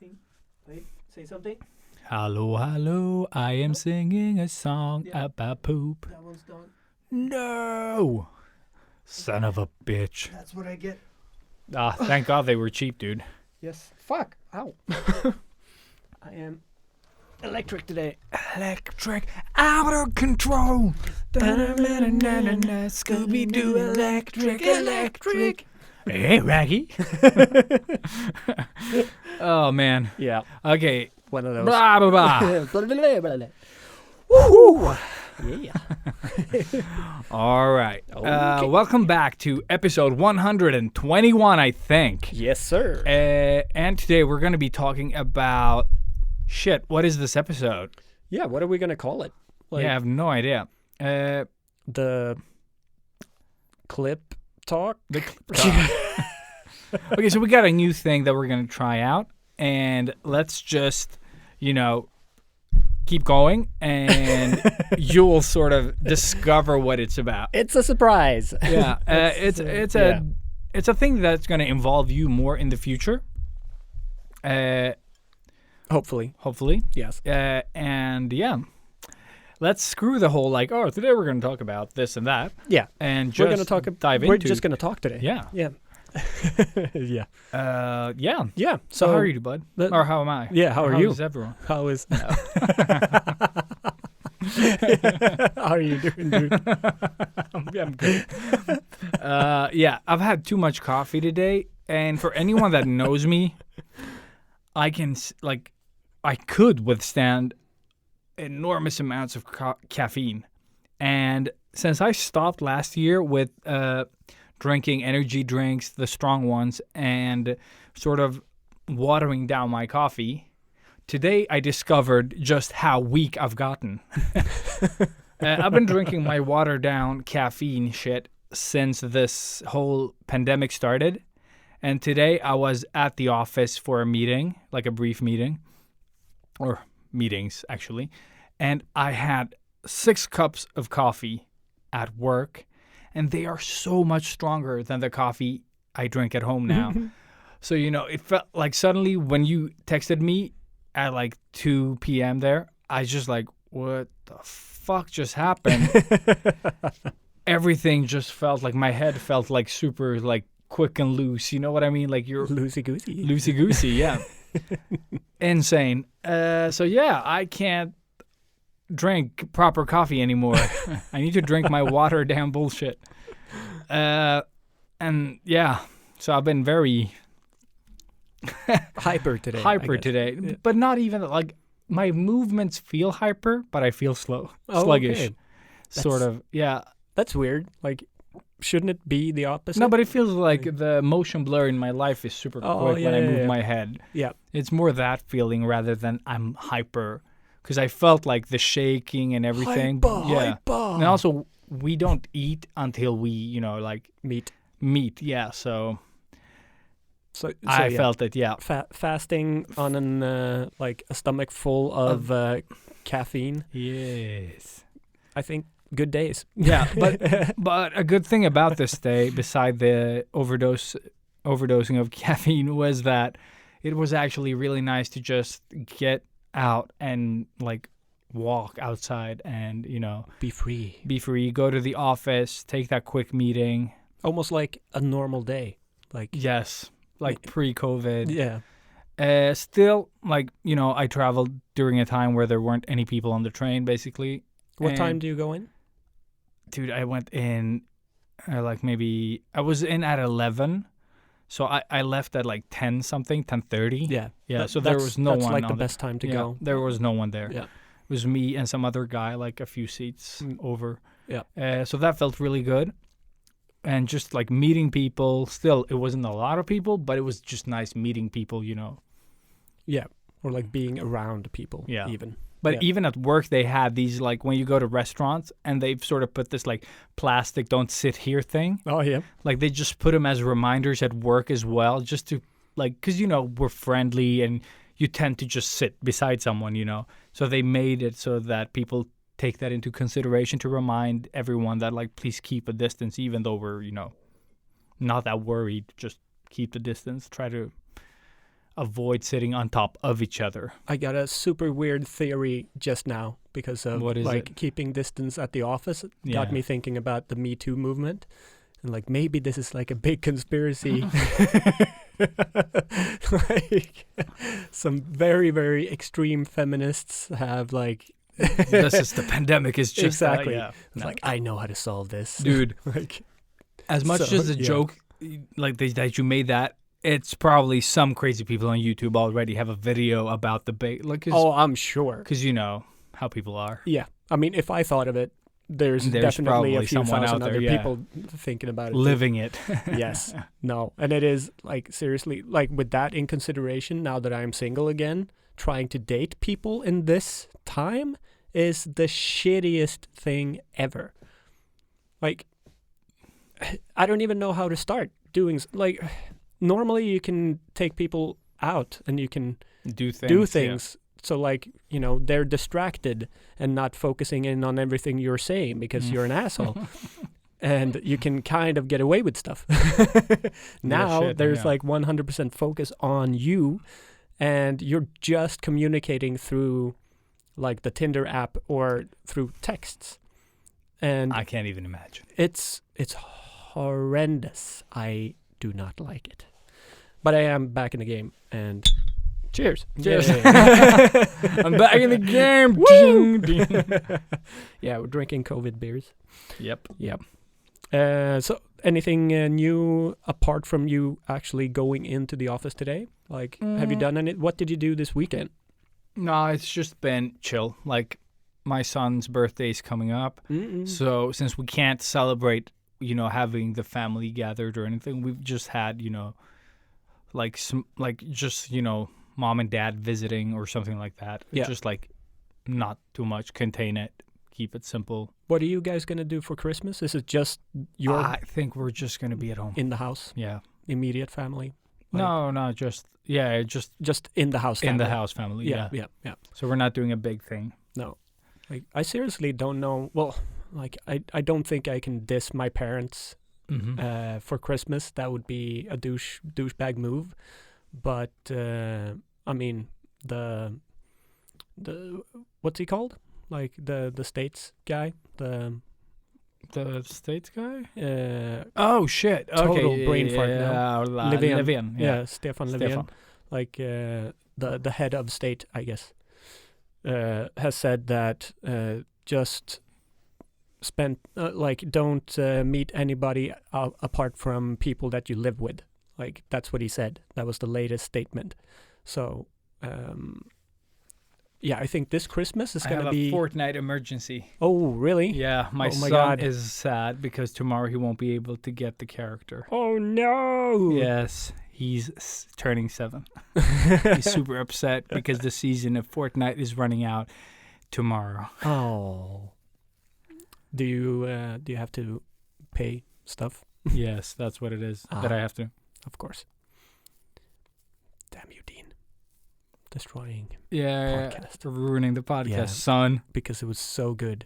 talking. Wait, say something. Hello, hello, I am singing a song about poop. That one's done. No! Son of a bitch. That's what I get. Thank God they were cheap, dude. Yes. Fuck. Ow. I am electric today. Electric, out of control. Scooby-Doo, electric. Hey, Raggy. Oh, man. Yeah. Okay. One of those. Blah, blah, blah. Woohoo! Yeah. All right. Okay. Welcome back to episode 121, I think. Yes, sir. And today we're going to be talking about... Shit, what is this episode? Yeah, what are we going to call it? I have no idea. The clip talk? The clip talk. Okay, so we got a new thing that we're going to try out. And let's just, keep going. And you'll sort of discover what it's about. It's a surprise. Yeah, it's a thing that's going to involve you more in the future. Hopefully. Yes. And yeah, let's screw the whole today we're going to talk about this and that. Yeah. And just we're gonna dive into. We're just going to talk today. Yeah. Yeah. Yeah. Yeah. Yeah. So how are you, bud? Or how am I? Yeah. How are you? How is everyone? How is? How are you doing, dude? I'm good. Yeah, I've had too much coffee today, and for anyone that knows me, I could withstand enormous amounts of caffeine, and since I stopped last year with drinking energy drinks, the strong ones, and sort of watering down my coffee, today I discovered just how weak I've gotten. I've been drinking my watered down caffeine shit since this whole pandemic started. And today I was at the office for a meeting, like a brief meeting, or meetings actually. And I had 6 cups of coffee at work. And they are so much stronger than the coffee I drink at home now. So, it felt like suddenly when you texted me at 2 p.m. there, I was just what the fuck just happened? Everything just felt my head felt super quick and loose. You know what I mean? You're loosey-goosey. Loosey-goosey, yeah. Insane. So, yeah, I can't drink proper coffee anymore. I need to drink my watered down bullshit. And yeah, so I've been very hyper today. Yeah. But not even my movements feel hyper, but I feel sluggish. Okay. Sort of. Yeah. That's weird. Shouldn't it be the opposite? No, but it feels like the motion blur in my life is super quick when I move my head. Yeah. It's more that feeling rather than I'm hyper. Because I felt the shaking and everything. Hyper. And also, we don't eat until we, meat. Yeah, so I felt it, yeah. Fasting on a stomach full of caffeine. Yes. I think good days. Yeah, but a good thing about this day, beside the overdosing of caffeine, was that it was actually really nice to just get out and walk outside and be free, go to the office, take that quick meeting, almost like a normal day, yes, pre-COVID. Yeah. Still I traveled during a time where there weren't any people on the train basically. What time do you go in? Dude, I went in maybe I was in at 11. So I left at 10 something, 10:30. Yeah. So there was no one. That's the best time to go. There was no one there. Yeah. It was me and some other guy, a few seats over. Yeah. So that felt really good, and just meeting people. Still, it wasn't a lot of people, but it was just nice meeting people. Yeah. Or being around people. Yeah. Even. But even at work, they had these when you go to restaurants and they've sort of put this plastic "don't sit here" thing. Oh yeah. They just put them as reminders at work as well, just to because we're friendly and you tend to just sit beside someone, So they made it so that people take that into consideration to remind everyone that please keep a distance, even though we're not that worried. Just keep the distance. Try to avoid sitting on top of each other. I got a super weird theory just now because of What is like it? keeping distance at the office. It Yeah. got me thinking about the Me Too movement. And like maybe this is like a big conspiracy. Like some very, very extreme feminists have like This is the pandemic is just Exactly. yeah. it's No. like I know how to solve this. Dude, Like as much So, as a yeah. joke like that you made that, it's probably some crazy people on YouTube already have a video about the like oh, I'm sure. because you know how people are. Yeah. I mean, if I thought of it, there's definitely probably a few someone thousand out there, other yeah. people thinking about it. too. Living it. Yes. No. And it is like seriously, like with that in consideration, now that I'm single again, trying to date people in this time is the shittiest thing ever. Like, I don't even know how to start doing like normally you can take people out and you can Do things. do things. So like, you know, they're distracted and not focusing in on everything you're saying because you're an asshole. And you can kind of get away with stuff. Now shit, there's yeah. like 100% focus on you and you're just communicating through like the Tinder app or through texts. And I can't even imagine. it's horrendous. I do not like it. But I am back in the game and cheers. Cheers. Yeah. I'm back in the game. Woo! Ding, ding. Yeah, we're drinking COVID beers. Yep. So anything new apart from you actually going into the office today? Like, have you done any? What did you do this weekend? No, it's just been chill. Like, my son's birthday is coming up. So since we can't celebrate, you know, having the family gathered or anything, we've just had, you know, like just, you know, mom and dad visiting or something like that. Yeah. Just like not too much, contain it, keep it simple. What are you guys gonna do for Christmas? Is it just your I think we're just going to be at home. in the house, Yeah. immediate family? Like, No, just just in the house. in the family. house family. Yeah. Yeah. So we're not doing a big thing. No, like I seriously don't know. Well, like I don't think I can diss my parents Mm-hmm. for Christmas. That would be a douchebag move. But I mean the what's he called? Like the States guy, the States guy? oh shit. Total Okay. brain fart now. Löfven. Löfven. yeah, Stefan Löfven, Stefan. like the head of state, I guess, has said that just spend like don't meet anybody apart from people that you live with. Like that's what he said. That was the latest statement. So yeah, I think this Christmas is I gonna have be. a fortnight emergency. Oh really? Yeah, my Oh my son God. is sad because tomorrow he won't be able to get the character. Oh no! Yes, he's turning 7. He's super upset because the season of Fortnite is running out tomorrow. Oh. Do you have to pay stuff? Yes, that's what it is that I have to. Of course. Damn you, Dean. Destroying Yeah, podcast. ruining the podcast, Yeah. son. because it was so good.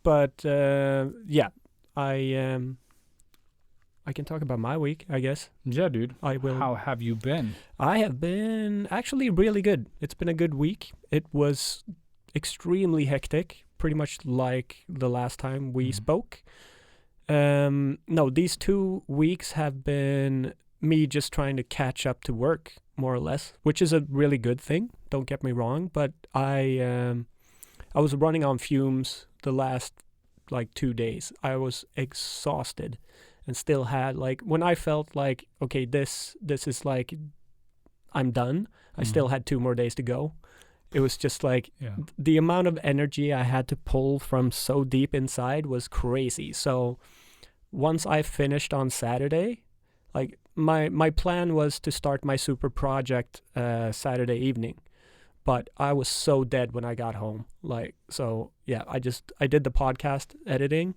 But yeah, I can talk about my week, I guess. Yeah, dude. I will. How have you been? I have been actually really good. It's been a good week. It was extremely hectic, pretty much like the last time we spoke. No, these 2 weeks have been me just trying to catch up to work, more or less, which is a really good thing. Don't get me wrong, but I was running on fumes the last like 2 days. I was exhausted and still had like when I felt like okay, this is like I'm done. I still had 2 more days to go. It was just like the amount of energy I had to pull from so deep inside was crazy. So once I finished on Saturday, like my plan was to start my super project Saturday evening, but I was so dead when I got home. Like, so yeah, I did the podcast editing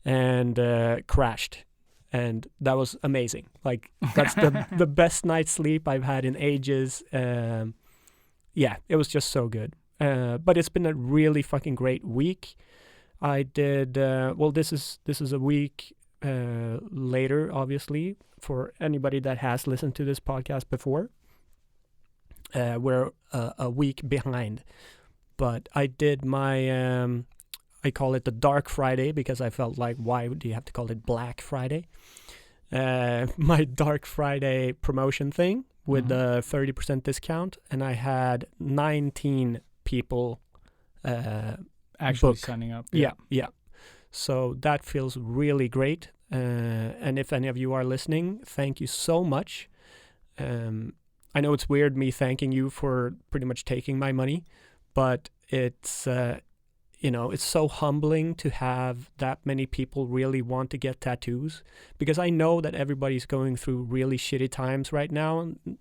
and crashed. And that was amazing. Like that's the best night's sleep I've had in ages. Yeah, it was just so good. But it's been a really fucking great week. I did well. This is a week later, obviously, for anybody that has listened to this podcast before. We're a week behind, but I did my, I call it the Dark Friday because I felt like, why do you have to call it Black Friday? My Dark Friday promotion thing with the 30% discount, and I had 19 people Actually book. signing up. Yeah. So that feels really great. And if any of you are listening, thank you so much. I know it's weird me thanking you for pretty much taking my money, but it's it's so humbling to have that many people really want to get tattoos, because I know that everybody's going through really shitty times right now. And,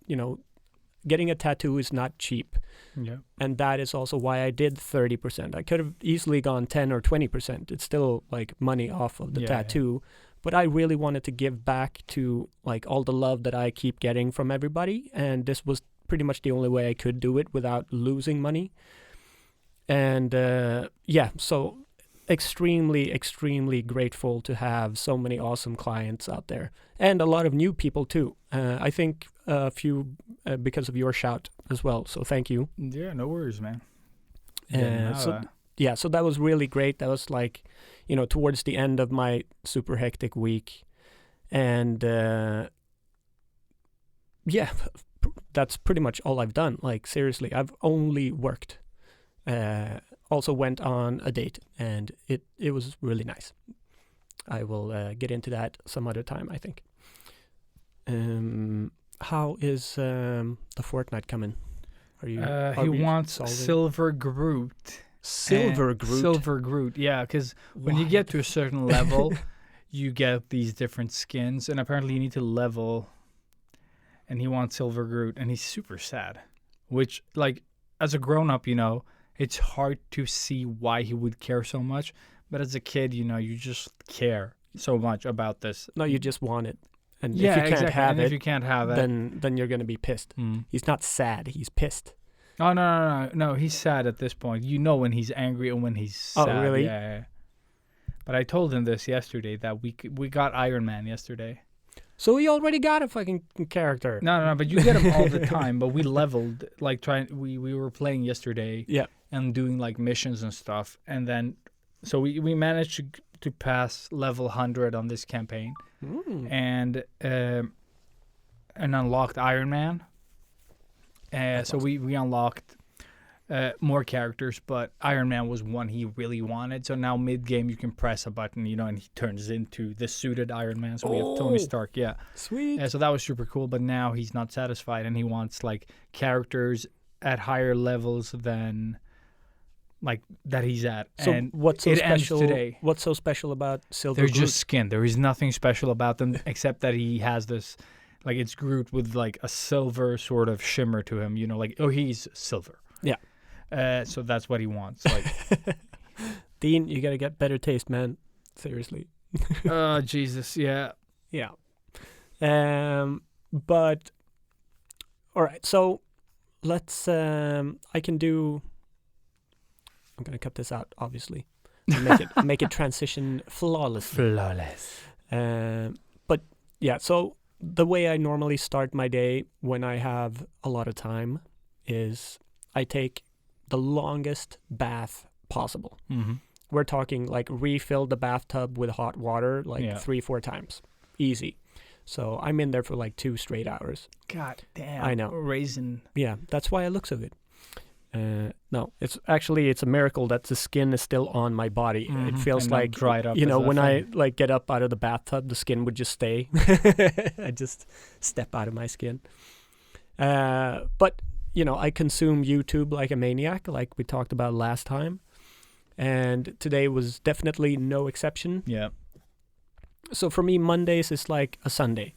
getting a tattoo is not cheap. Yeah. And that is also why I did 30%. I could have easily gone 10 or 20%. It's still like money off of the tattoo. Yeah. But I really wanted to give back to like all the love that I keep getting from everybody. And this was pretty much the only way I could do it without losing money. And so extremely, extremely grateful to have so many awesome clients out there. And a lot of new people too. I think a few because of your shout as well. So thank you. Yeah, no worries, man. So that was really great. That was like, towards the end of my super hectic week. And that's pretty much all I've done. Like, seriously, I've only worked. Also went on a date, and it was really nice. I will get into that some other time, I think. How is the Fortnite coming? Are you? He wants Silver Groot. Silver Groot? Silver Groot, yeah, because when you get to a certain level, you get these different skins, and apparently you need to level, and he wants Silver Groot, and he's super sad, which, like, as a grown-up, it's hard to see why he would care so much, but as a kid, you just care so much about this. No, you just want it. And yeah, if you can't exactly. have if you can't have it, then you're going to be pissed. He's not sad, he's pissed. Oh, no, he's sad at this point. You know when he's angry and when he's sad. Oh, really? Yeah. But I told him this yesterday, that we got Iron Man yesterday. So he already got a fucking character. No, but you get him all the time. But we leveled, like, we were playing yesterday. Yeah. And doing, like, missions and stuff. And then, so we managed to pass level 100 on this campaign. And unlocked Iron Man. So we unlocked more characters, but Iron Man was one he really wanted. So now mid-game you can press a button, and he turns into the suited Iron Man. So we have Tony Stark, yeah. Sweet. So that was super cool, but now he's not satisfied, and he wants, like, characters at higher levels than, like, that he's at. So and what's so special today. What's so special about Silver They're Groot? just skin. There is nothing special about them except that he has this, like, it's Groot with, like, a silver sort of shimmer to him, like, oh, he's silver. Yeah. So that's what he wants. Like, Dean, you gotta get better taste, man. Seriously. Oh, Jesus, yeah. Yeah. But all right, so let's I'm gonna cut this out, obviously. Make it transition flawless. But yeah, so the way I normally start my day when I have a lot of time is I take the longest bath possible. Mm-hmm. We're talking like refill the bathtub with hot water like 3-4 times. Easy. So I'm in there for like 2 straight hours. God damn. I know. Raisin. Yeah, that's why I look so good. No, it's a miracle that the skin is still on my body. Mm-hmm. It feels and like dried up. When I like get up out of the bathtub, the skin would just stay. I just step out of my skin. But I consume YouTube like a maniac, like we talked about last time, and today was definitely no exception. Yeah. So for me, Mondays is like a Sunday.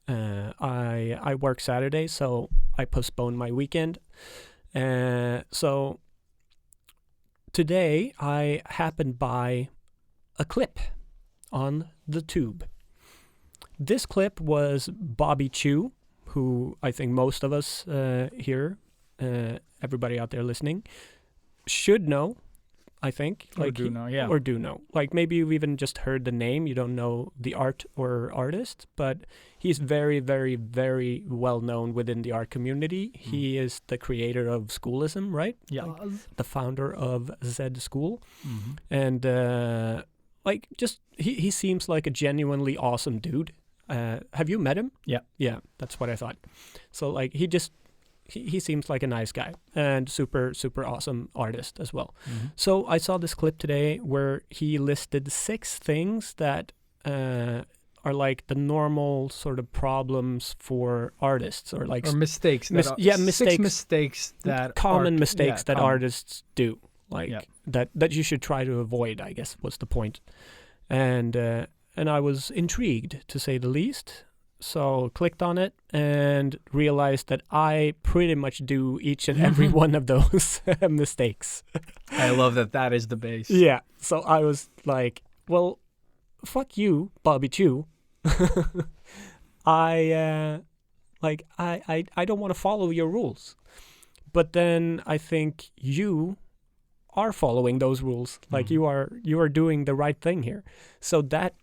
I work Saturday, so I postpone my weekend. So today I happened by a clip on the tube. This clip was Bobby Chiu, who I think most of us here, everybody out there listening, should know. I think. Or do know, yeah. Or do know. Like maybe you've even just heard the name. You don't know the art or artist, but he's very, very, very well known within the art community. He is the creator of Schoolism, right? Yeah. Like, the founder of Z School. Mm-hmm. And like just he seems like a genuinely awesome dude. Have you met him? Yeah. Yeah, that's what I thought. So like he seems like a nice guy and super, super awesome artist as well. Mm-hmm. So I saw this clip today where he listed 6 things that are like the normal sort of problems for artists or like mistakes. mistakes. 6 mistakes that common mistakes that common. artists do, like that you should try to avoid, I guess was the point. And I was intrigued, to say the least. So clicked on it and realized that I pretty much do each and every one of those mistakes. I love that is the base. Yeah. So I was like, well, fuck you, Bobby Chiu. I don't want to follow your rules. But then I think you are following those rules. Like you are doing the right thing here. So that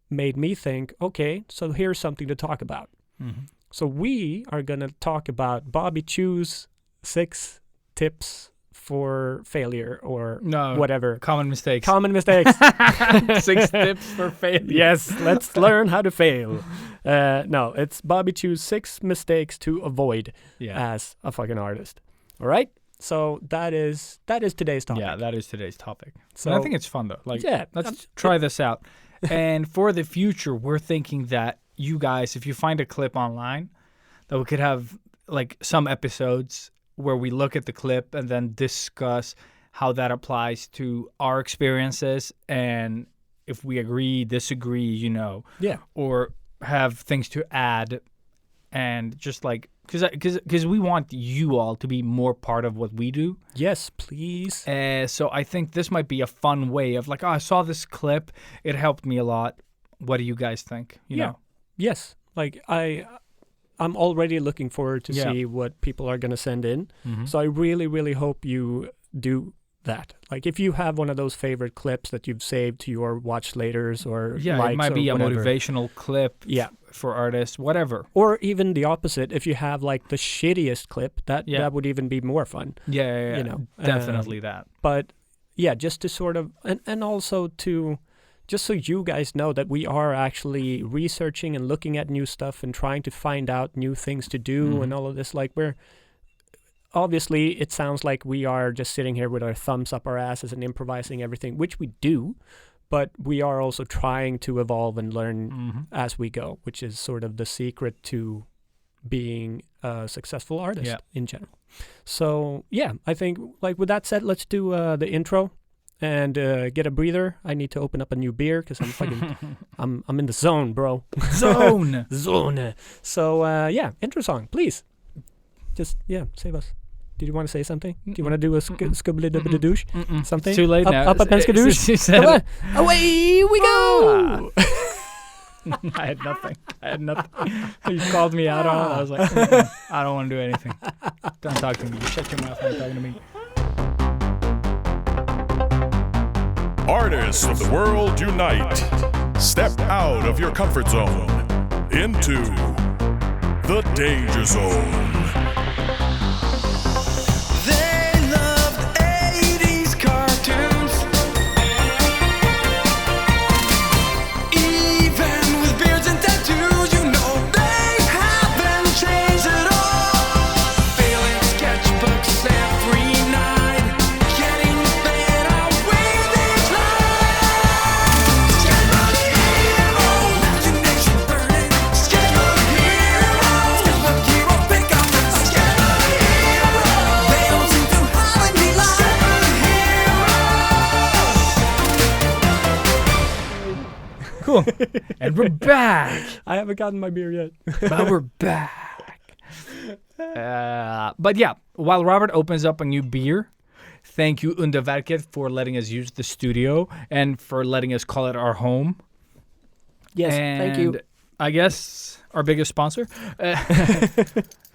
made me think, okay, so here's something to talk about. Mm-hmm. So we are going to talk about Bobby Chiu's 6 tips for failure or whatever. Common mistakes. Common mistakes. 6 tips for failure. Yes, let's learn how to fail. No, it's Bobby Chiu's 6 mistakes to avoid as a fucking artist. All right? So that is today's topic. Yeah, that is today's topic. So and I think it's fun though. Like, let's try this out. And for the future, we're thinking that you guys, if you find a clip online, that we could have like some episodes where we look at the clip and then discuss how that applies to our experiences and if we agree, disagree, or have things to add, and just like because we want you all to be more part of what we do. Yes, please. So I think this might be a fun way of like, I saw this clip, it helped me a lot. What do you guys think? You know? Yes. Like I'm already looking forward to see what people are gonna send in. Mm-hmm. So I really, really hope you do that. Like if you have one of those favorite clips that you've saved to your watch laters or likes it might be or a motivational clip. For artists, whatever. Or even the opposite, if you have like the shittiest clip, that would even be more fun. Yeah. Definitely that. But yeah, just to sort of, and also to, just so you guys know that we are actually researching and looking at new stuff and trying to find out new things to do and all of this. Like obviously it sounds like we are just sitting here with our thumbs up our asses and improvising everything, which we do. But we are also trying to evolve and learn as we go, which is sort of the secret to being a successfucking artist in general. So, yeah, I think, like, with that said, let's do the intro and get a breather. I need to open up a new beer because I'm fucking, I'm in the zone, bro. Zone. So, intro song, please. Just, save us. Did you want to say something? Do you want to do a scubbly-dubby-douche? Something? Too late now. Up a penskadoosh? Come on. Away we go! I had nothing. You called me out on it. I was like, I don't want to do anything. Don't talk to me. You shut your mouth when you're talking to me. Artists of the world unite. Step out of your comfort zone into the danger zone. Cool. And we're back. I haven't gotten my beer yet. But we're back. But yeah, while Robert opens up a new beer, thank you, Underverket, for letting us use the studio and for letting us call it our home. Yes, and thank you. I guess our biggest sponsor.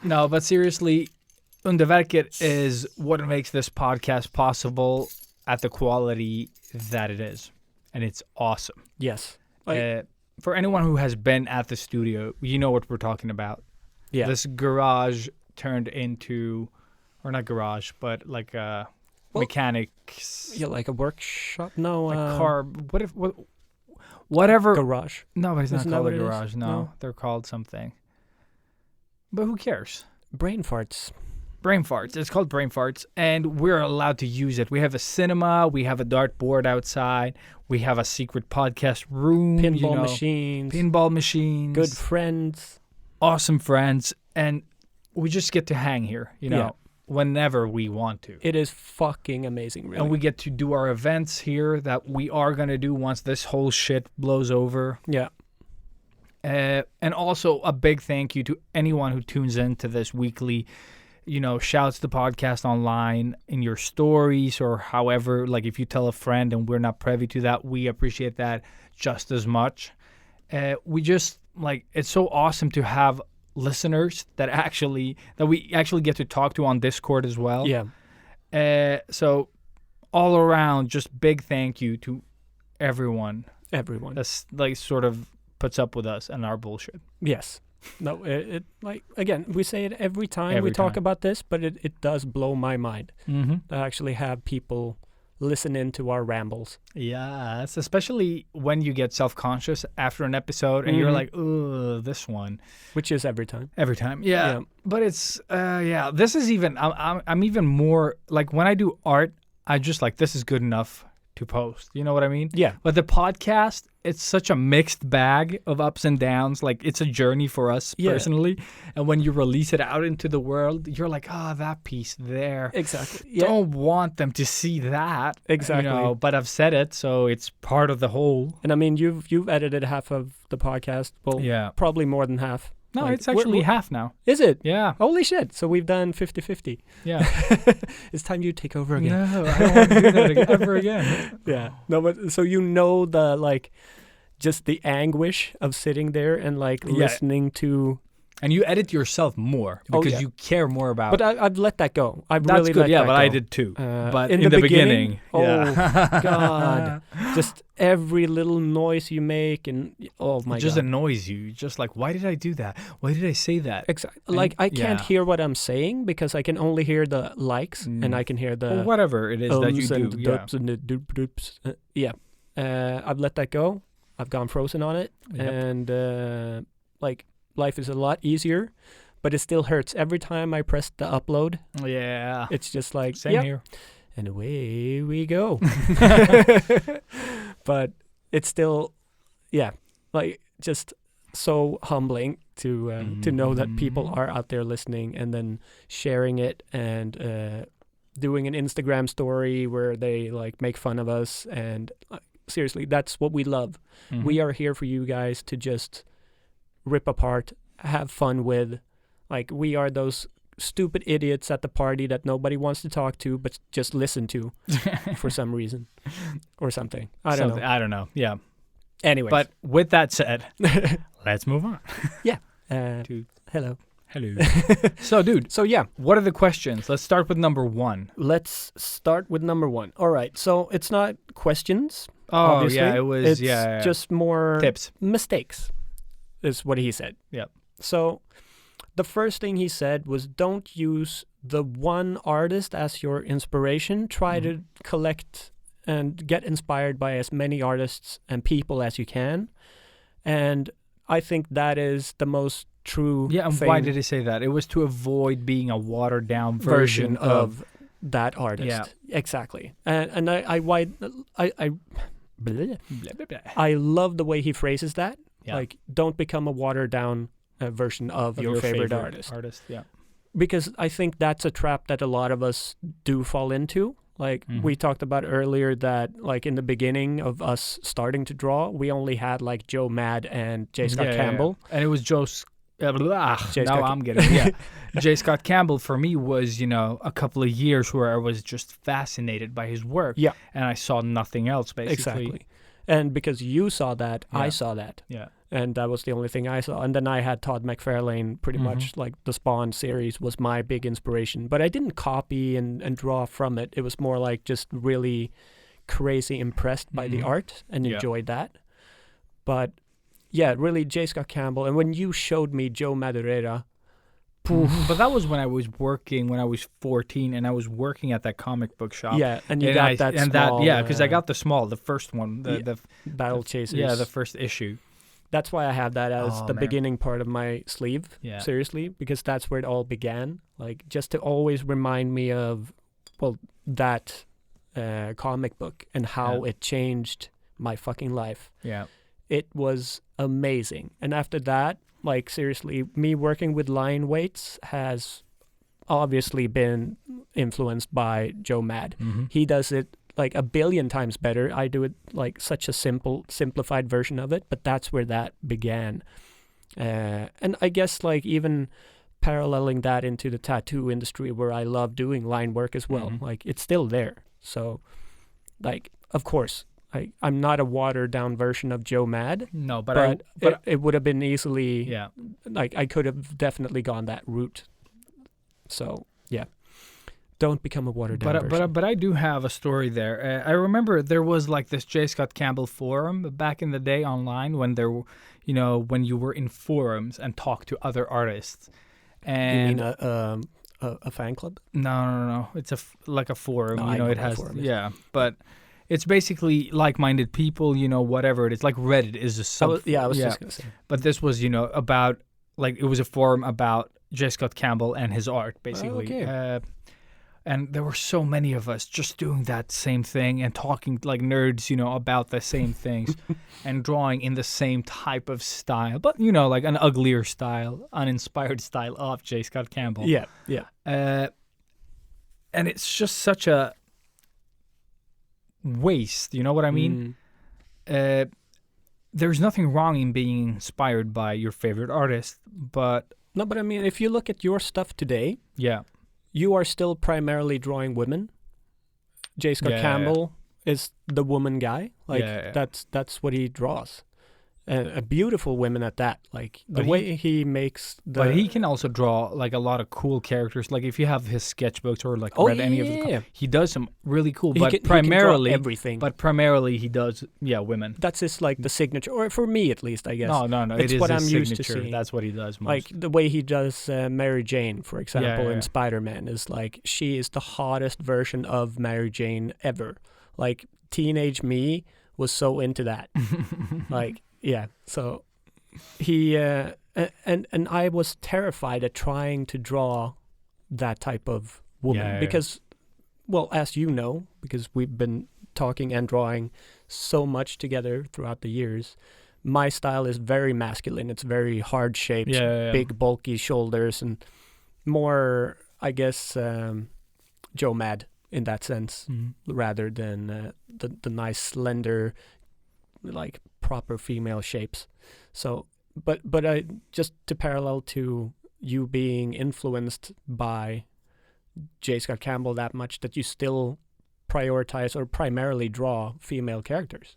No, but seriously, Underverket is what makes this podcast possible. at the quality that it is, and it's awesome. Yes. For anyone who has been at the studio, you know what we're talking about. Yeah. This garage turned into, or not garage, but like a mechanics. Yeah, like a workshop. No, car. Whatever. Garage. No, but it's not Isn't that called what a it is? garage. No, No. they're called something. But who cares? Brain farts. Brain farts. It's called brain farts, and we're allowed to use it. We have a cinema. We have a dartboard outside. We have a secret podcast room. Pinball machines. Pinball machines. Good friends. Awesome friends, and we just get to hang here, whenever we want to. It is fucking amazing, really. And we get to do our events here that we are going to do once this whole shit blows over. Yeah. And also a big thank you to anyone who tunes into this weekly, shouts the podcast online in your stories or however, like if you tell a friend and we're not privy to that, we appreciate that just as much. It's so awesome to have listeners that we actually get to talk to on Discord as well. Yeah. So all around, just big thank you to everyone. Everyone. That's sort of puts up with us and our bullshit. Yes. No, it again, we say it every time we talk about this, but it does blow my mind to actually have people listen into our rambles. Yes, especially when you get self-conscious after an episode and you're like, "Ugh, this one," which is every time. Every time, yeah. But it's this is even. I'm even more like when I do art, I just like this is good enough to post. You know what I mean? Yeah. But the podcast, it's such a mixed bag of ups and downs. Like it's a journey for us personally. And when you release it out into the world, you're like, that piece there. Exactly. Yeah. Don't want them to see that. Exactly. But I've said it, so it's part of the whole. And I mean, you've edited half of the podcast. Well, probably more than half. No, it's actually half now. Is it? Yeah. Holy shit. So we've done 50-50. Yeah. It's time you take over again. No, I don't want to do that ever again. Yeah. No, but so just the anguish of sitting there and listening to. And you edit yourself more because you care more about. But I've let that go. That's really good. Let that but go. I did too. But in the beginning. Oh God! Just every little noise you make, and oh my God, it just annoys you. Just like, why did I do that? Why did I say that? Exactly. Like I can't hear what I'm saying because I can only hear the likes and I can hear the whatever it is that you do. And the doops and the doop-doops. I've let that go. I've gone frozen on it, and life is a lot easier, but it still hurts every time I press the upload. Yeah, it's just like same here, and away we go. But it's still, just so humbling to know that people are out there listening and then sharing it and doing an Instagram story where they make fun of us and. Seriously, that's what we love. We are here for you guys to just rip apart, have fun with. We are those stupid idiots at the party that nobody wants to talk to, but just listen to for some reason or something. I don't know. I don't know. Yeah. Anyway. But with that said, let's move on. Yeah. Hello. So, dude. So, yeah. What are the questions? Let's start with number 1. Let's start with number 1. All right. So, it's not questions. Oh, obviously. yeah. It was, it's just more tips. Mistakes is what he said. Yeah. So, the first thing he said was don't use the one artist as your inspiration. Try to collect and get inspired by as many artists and people as you can. And I think that is the most true and thing. why did he say that? It was to avoid being a watered down version of that artist. Yeah, exactly. And I love the way he phrases that. Yeah. Don't become a watered down version of your favorite artist. Yeah, because I think that's a trap that a lot of us do fall into. We talked about earlier that in the beginning of us starting to draw, we only had Joe Mad and J. Scott Campbell. Yeah. And it was J. Scott Campbell for me was, a couple of years where I was just fascinated by his work. Yeah. And I saw nothing else, basically. Exactly. And because you saw that, I saw that. Yeah. and that was the only thing I saw. And then I had Todd McFarlane, pretty much like the Spawn series was my big inspiration. But I didn't copy and draw from it. It was more like just really crazy impressed by the art and enjoyed that. But yeah, really J. Scott Campbell. And when you showed me Joe Madureira, but that was when I was working, when I was 14, and I was working at that comic book shop. Yeah, and you got that small... because I got the first one. The Battle Chasers. Yeah, the first issue. That's why I have that as beginning part of my sleeve, seriously, because that's where it all began. Like, just to always remind me of, well, that comic book and how it changed my fucking life. Yeah. It was amazing. And after that, like, seriously, me working with line weights has obviously been influenced by Joe Mad. He does it like a billion times better. I do it like such a simplified version of it, but that's where that began. And I guess like even paralleling that into the tattoo industry where I love doing line work as well, like it's still there. So like, of course, I'm not a watered down version of Joe Mad. No, but it would have been easily, like I could have definitely gone that route. So yeah. Don't become a watered down version. But I do have a story there. I remember there was like this J. Scott Campbell forum back in the day online when there, when you were in forums and talked to other artists. And you mean a fan club? No. It's like a forum. No, it has but it's basically like-minded people. Whatever it is. Like Reddit is a sub. I was just gonna say. But this was about like it was a forum about J. Scott Campbell and his art basically. Okay. And there were so many of us just doing that same thing and talking like nerds, about the same things and drawing in the same type of style. But, like an uglier style, uninspired style of J. Scott Campbell. Yeah. And it's just such a waste, you know what I mean? There's nothing wrong in being inspired by your favorite artist, but... No, but I mean, if you look at your stuff today... Yeah. You are still primarily drawing women. J. Scott Campbell is the woman guy. Like that's what he draws. A beautiful women at that. Like the way he makes the... But he can also draw like a lot of cool characters. Like if you have his sketchbooks or like read any of the... He does some really cool, but primarily... He can draw everything. But primarily he does, women. That's his like the signature, or for me at least, I guess. No. It's what I'm used to signature. seeing. That's what he does most. Like the way he does Mary Jane, for example, in Spider-Man is like, she is the hottest version of Mary Jane ever. Like teenage me was so into that. Like... Yeah, so he and I was terrified at trying to draw that type of woman because, well, as you know, because we've been talking and drawing so much together throughout the years, my style is very masculine. It's very hard shaped, big bulky shoulders, and more, I guess, Joe Mad in that sense, rather than the nice slender, like proper female shapes. So but I just to parallel to you being influenced by J. Scott Campbell that much that you still prioritize or primarily draw female characters.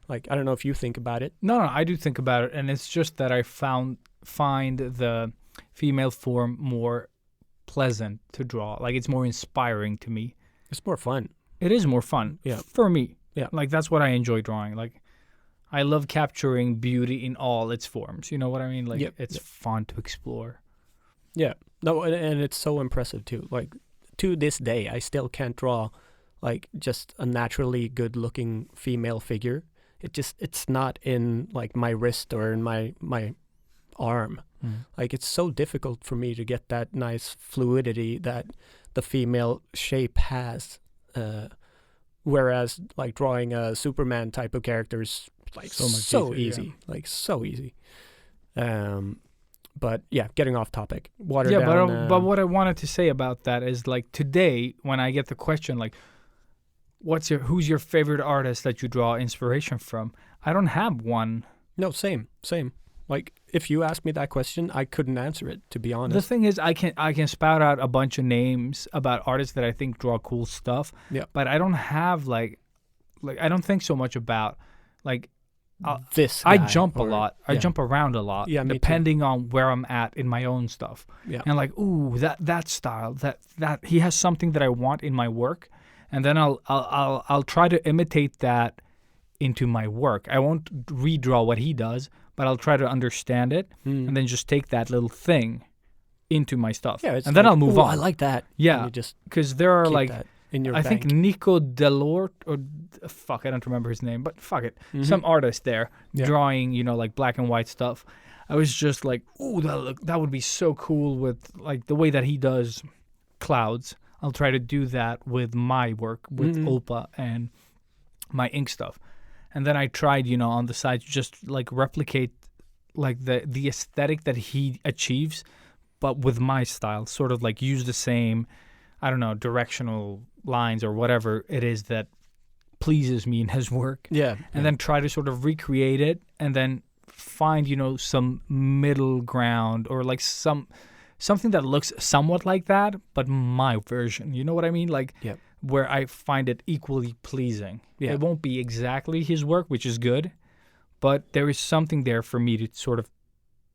Like I don't know if you think about it. No, I do think about it, and it's just that I find the female form more pleasant to draw. Like it's more inspiring to me. It's more fun. It is more fun. Yeah. For me. Yeah. Like that's what I enjoy drawing. Like I love capturing beauty in all its forms. You know what I mean? Like it's fun to explore. Yeah. No, and it's so impressive too. Like to this day, I still can't draw like just a naturally good-looking female figure. It's not in like my wrist or in my arm. Like it's so difficult for me to get that nice fluidity that the female shape has. Whereas like drawing a Superman type of characters like so easy. Like so easy. But yeah, getting off topic. Down, but what I wanted to say about that is like today when I get the question like who's your favorite artist that you draw inspiration from? I don't have one. No, same. Like if you asked me that question, I couldn't answer it, to be honest. The thing is I can spout out a bunch of names about artists that I think draw cool stuff. Yeah. But I don't have like I don't think so much about like this I guy, jump a or- lot. I yeah. jump around a lot, Yeah, me too. depending on where I'm at in my own stuff. Yeah. And like, ooh, that style, that he has something that I want in my work, and then I'll try to imitate that into my work. I won't redraw what he does, but I'll try to understand it, and then just take that little thing into my stuff. Yeah, it's and then like, I'll move "Ooh, on. I like that. Yeah, And you just because there are keep like, that in your I think bank. Nico Delort, or fuck, I don't remember his name, but fuck it, some artist there Yeah. drawing, like black and white stuff. I was just like, ooh, that would be so cool with like the way that he does clouds. I'll try to do that with my work with Opa and my ink stuff. And then I tried, on the side to just like replicate like the aesthetic that he achieves, but with my style, sort of like use the same, I don't know, directional lines or whatever it is that pleases me in his work. Yeah. And then try to sort of recreate it and then find, some middle ground or like something that looks somewhat like that, but my version. You know what I mean? Like Yep. where I find it equally pleasing. Yeah. It won't be exactly his work, which is good, but there is something there for me to sort of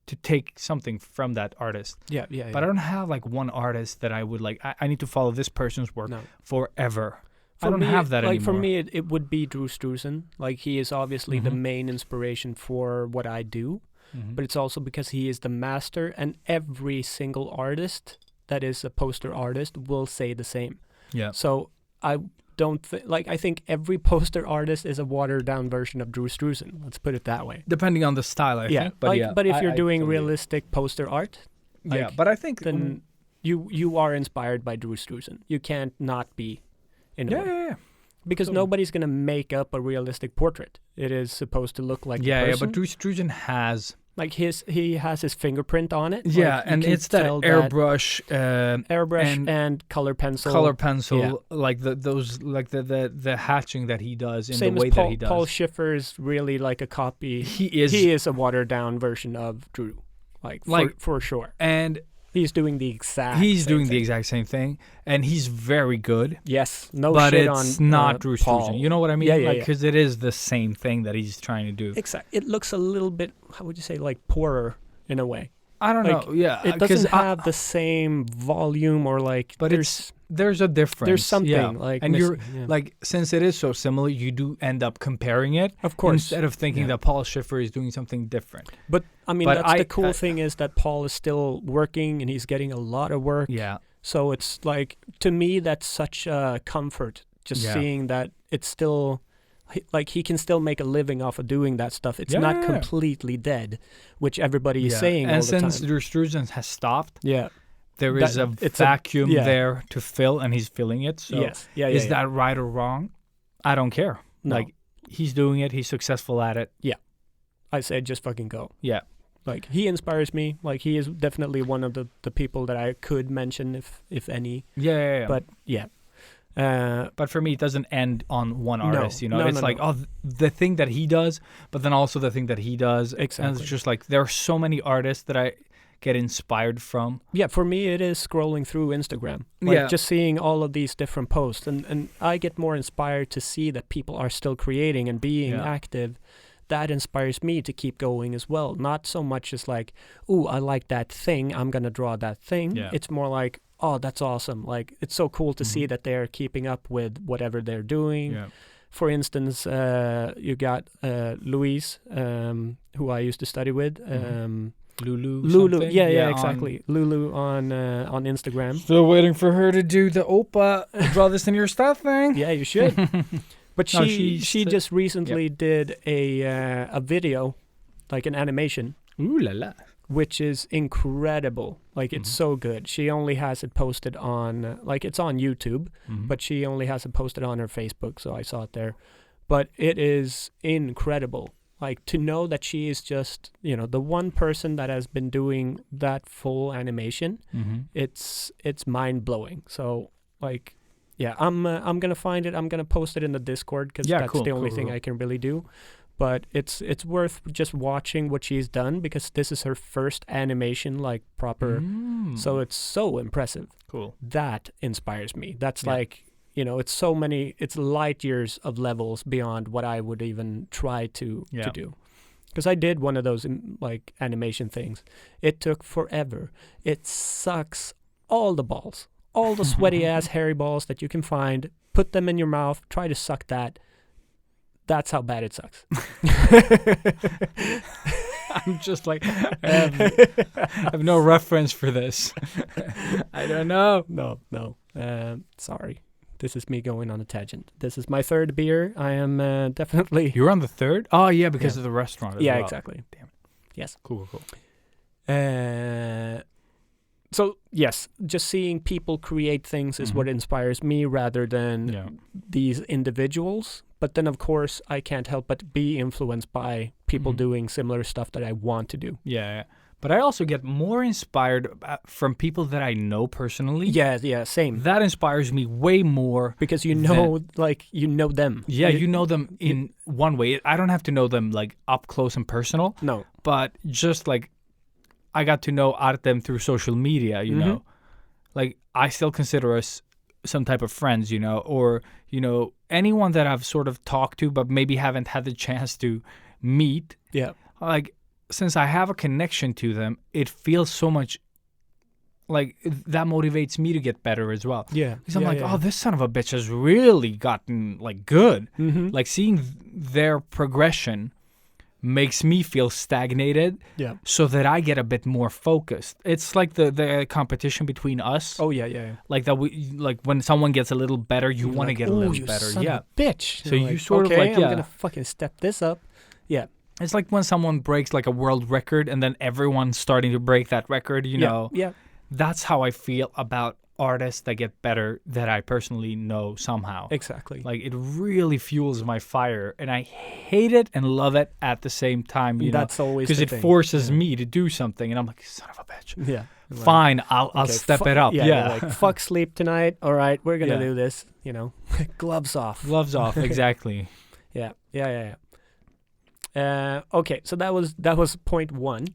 to take something from that artist. Yeah. But I don't have like one artist that I would like, I need to follow this person's work No. forever. For I don't me, have that like anymore. for me, it would be Drew Struzan. Like he is obviously the main inspiration for what I do, but it's also because he is the master, and every single artist that is a poster artist will say the same. Yeah. So I don't I think every poster artist is a watered down version of Drew Struzan. Let's put it that way. Depending on the style, I think. But yeah. But if you're I doing totally- realistic poster art, Yeah, like, but I think then you are inspired by Drew Struzan. You can't not be in a way. yeah. Because Totally. nobody's gonna make up a realistic portrait. It is supposed to look like Yeah, the yeah, person. but Drew Struzan has like he has his fingerprint on it. yeah, Like, you and can it's that tell airbrush, airbrush and color pencil. color pencil, Yeah. like those, like the hatching that he does in Same the way as Paul, that he does. Paul Schiffer is really like a copy. He is, He is a watered down version of Drew, like for sure. and He's doing the exact. he's same doing thing. the exact same thing, and he's very good. Yes, no but shit it's on not Drew Paul. Struzan. You know what I mean? Yeah, yeah, like yeah. because it is the same thing that he's trying to do. Exact. It looks a little bit. How would you say? Like poorer in a way. I don't like, know. Yeah, It 'cause doesn't I- have the same volume or like. But there's a difference. there's something yeah. like. and you're missing, yeah. like, since it is so similar, you do end up comparing it. Of course. Instead of thinking Yeah. that Paul Schiffer is doing something different. But I mean, But that's the cool thing is that Paul is still working and he's getting a lot of work. Yeah. So it's like, to me, that's such a comfort just Yeah. seeing that it's still, like he can still make a living off of doing that stuff. It's Yeah, not yeah, yeah. completely dead, which everybody is Yeah. saying And all the since time. Drew Struzan has stopped, Yeah. there is That- a it's a- vacuum yeah. there to fill, and he's filling it. So yes. Yeah. is that right or wrong? I don't care. No. Like, he's doing it. He's successful at it. I said just fucking go. Yeah. Like he inspires me. Like he is definitely one of the people that I could mention if any. Yeah. But yeah. But for me, it doesn't end on one artist. No, It's no, like, no. oh, the thing that he does, but then also the thing that he does. And Exactly. it's just like, there are so many artists that I get inspired from. Yeah, for me it is scrolling through Instagram. Like Yeah. just seeing all of these different posts and I get more inspired to see that people are still creating and being Yeah. active. That inspires me to keep going as well. Not so much as like, ooh, I like that thing, I'm gonna draw that thing. Yeah. It's more like, oh, that's awesome. Like it's so cool to see that they're keeping up with whatever they're doing. Yeah. For instance, you got Louise, who I used to study with. Lulu. Lulu, something? yeah, exactly. Lulu on Instagram. Still waiting for her to do the Opa draw this in your stuff thing. Yeah, you should. But No, she she's just recently did a video, like an animation, Ooh la la. which is incredible. Like it's so good. She only has it posted on like it's on YouTube, but she only has it posted on her Facebook, so I saw it there. But it is incredible. Like to know that she is just, the one person that has been doing that full animation, it's mind-blowing. So like yeah, I'm gonna find it. I'm gonna post it in the Discord because Yeah, that's cool, the only cool, thing cool. I can really do. But it's worth just watching what she's done because this is her first animation, like proper. So it's so impressive. Cool. That inspires me. That's Yeah. like, You know, it's light years of levels beyond what I would even try to do. Because I did one of those like animation things. It took forever. It sucks all the balls, all the sweaty ass hairy balls that you can find. Put them in your mouth. Try to suck that. That's how bad it sucks. I'm just like, I have no reference for this. I don't know. No. Sorry. This is me going on a tangent. This is my third beer. I am definitely... You're on the third? Oh, yeah, because of the restaurant as well. Exactly. Damn it. Yes. Cool. So, yes, just seeing people create things is what inspires me rather than these individuals. But then, of course, I can't help but be influenced by people doing similar stuff that I want to do. Yeah. But I also get more inspired from people that I know personally. Yeah, same. That inspires me way more. Because you know them. Yeah, you know them in one way. I don't have to know them, like, up close and personal. No. But just, like, I got to know Artem through social media, you know. Like, I still consider us some type of friends, you know, or, you know, anyone that I've sort of talked to but maybe haven't had the chance to meet. Yeah. Like, since I have a connection to them, it feels so much like that motivates me to get better as well. Yeah. Because I'm oh, this son of a bitch has really gotten, like, good. Like, seeing their progression makes me feel stagnated so that I get a bit more focused. It's like the competition between us. Oh, yeah. Like that like when someone gets a little better, you want to get a little better. Son of a bitch. So you sort of like, I'm going to fucking step this up. Yeah. It's like when someone breaks like a world record and then everyone's starting to break that record, you know. Yeah. That's how I feel about artists that get better that I personally know somehow. Exactly. Like, it really fuels my fire, and I hate it and love it at the same time, you know. That's always because it thing. Forces me to do something, and I'm like, son of a bitch. Yeah. Fine, I'll step it up. Yeah. Like, fuck sleep tonight. All right, we're going to do this, you know. Gloves off. Gloves off, exactly. Yeah. Okay, so that was point one.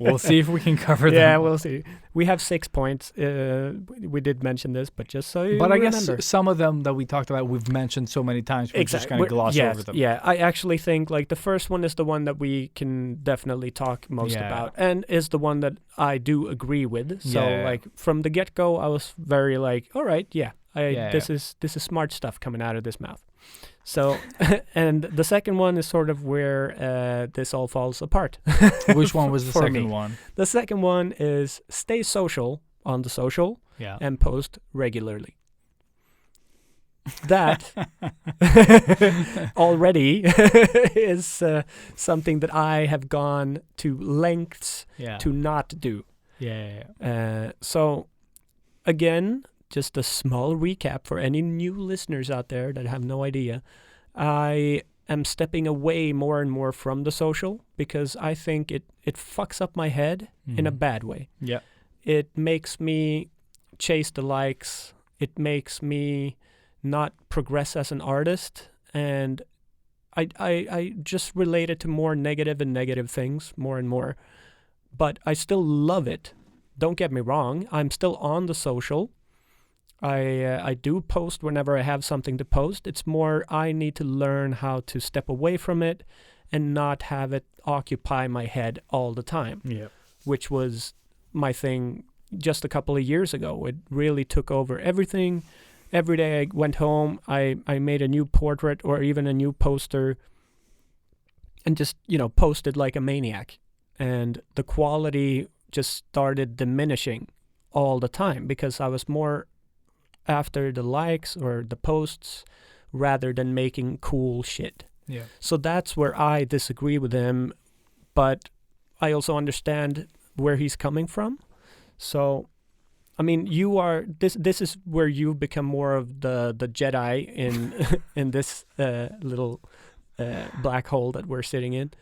We'll see if we can cover them. Yeah, we'll see. We have 6 points. We did mention this, but just so you But I remember. guess some of them that we talked about, we've mentioned so many times, we're just going to gloss over them. Yeah, I actually think like the first one is the one that we can definitely talk most about, and is the one that I do agree with. So like from the get-go, I was very like, all right, this is smart stuff coming out of this mouth. So, and the second one is sort of where this all falls apart. Which one was the second one? The second one is stay social on the social and post regularly. That already is something that I have gone to lengths to not do. So, again, just a small recap for any new listeners out there that have no idea. I am stepping away more and more from the social because I think it fucks up my head in a bad way. Yeah. It makes me chase the likes. It makes me not progress as an artist. And I just relate it to more negative and negative things more and more. But I still love it. Don't get me wrong. I'm still on the social. I do post whenever I have something to post. It's more I need to learn how to step away from it and not have it occupy my head all the time. Yeah. Which was my thing just a couple of years ago. It really took over everything. Every day I went home, I made a new portrait or even a new poster and just, posted like a maniac. And the quality just started diminishing all the time because I was more after the likes or the posts rather than making cool shit. Yeah. So that's where I disagree with him, but I also understand where he's coming from. So, I mean, you are this is where you've become more of the Jedi in this little black hole that we're sitting in,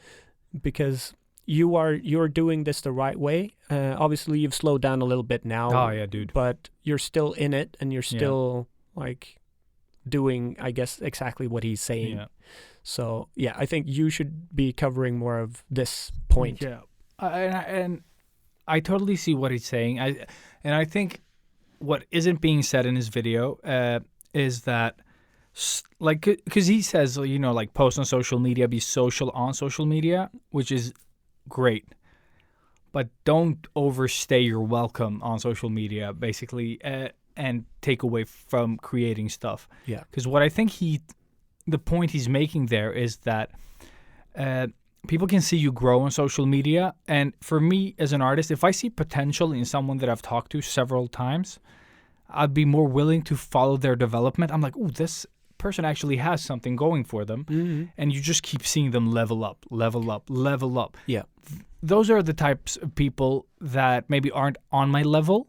because you're doing this the right way. Obviously, you've slowed down a little bit now. Oh, yeah, dude. But you're still in it, and you're still, like, doing, I guess, exactly what he's saying. Yeah. So, yeah, I think you should be covering more of this point. Yeah. And I totally see what he's saying. I think what isn't being said in his video is that, like, because he says, you know, like, post on social media, be social on social media, which is great. But don't overstay your welcome on social media, basically, and take away from creating stuff. Yeah. Because what I think the point he's making there is that people can see you grow on social media. And for me as an artist, if I see potential in someone that I've talked to several times, I'd be more willing to follow their development. I'm like, ooh, this person actually has something going for them. Mm-hmm. And you just keep seeing them level up, level up, level up. Yeah. Those are the types of people that maybe aren't on my level,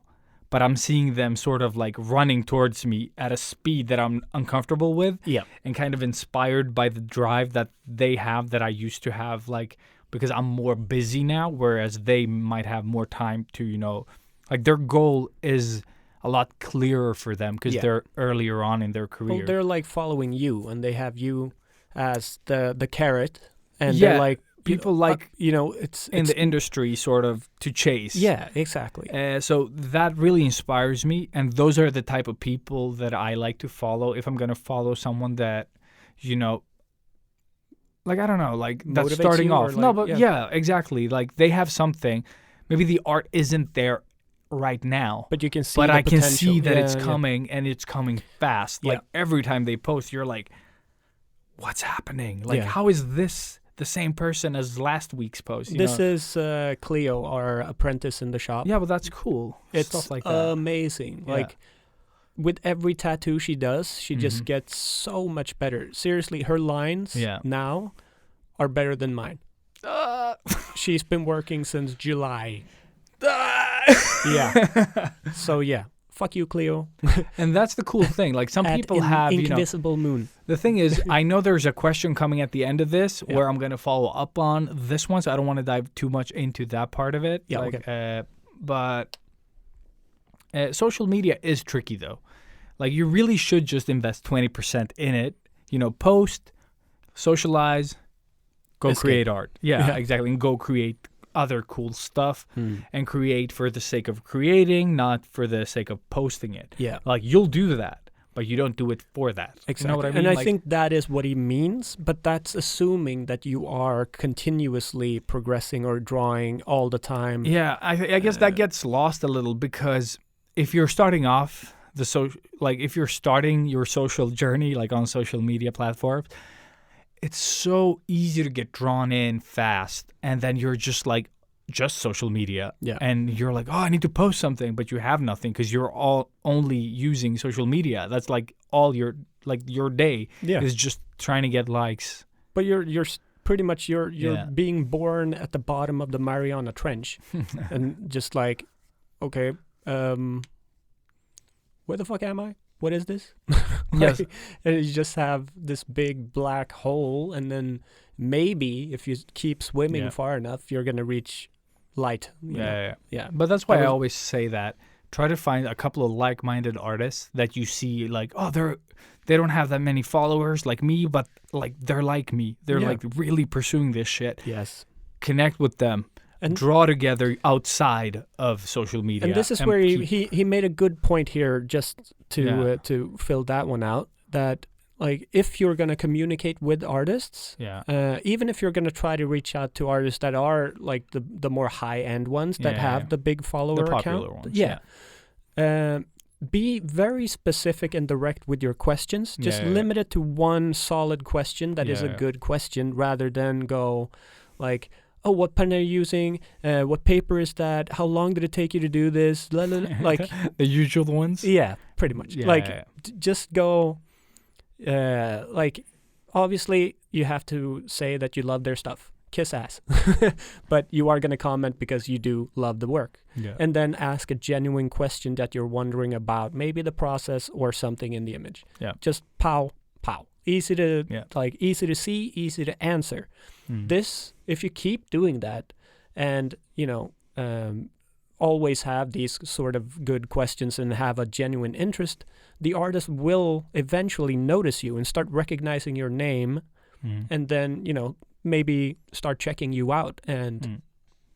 but I'm seeing them sort of like running towards me at a speed that I'm uncomfortable with. Yeah. And kind of inspired by the drive that they have that I used to have, like, because I'm more busy now, whereas they might have more time to, you know, like, their goal is a lot clearer for them because they're earlier on in their career. Well, they're like following you, and they have you as the carrot, and they're like, people it's in the industry sort of to chase. Yeah, exactly. So that really inspires me, and those are the type of people that I like to follow. If I'm gonna follow someone that, you know, like, I don't know, like, that's Motivates starting you, off. or No, like, but yeah, exactly. Like, they have something. Maybe the art isn't there right now, but you can see. but the I can potential. see that Yeah, it's yeah. coming, and it's coming fast. Yeah. Like, every time they post, you're like, what's happening? Like, Yeah. how is this the same person as last week's post? You This know? is Cleo, our apprentice in the shop. Yeah, but that's cool. It's Stuff like that. amazing. Yeah. Like, with every tattoo she does, she just Mhm. gets so much better. Seriously, her lines Yeah. now are better than mine. She's been working since July. Yeah. So yeah, fuck you, Cleo. And that's the cool thing. Like, some At people have, you know, invisible moon. the thing is, I know there's a question coming at the end of this where I'm going to follow up on this one, so I don't want to dive too much into that part of it. Yeah, like, okay. But social media is tricky, though. Like, you really should just invest 20% in it. You know, post, socialize, go Escape. create art. Yeah, Yeah. exactly. And go create other cool stuff and create for the sake of creating, not for the sake of posting it. Yeah. Like, you'll do that, but you don't do it for that. Exactly. You know what I mean? And I Like, think that is what he means, but that's assuming that you are continuously progressing or drawing all the time. yeah, I guess that gets lost a little, because if you're starting off if you're starting your social journey, like, on social media platforms, it's so easy to get drawn in fast, and then you're just like, just social media. Yeah. And you're like, oh, I need to post something, but you have nothing because you're all only using social media. That's like all your day is just trying to get likes. But you're pretty much you're Yeah. being born at the bottom of the Mariana Trench, and just like, okay, where the fuck am I? What is this? Yes. And you just have this big black hole, and then maybe if you keep swimming Yeah. far enough, you're gonna reach light. you know? Yeah. But that's why I I was- always say that try to find a couple of like-minded artists that you see, like, oh, they don't have that many followers like me, but like they're like me. They're Yeah. like really pursuing this shit. Yes. Connect with them. And Draw together outside of social media. And this is where he made a good point here, just to fill that one out, that like if you're going to communicate with artists, even if you're going to try to reach out to artists that are like the more high-end ones that have the big follower the popular account. ones. Be very specific and direct with your questions. Just limit it to one solid question that is a good question, rather than go like, oh, what pen are you using? What paper is that? How long did it take you to do this? Like the usual ones. Yeah, pretty much. Just go. Like, obviously, you have to say that you love their stuff. Kiss ass. But you are going to comment because you do love the work. Yeah. And then ask a genuine question that you're wondering about, maybe the process or something in the image. Yeah. Just pow. Easy to easy to see, easy to answer. This, if you keep doing that, and always have these sort of good questions and have a genuine interest, the artist will eventually notice you and start recognizing your name, and then maybe start checking you out, and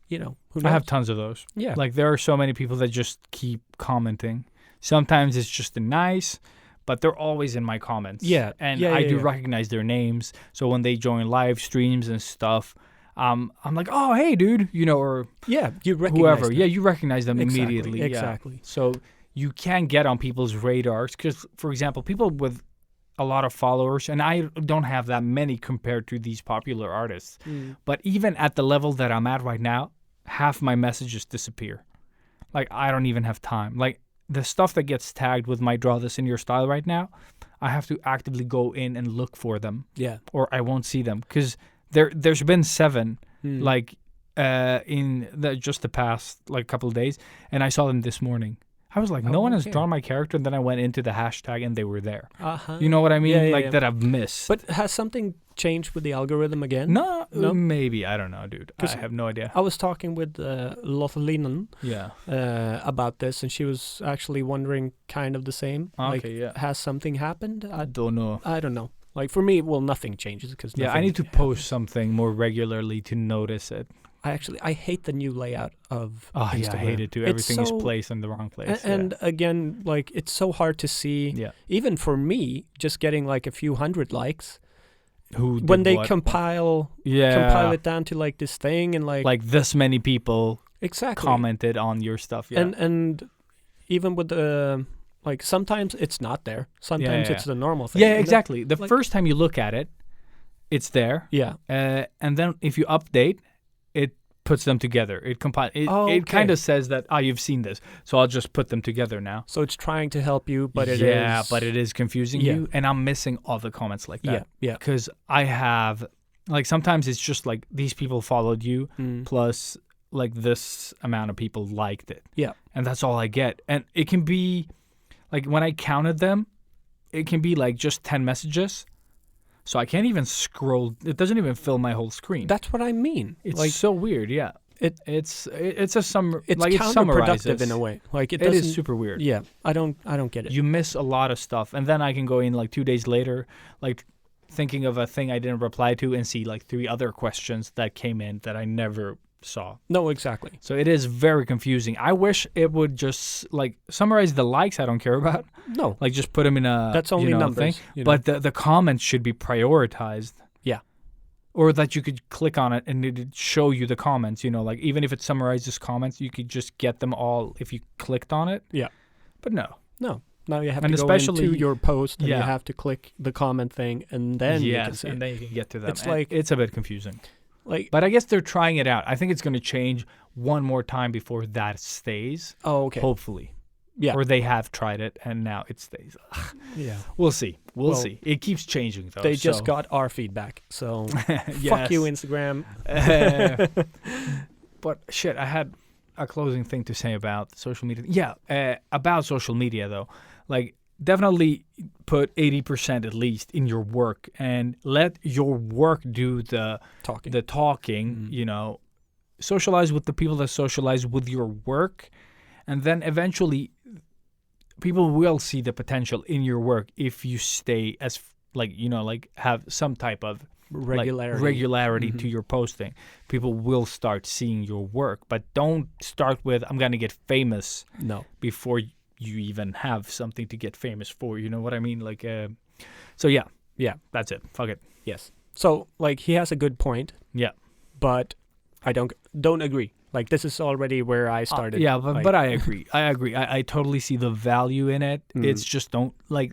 who knows? I have tons of those. Yeah. Like, there are so many people that just keep commenting. Sometimes it's just nice, but they're always in my comments. Yeah. And Yeah, I yeah, do yeah. recognize their names. So when they join live streams and stuff, I'm like, oh, hey, dude, or Yeah, you recognize whoever. them. Yeah, you recognize them Exactly, immediately. Yeah. exactly. So you can get on people's radars because, for example, people with a lot of followers, and I don't have that many compared to these popular artists, but even at the level that I'm at right now, half my messages disappear. Like, I don't even have time. Like, the stuff that gets tagged with my draw this in your style right now, I have to actively go in and look for them, Yeah. or I won't see them because there's been 7 like in just the past like couple of days, and I saw them this morning. I was like, no one has okay. drawn my character, and then I went into the hashtag and they were there. Uh-huh. You know what I mean? Yeah, yeah, like yeah. that I've missed. But has something changed with the algorithm again? no, No? maybe. I don't know, dude. I 'Cause have no idea. I was talking with Lothlinen Yeah. about this, and she was actually wondering kind of the same. Like, Okay, yeah. has something happened? I don't know. I don't know. Like, for me, well, nothing changes because Yeah, I need to post something more regularly to notice it. I hate the new layout of Oh, Instagram. yeah, I hate it too. It's Everything so- is placed in the wrong place. And again, like, it's so hard to see. yeah. Even for me, just getting like a few hundred likes Who when did they what? compile it down to like this thing and like this many people exactly commented on your stuff. Yeah. and even with the like sometimes it's not there. Sometimes yeah. it's the normal thing. yeah, And then- exactly. The like- first time you look at it, it's there. yeah. And then if you update, it puts them together. It compiles. It Okay. kind of says that you've seen this, so I'll just put them together now. So it's trying to help you, but it is but it is confusing Yeah. you, and I'm missing all the comments like that. yeah. Because I have like sometimes it's just like these people followed you plus like this amount of people liked it. Yeah. And that's all I get. And it can be like when I counted them, it can be like just 10 messages. So I can't even scroll. It doesn't even fill my whole screen. That's what I mean. It's like so weird. Yeah. it's a summer. it's like it counterproductive summarizes. in a way. Like it It doesn't. is super weird. Yeah, I don't get it. You miss a lot of stuff, and then I can go in like 2 days later, like thinking of a thing I didn't reply to, and see like 3 other questions that came in that I never saw. No, exactly. So it is very confusing. I wish it would just like summarize the likes I don't care about, No, like just put them in a that's only numbers. thing. you know. But the comments should be prioritized. Yeah. Or that you could click on it and it'd show you the comments, like even if it summarizes comments, you could just get them all if you clicked on it. Yeah. But no. Now you have And to go especially- into your post and you Yeah. have to click the comment thing and then you can see and it. then you can get to them. It's And like- it's a bit confusing. Like, But I guess they're trying it out. I think it's going to change one more time before that stays. oh, okay. Hopefully. Yeah. Or they have tried it and now it stays. Yeah. We'll see. We'll Well, see. It keeps changing though. They just so- got our feedback. So Yes. fuck you, Instagram. But shit, I had a closing thing to say about social media. Yeah, about social media though. Like, definitely put 80% at least in your work and let your work do the Talking. talking. Socialize with the people that socialize with your work, and then eventually people will see the potential in your work if you stay as have some type of regularity to your posting. People will start seeing your work, but don't start with I'm going to get famous No. before you even have something to get famous for. You know what I mean? Like, so yeah, that's it. Fuck it. Yes. So like he has a good point. Yeah. But I don't agree. Like this is already where I started. Yeah, like, but I agree. I totally see the value in it. It's just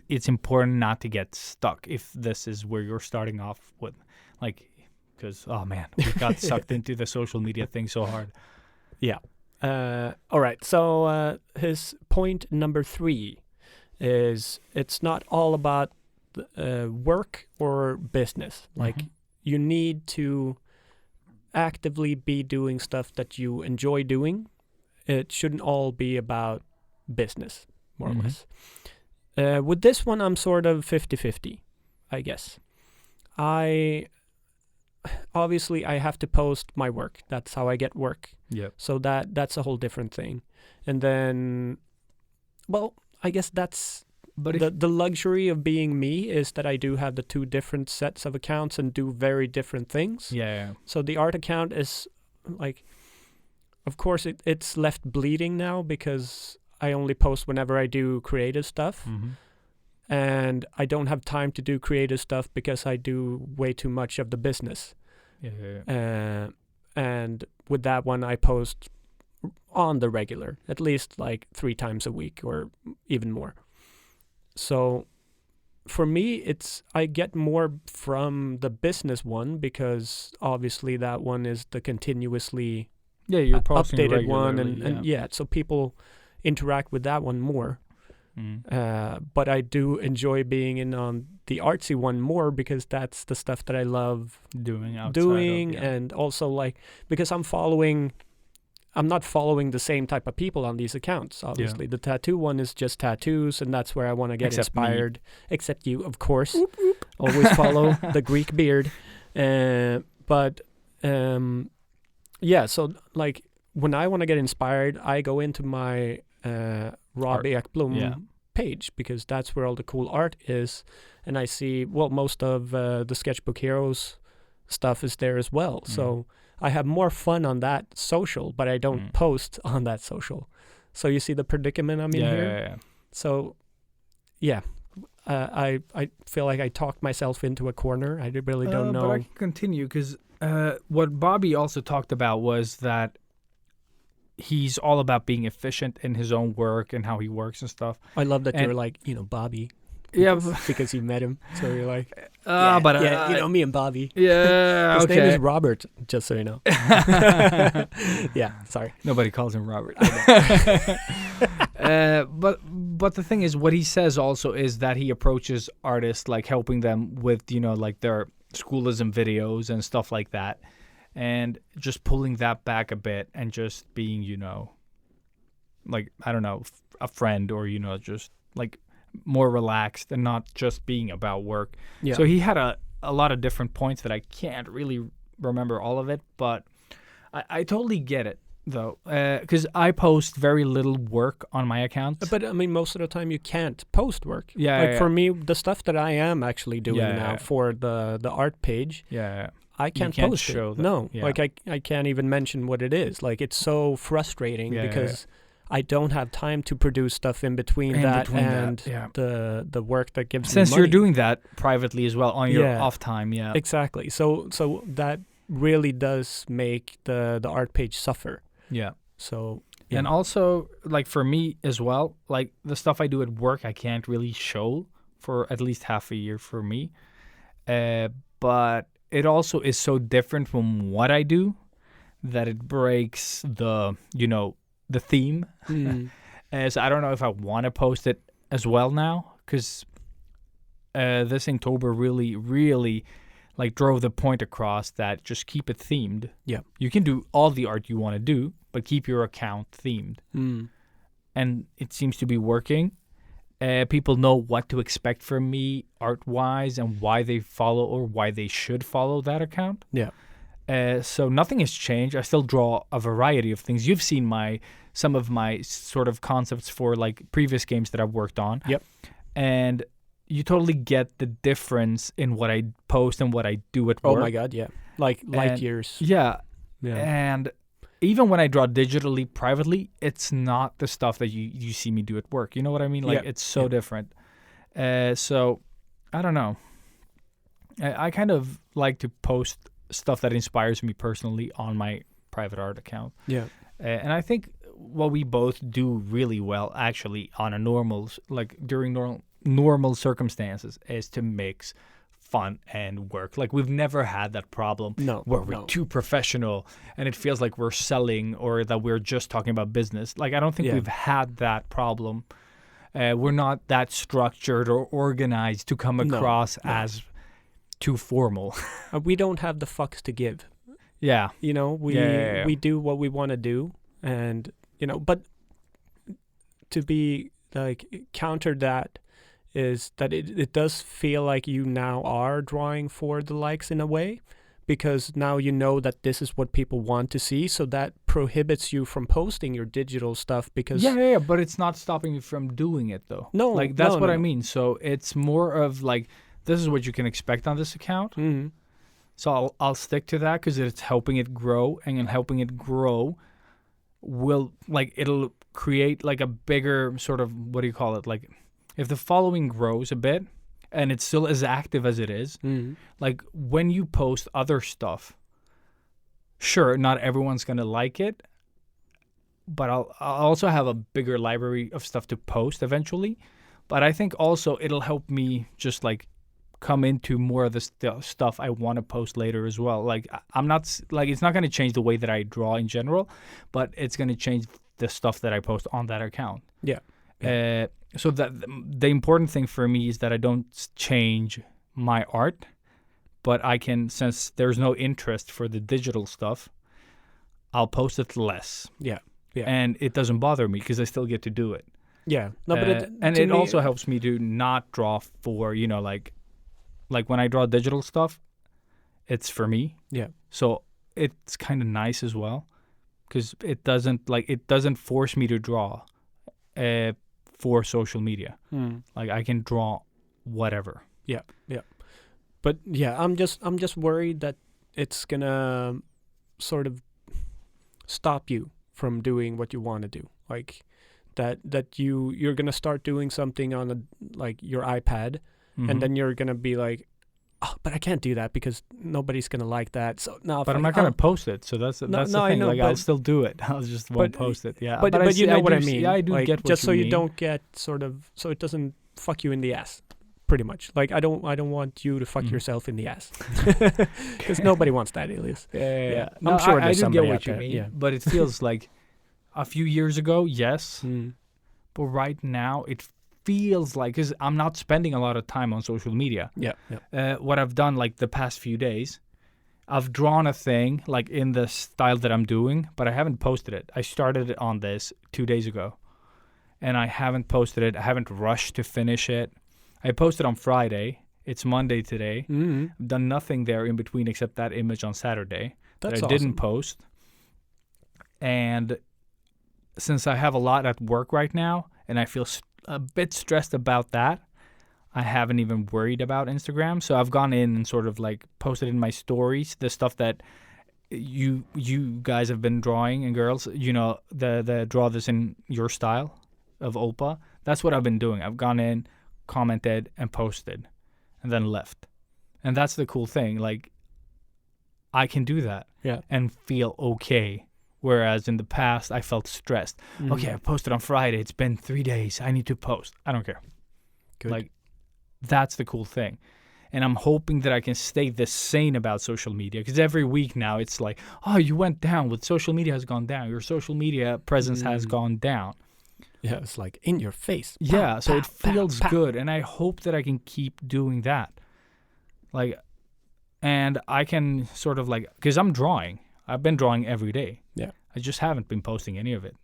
it's important not to get stuck if this is where you're starting off with, because, oh man, we got sucked into the social media thing so hard. Yeah. All right. So his point number 3 is it's not all about work or business. Like you need to actively be doing stuff that you enjoy doing. It shouldn't all be about business, more or less. With this one, I'm sort of 50-50, I guess. Obviously, I have to post my work. That's how I get work. Yeah. So that's a whole different thing. And then, well, I guess that's But the luxury of being me is that I do have the 2 different sets of accounts and do very different things. yeah. So the art account is like, of course, it's left bleeding now because I only post whenever I do creative stuff. Mm-hmm. And I don't have time to do creative stuff because I do way too much of the business. Yeah. And with that one, I post on the regular, at least like 3 times a week or even more. So for me, I get more from the business one because obviously that one is the continuously You're posting updated one. regularly, And so people interact with that one more. But I do enjoy being in on the artsy one more because that's the stuff that I love doing, and also like because I'm not following the same type of people on these accounts. Obviously, the tattoo one is just tattoos, and that's where I want to get inspired. Except you, of course. Whoop, whoop. Always follow the Greek beard. But so like when I want to get inspired, I go into my Robbie Ekblom page because that's where all the cool art is, and I see most of the Sketchbook Heroes stuff is there as well. So I have more fun on that social, but I don't post on that social. So you see the predicament I'm in here. Yeah. So I feel like I talked myself into a corner. I really don't know. But I can continue because what Bobby also talked about was that he's all about being efficient in his own work and how he works and stuff. I love that you're like, Bobby. Because you met him. So you're like, me and Bobby. Yeah, His name is Robert, just so you know. Sorry. Nobody calls him Robert. But the thing is, what he says also is that he approaches artists like helping them with, like their schoolism videos and stuff like that. And just pulling that back a bit and just being, like, I don't know, a friend or, just like more relaxed and not just being about work. Yeah. So he had a lot of different points that I can't really remember all of it, but I totally get it, though, because I post very little work on my account. But, I mean, most of the time you can't post work. For me, the stuff that I am actually doing now for the art page. I can't post show it. No, like I can't even mention what it is. Like it's so frustrating because I don't have time to produce stuff in between and the work that gives me money. Since you're doing that privately as well on your off time, exactly. So that really does make the art page suffer. Yeah. So and also like for me as well, like the stuff I do at work, I can't really show for at least half a year for me, but it also is so different from what I do that it breaks the theme. So I don't know if I want to post it as well now because this Inktober really, really like drove the point across that just keep it themed. Yeah. You can do all the art you want to do, but keep your account themed. And it seems to be working. People know what to expect from me art-wise and why they follow or why they should follow that account. Yeah. So nothing has changed. I still draw a variety of things. You've seen some of my sort of concepts for like previous games that I've worked on. Yep. And you totally get the difference in what I post and what I do at work. Oh my God, yeah. Like light years. Yeah. And even when I draw digitally privately, it's not the stuff that you see me do at work. You know what I mean? Like it's so different. So I don't know. I kind of like to post stuff that inspires me personally on my private art account. Yeah. And I think what we both do really well actually on a during normal circumstances is to mix fun and work. Like we've never had that problem where we're too professional and it feels like we're selling or that we're just talking about business. Like I don't think we've had that problem. We're not that structured or organized to come across as too formal. We don't have the fucks to give. Yeah. We do what we want to do and but to be like counter that is that it does feel like you now are drawing for the likes in a way because now you know that this is what people want to see, so that prohibits you from posting your digital stuff because but it's not stopping you from doing it though. No, like that's what I mean. So it's more of like this is what you can expect on this account. Mm-hmm. So I'll stick to that because it's helping it grow, and in helping it grow, it'll create like a bigger sort of, what do you call it? Like if the following grows a bit and it's still as active as it is, like when you post other stuff, sure, not everyone's going to like it, but I'll also have a bigger library of stuff to post eventually. But I think also it'll help me just like come into more of the stuff I want to post later as well. Like I'm not like, it's not going to change the way that I draw in general, but it's going to change the stuff that I post on that account. Yeah. So that the important thing for me is that I don't change my art, but I can, since there's no interest for the digital stuff, I'll post it less. Yeah. Yeah. And it doesn't bother me because I still get to do it. Yeah. No, but it also helps me to not draw for, you know, like when I draw digital stuff, it's for me. Yeah. So it's kind of nice as well because it doesn't force me to draw for social media. Like I can draw whatever. Yeah. Yeah. But yeah, I'm just worried that it's gonna sort of stop you from doing what you want to do. Like that you're gonna start doing something on your iPad, and then you're gonna be like, oh, but I can't do that because nobody's gonna like that. So no, but I'm not gonna post it. So that's the thing. I know, like I'll still do it. I'll just won't post it. Yeah, but you know what I mean. Yeah, I do like, get what just you so mean. you don't get sort of, so it doesn't fuck you in the ass. Pretty much. Like I don't want you to fuck yourself in the ass because nobody wants that, Ilias. Yeah. No, I'm sure I there's do somebody get out what you there. mean. Yeah. But it feels like a few years ago, yes. But right now, it feels like, because I'm not spending a lot of time on social media. Yeah. Yeah. What I've done like the past few days, I've drawn a thing like in the style that I'm doing, but I haven't posted it. I started it on this 2 days ago, and I haven't posted it. I haven't rushed to finish it. I posted on Friday. It's Monday today. I've done nothing there in between except that image on Saturday That's that I didn't post. And since I have a lot at work right now and I feel a bit stressed about that, I haven't even worried about Instagram. So I've gone in and sort of like posted in my stories the stuff that you guys have been drawing, and girls, you know, the draw this in your style of Opa. That's what I've been doing. I've gone in, commented, and posted, and then left. And that's the cool thing. Like, I can do that and feel okay. Whereas in the past, I felt stressed. Okay, I posted on Friday. It's been 3 days. I need to post. I don't care. Good. Like, that's the cool thing. And I'm hoping that I can stay this sane about social media. Because every week now, it's like, oh, you went down. With social media has gone down. Your social media presence has gone down. Yeah, it's like in your face. Yeah, so it feels good. And I hope that I can keep doing that. Like, and I can sort of like, because I'm drawing. I've been drawing every day. Yeah. I just haven't been posting any of it.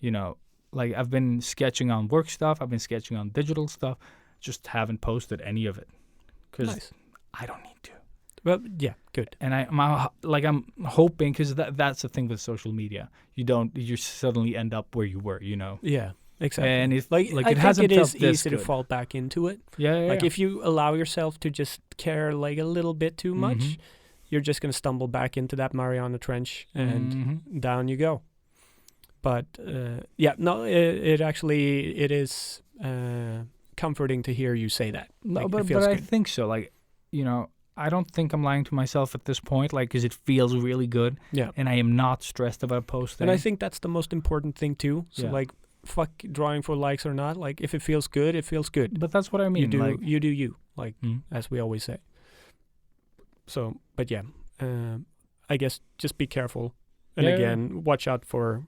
You know, like I've been sketching on work stuff. I've been sketching on digital stuff. Just haven't posted any of it. Because I don't need to. Well, yeah, good. And I'm hoping, because that's the thing with social media. You suddenly end up where you were, you know. Yeah, exactly. And it's like it I hasn't think it is felt this easy to good. fall back into it. Yeah. Like if you allow yourself to just care like a little bit too much, you're just gonna stumble back into that Mariana Trench, and down you go. But it is comforting to hear you say that. No, like, but I think so. Like, you know, I don't think I'm lying to myself at this point, like, because it feels really good. Yeah. And I am not stressed about posting. And I think that's the most important thing too. So like, fuck drawing for likes or not. Like, if it feels good, it feels good. But that's what I mean. You do you. Like, as we always say. So, but yeah, I guess just be careful. And again, watch out for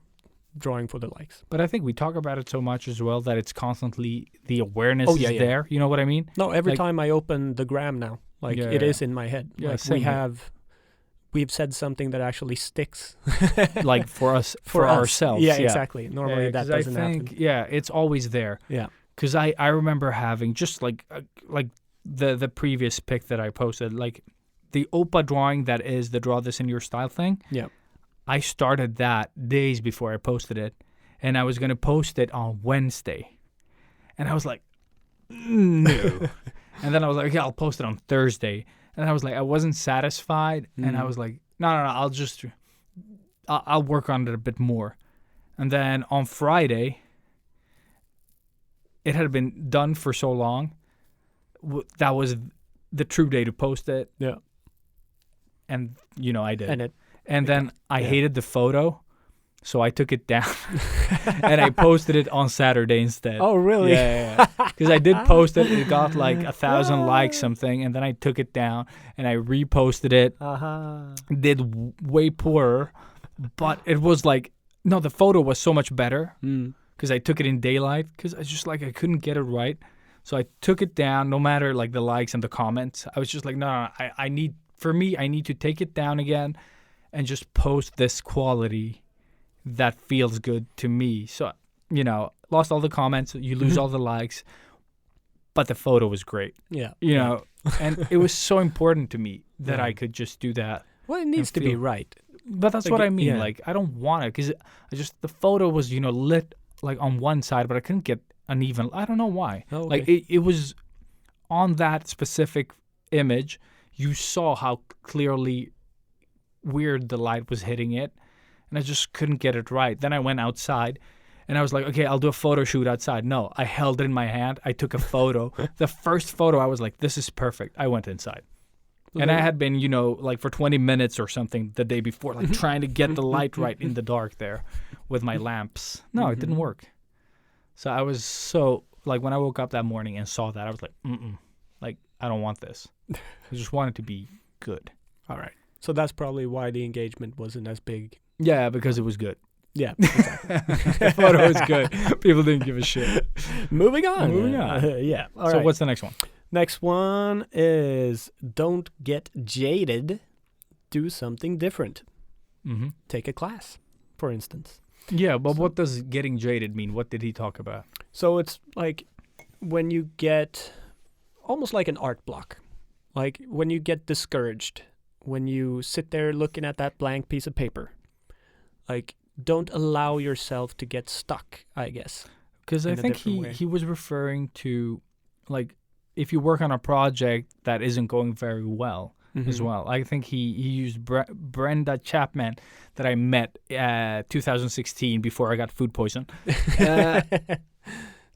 drawing for the likes. But I think we talk about it so much as well that it's constantly, the awareness is there. You know what I mean? No, every time I open the gram now, like it is in my head. Yeah, like we've said something that actually sticks. Like for us, for ourselves. Yeah, exactly. Normally that doesn't happen. Yeah, it's always there. Yeah. Because I remember having just like the previous pic that I posted, like the Opa drawing that is the draw this in your style thing. Yeah. I started that days before I posted it, and I was going to post it on Wednesday. And I was like, no. And then I was like, okay, I'll post it on Thursday. And I was like, I wasn't satisfied. And I was like, no, I'll work on it a bit more. And then on Friday, it had been done for so long. That was the true day to post it. Yeah. And, I did. And then I hated the photo, so I took it down. And I posted it on Saturday instead. Oh, really? Yeah. Because I did post it. It got like 1,000 likes something. And then I took it down and I reposted it. Did way poorer. But it was like, no, the photo was so much better. Because I took it in daylight. Because I just like, I couldn't get it right. So I took it down, no matter like the likes and the comments. I was just like, no, I need to take it down again and just post this quality that feels good to me. So, lost all the comments, you lose all the likes, but the photo was great. Yeah. And it was so important to me that I could just do that. Well, it needs to be right. But that's what I mean. Like, I don't want it because the photo was, lit like on one side, but I couldn't get uneven. I don't know why. Oh, okay. Like it was on that specific image. You saw how clearly weird the light was hitting it, and I just couldn't get it right. Then I went outside, and I was like, okay, I'll do a photo shoot outside. No, I held it in my hand. I took a photo. The first photo, I was like, this is perfect. I went inside. And I had been, like for 20 minutes or something the day before, like trying to get the light right in the dark there with my lamps. No, it didn't work. So I was so, like when I woke up that morning and saw that, I was like, like, I don't want this. I just want it to be good. All right. So that's probably why the engagement wasn't as big. Yeah, because it was good. Yeah, exactly. The photo was good. People didn't give a shit. Moving on. Yeah. All so right. What's the next one? Next one is don't get jaded. Do something different. Take a class, for instance. Yeah, but what does getting jaded mean? What did he talk about? So it's like when you get almost like an art block. Like when you get discouraged, when you sit there looking at that blank piece of paper. Like, don't allow yourself to get stuck, I guess. Because I think he was referring to, like, if you work on a project that isn't going very well as well. I think he used Brenda Chapman that I met 2016 before I got food poison.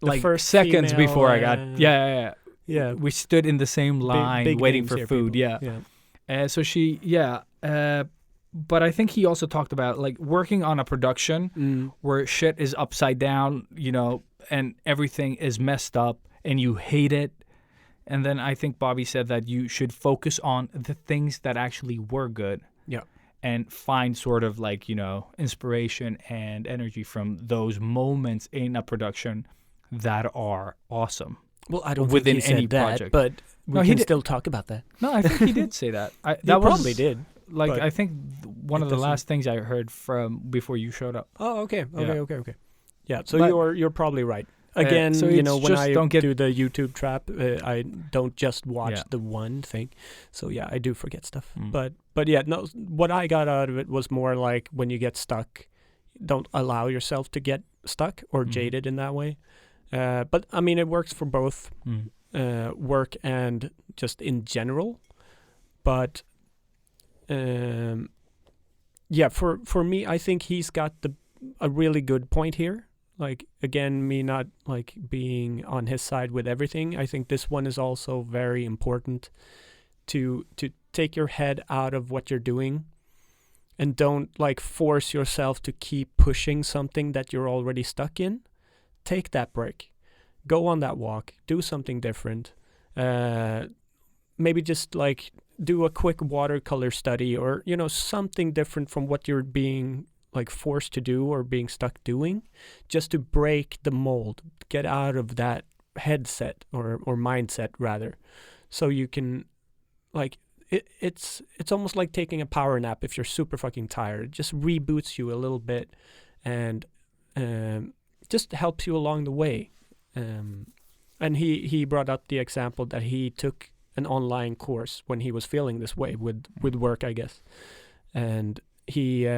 Like first seconds female, before I got... Yeah. We stood in the same line big waiting for here, food. people. Yeah. So she... Yeah. But I think he also talked about like working on a production where shit is upside down, and everything is messed up and you hate it. And then I think Bobby said that you should focus on the things that actually were good. Yeah. And find sort of like, inspiration and energy from those moments in a production that are awesome. Well, I don't within think he any said that, project. but we can still talk about that. No, I think he did say that. That probably did. Like, I think one of the last things I heard from before you showed up. Oh, okay. Yeah, so But- you're probably right. Again, so when just I don't get- do the YouTube trap, I don't just watch Yeah. the one thing. So yeah, I do forget stuff. But yeah, no. What I got out of it was more like when you get stuck, don't allow yourself to get stuck or jaded in that way. But I mean, it works for both work and just in general. But yeah, for me, I think he's got a really good point here. Like, again, me not like being on his side with everything. I think this one is also very important to take your head out of what you're doing and don't like force yourself to keep pushing something that you're already stuck in. Take that break. Go on that walk. Do something different. Maybe just like do a quick watercolor study or, something different from what you're being like forced to do or being stuck doing, just to break the mold, get out of that headset or mindset rather, so you can like it's almost like taking a power nap. If you're super fucking tired, it just reboots you a little bit and just helps you along the way. And he brought up the example that he took an online course when he was feeling this way with work, I guess, and he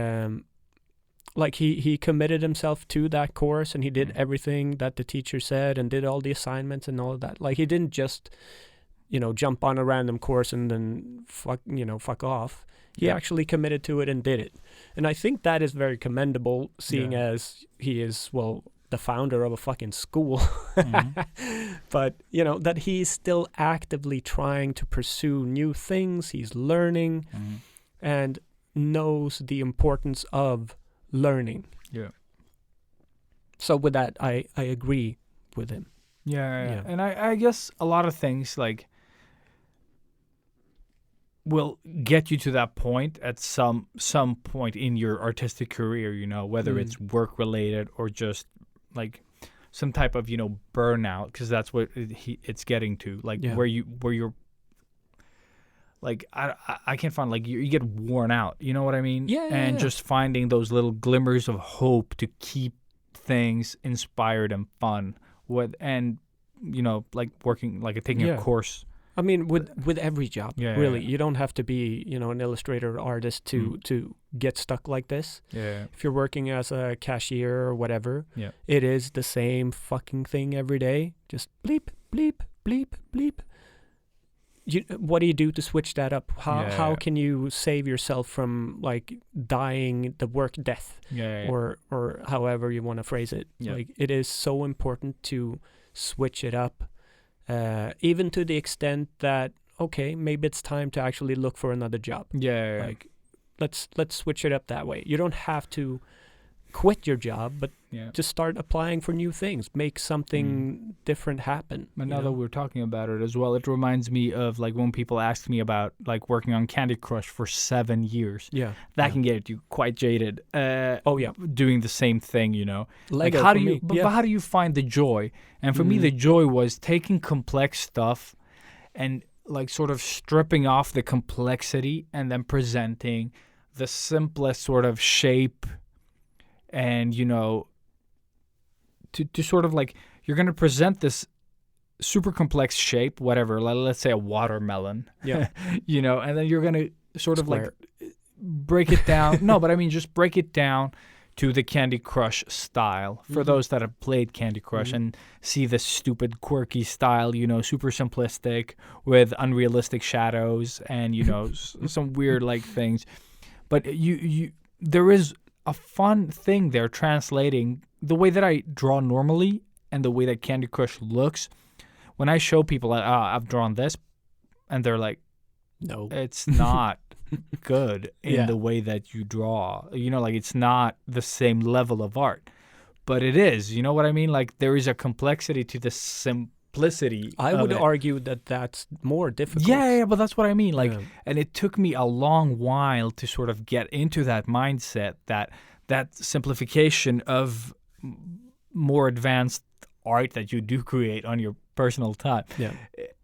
he committed himself to that course and he did everything that the teacher said and did all the assignments and all of that. Like, he didn't just jump on a random course and then fuck off. He actually committed to it and did it. And I think that is very commendable, seeing as he is, the founder of a fucking school. But, that he's still actively trying to pursue new things. He's learning and knows the importance of learning. Yeah. So with that, I agree with him. Yeah. And I guess a lot of things like will get you to that point at some point in your artistic career, whether it's work related or just like some type of, burnout, because that's what it's getting to, like where you're like, I can't find, like, you get worn out, you know what I mean? And just finding those little glimmers of hope to keep things inspired and fun like working, like taking a course. I mean, with every job, really. You don't have to be, an illustrator or artist to get stuck like this. If you're working as a cashier or whatever, it is the same fucking thing every day. Just bleep, bleep, bleep, bleep. What do you do to switch that up? How can you save yourself from, like, dying the work death? Or however you want to phrase it. Like, it is so important to switch it up. Even to the extent that, okay, maybe it's time to actually look for another job. Like, let's switch it up that way. You don't have to quit your job, but just start applying for new things. Make something different happen. And now that we're talking about it as well, it reminds me of, like, when people ask me about, like, working on Candy Crush for 7 years. That can get you quite jaded. Doing the same thing, Lego, like, but how do you find the joy? And for me, the joy was taking complex stuff and, like, sort of stripping off the complexity and then presenting the simplest sort of shape. And, to sort of, like, you're going to present this super complex shape, whatever, let's say a watermelon, and then you're going to sort of, like, break it down. No, but I mean, just break it down to the Candy Crush style. For those that have played Candy Crush and see the stupid, quirky style, super simplistic with unrealistic shadows and, some weird, like, things. But there is a fun thing there, translating the way that I draw normally and the way that Candy Crush looks. When I show people, I've drawn this, and they're like, no, it's not good in the way that you draw. Like, it's not the same level of art. But it is, you know what I mean? Like, there is a complexity to the simplicity. I would argue that that's more difficult. Yeah, but that's what I mean. Like, and it took me a long while to sort of get into that mindset, that simplification of more advanced art that you do create on your personal time.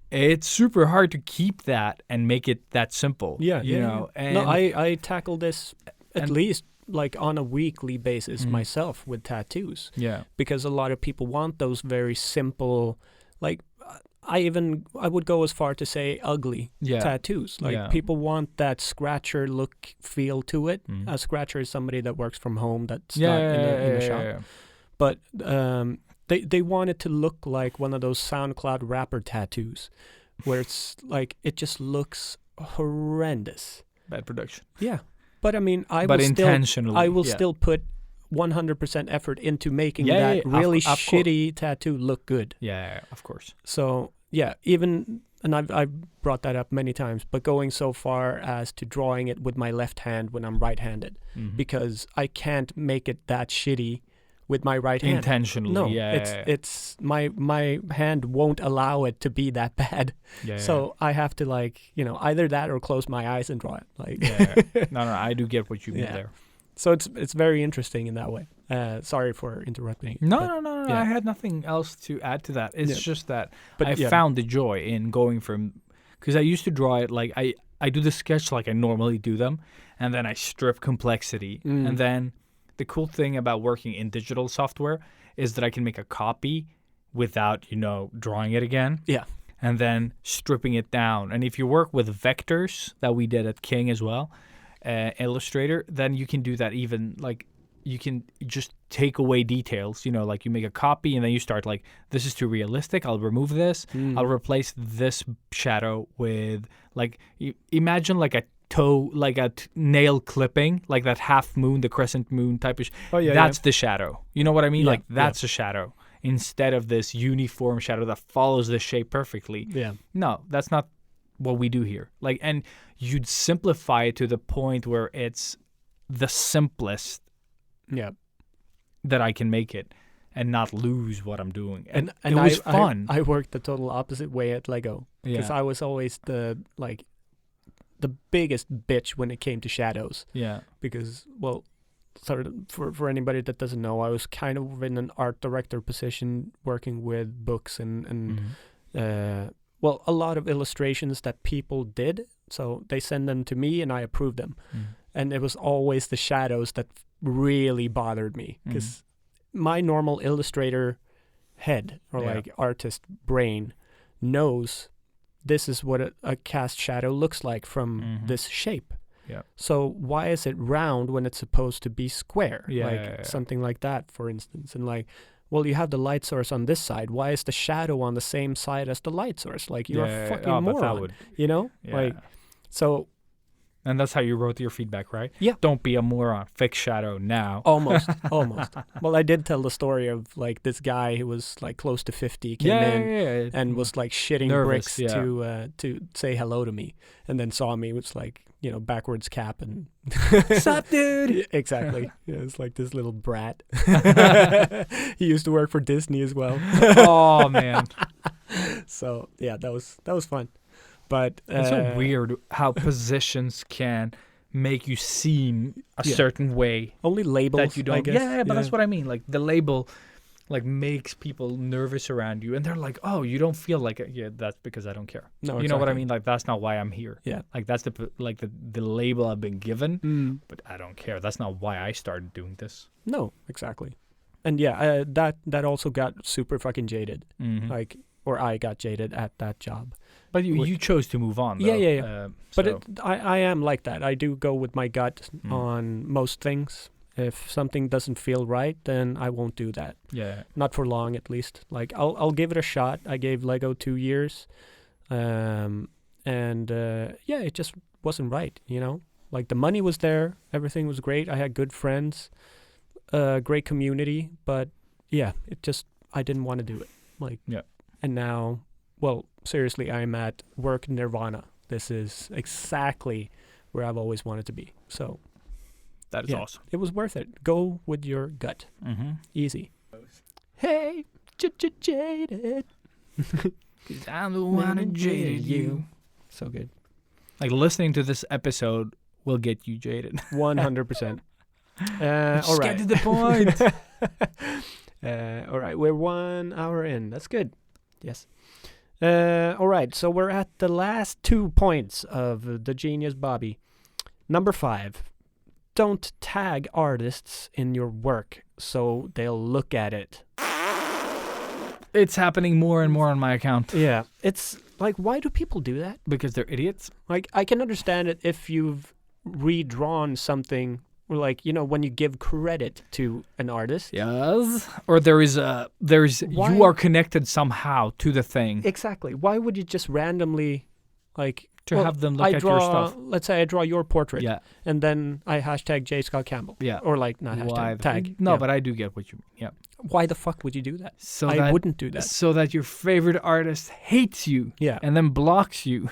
It's super hard to keep that and make it that simple. And no, I tackle this at least, like, on a weekly basis myself with tattoos. Because a lot of people want those very simple, like, I would go as far to say ugly tattoos. Like, people want that scratcher look feel to it. A scratcher is somebody that works from home, that's not in the shop. But they want it to look like one of those SoundCloud rapper tattoos, where it's like, it just looks horrendous. Bad production. But I mean, I will still put 100% effort into making that really shitty tattoo look good. Of course. So even, and I've brought that up many times, but going so far as to drawing it with my left hand when I'm right-handed, because I can't make it that shitty with my right hand. Intentionally. No, it's my hand won't allow it to be that bad. So I have to, like, either that or close my eyes and draw it. Like, no, I do get what you mean there. So it's very interesting in that way. Sorry for interrupting. No. I had nothing else to add to that. It's just that I found the joy in going from, because I used to draw it like I do the sketch like I normally do them, and then I strip complexity. And then the cool thing about working in digital software is that I can make a copy without, drawing it again. And then stripping it down. And if you work with vectors that we did at King as well, Illustrator, then you can do that even, like, you can just take away details, like you make a copy and then you start like, this is too realistic. I'll remove this. I'll replace this shadow with like, imagine like a toe, like a nail clipping, like that half moon, the crescent moon type of, that's the shadow. You know what I mean? Like that's a shadow instead of this uniform shadow that follows the shape perfectly. Yeah. No, that's not what we do here. Like, and you'd simplify it to the point where it's the simplest that I can make it and not lose what I'm doing. And it was fun. I worked the total opposite way at Lego because I was always the biggest bitch when it came to shadows. Yeah. Because, well, sort of for anybody that doesn't know, I was kind of in an art director position working with books and well, a lot of illustrations that people did. So they send them to me and I approve them. And it was always the shadows that really bothered me because my normal illustrator head or like artist brain knows this is what a cast shadow looks like from this shape. Yeah. So why is it round when it's supposed to be square? Something like that, for instance. And like, well, you have the light source on this side. Why is the shadow on the same side as the light source? Like, you're a fucking moron. You know? Yeah. Like, so. And that's how you wrote your feedback, right? Yeah. Don't be a moron. Fix shadow now. Almost. Well, I did tell the story of like this guy who was like close to 50 came in and was like shitting bricks to say hello to me, and then saw me with like, backwards cap and sup, dude? Exactly. Yeah, it's like this little brat. He used to work for Disney as well. Oh man. So yeah, that was fun. But it's so weird how positions can make you seem a certain way. Only labels that you don't. I guess. But that's what I mean. Like the label, like makes people nervous around you, and they're like, "Oh, you don't feel like it." Yeah, that's because I don't care. No, you know what I mean. Like that's not why I'm here. Yeah, like that's the label I've been given, but I don't care. That's not why I started doing this. No, exactly. And yeah, that also got super fucking jaded. Like, or I got jaded at that job. But you chose to move on, though. Yeah. But I am like that. I do go with my gut on most things. If something doesn't feel right, then I won't do that. Yeah. Not for long, at least. Like, I'll give it a shot. I gave Lego 2 years. It just wasn't right, Like, the money was there. Everything was great. I had good friends. Great community. But, yeah, I didn't want to do it. Like, and now... Well, seriously, I'm at work nirvana. This is exactly where I've always wanted to be. So that is awesome. It was worth it. Go with your gut. Easy. Hey, jaded. 'Cause I'm the one who jaded you. So good. Like listening to this episode will get you jaded. 100%. All right. Get to the point. All right, we're 1 hour in. That's good. Yes. All right, so we're at the last 2 points of the genius Bobby. Number 5, don't tag artists in your work so they'll look at it. It's happening more and more on my account. Yeah, it's like, why do people do that? Because they're idiots. Like, I can understand it if you've redrawn something. Like, when you give credit to an artist. Yes. Or you are connected somehow to the thing. Exactly. Why would you just randomly, like... have them look at your stuff. Let's say I draw your portrait. Yeah. And then I hashtag J. Scott Campbell. Yeah. Or like, not hashtag, tag. No, but I do get what you mean. Yeah. Why the fuck would you do that? I wouldn't do that. So that your favorite artist hates you. Yeah. And then blocks you.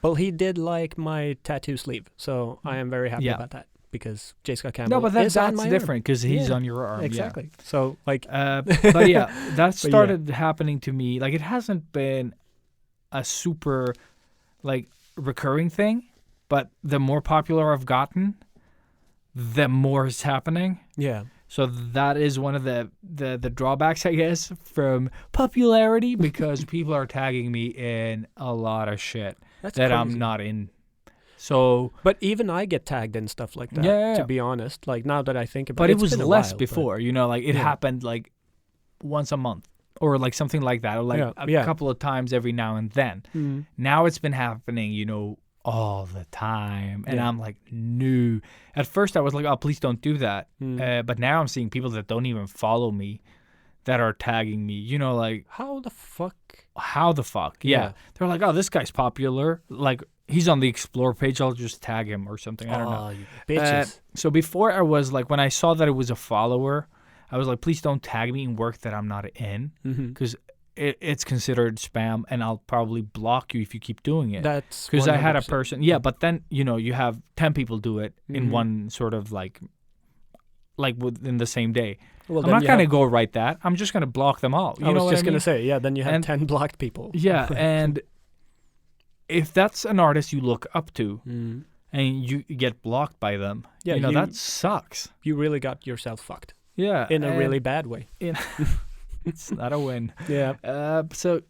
Well, he did like my tattoo sleeve. So I am very happy about that. Because J. Scott Campbell that's different because he's on your arm. Exactly. Yeah. So, like... but yeah, that started happening to me. Like, it hasn't been a super, like, recurring thing, but the more popular I've gotten, the more is happening. Yeah. So that is one of the drawbacks, I guess, from popularity, because people are tagging me in a lot of shit that crazy. I'm not in. So, but even I get tagged in stuff like that, to be honest. Like, now that I think about it. But it was less before, like it happened like once a month or like something like that, or like a couple of times every now and then. Now it's been happening, all the time. And Yeah. I'm like, no. At first I was like, oh, please don't do that. But now I'm seeing people that don't even follow me that are tagging me, you know, like, How the fuck? how the fuck? Yeah. They're like, oh, this guy's popular. Like, he's on the Explore page. I'll just tag him or something. I don't know. Oh, you bitches. So before I was like, when I saw that it was a follower, I was like, please don't tag me in work that I'm not in, because it's considered spam, and I'll probably block you if you keep doing it. That's Because I had a 100%. person, but then, you have 10 people do it in one sort of like within the same day. Well, I'm then not you going to have- go write that. I'm just going to block them all. You I know was what just I gonna mean? say, yeah. Then you have And- 10 blocked people. Yeah, and if that's an artist you look up to and you get blocked by them, Yeah, that sucks. You really got yourself fucked Yeah. in a and really bad way. it's not a win. Yeah, So,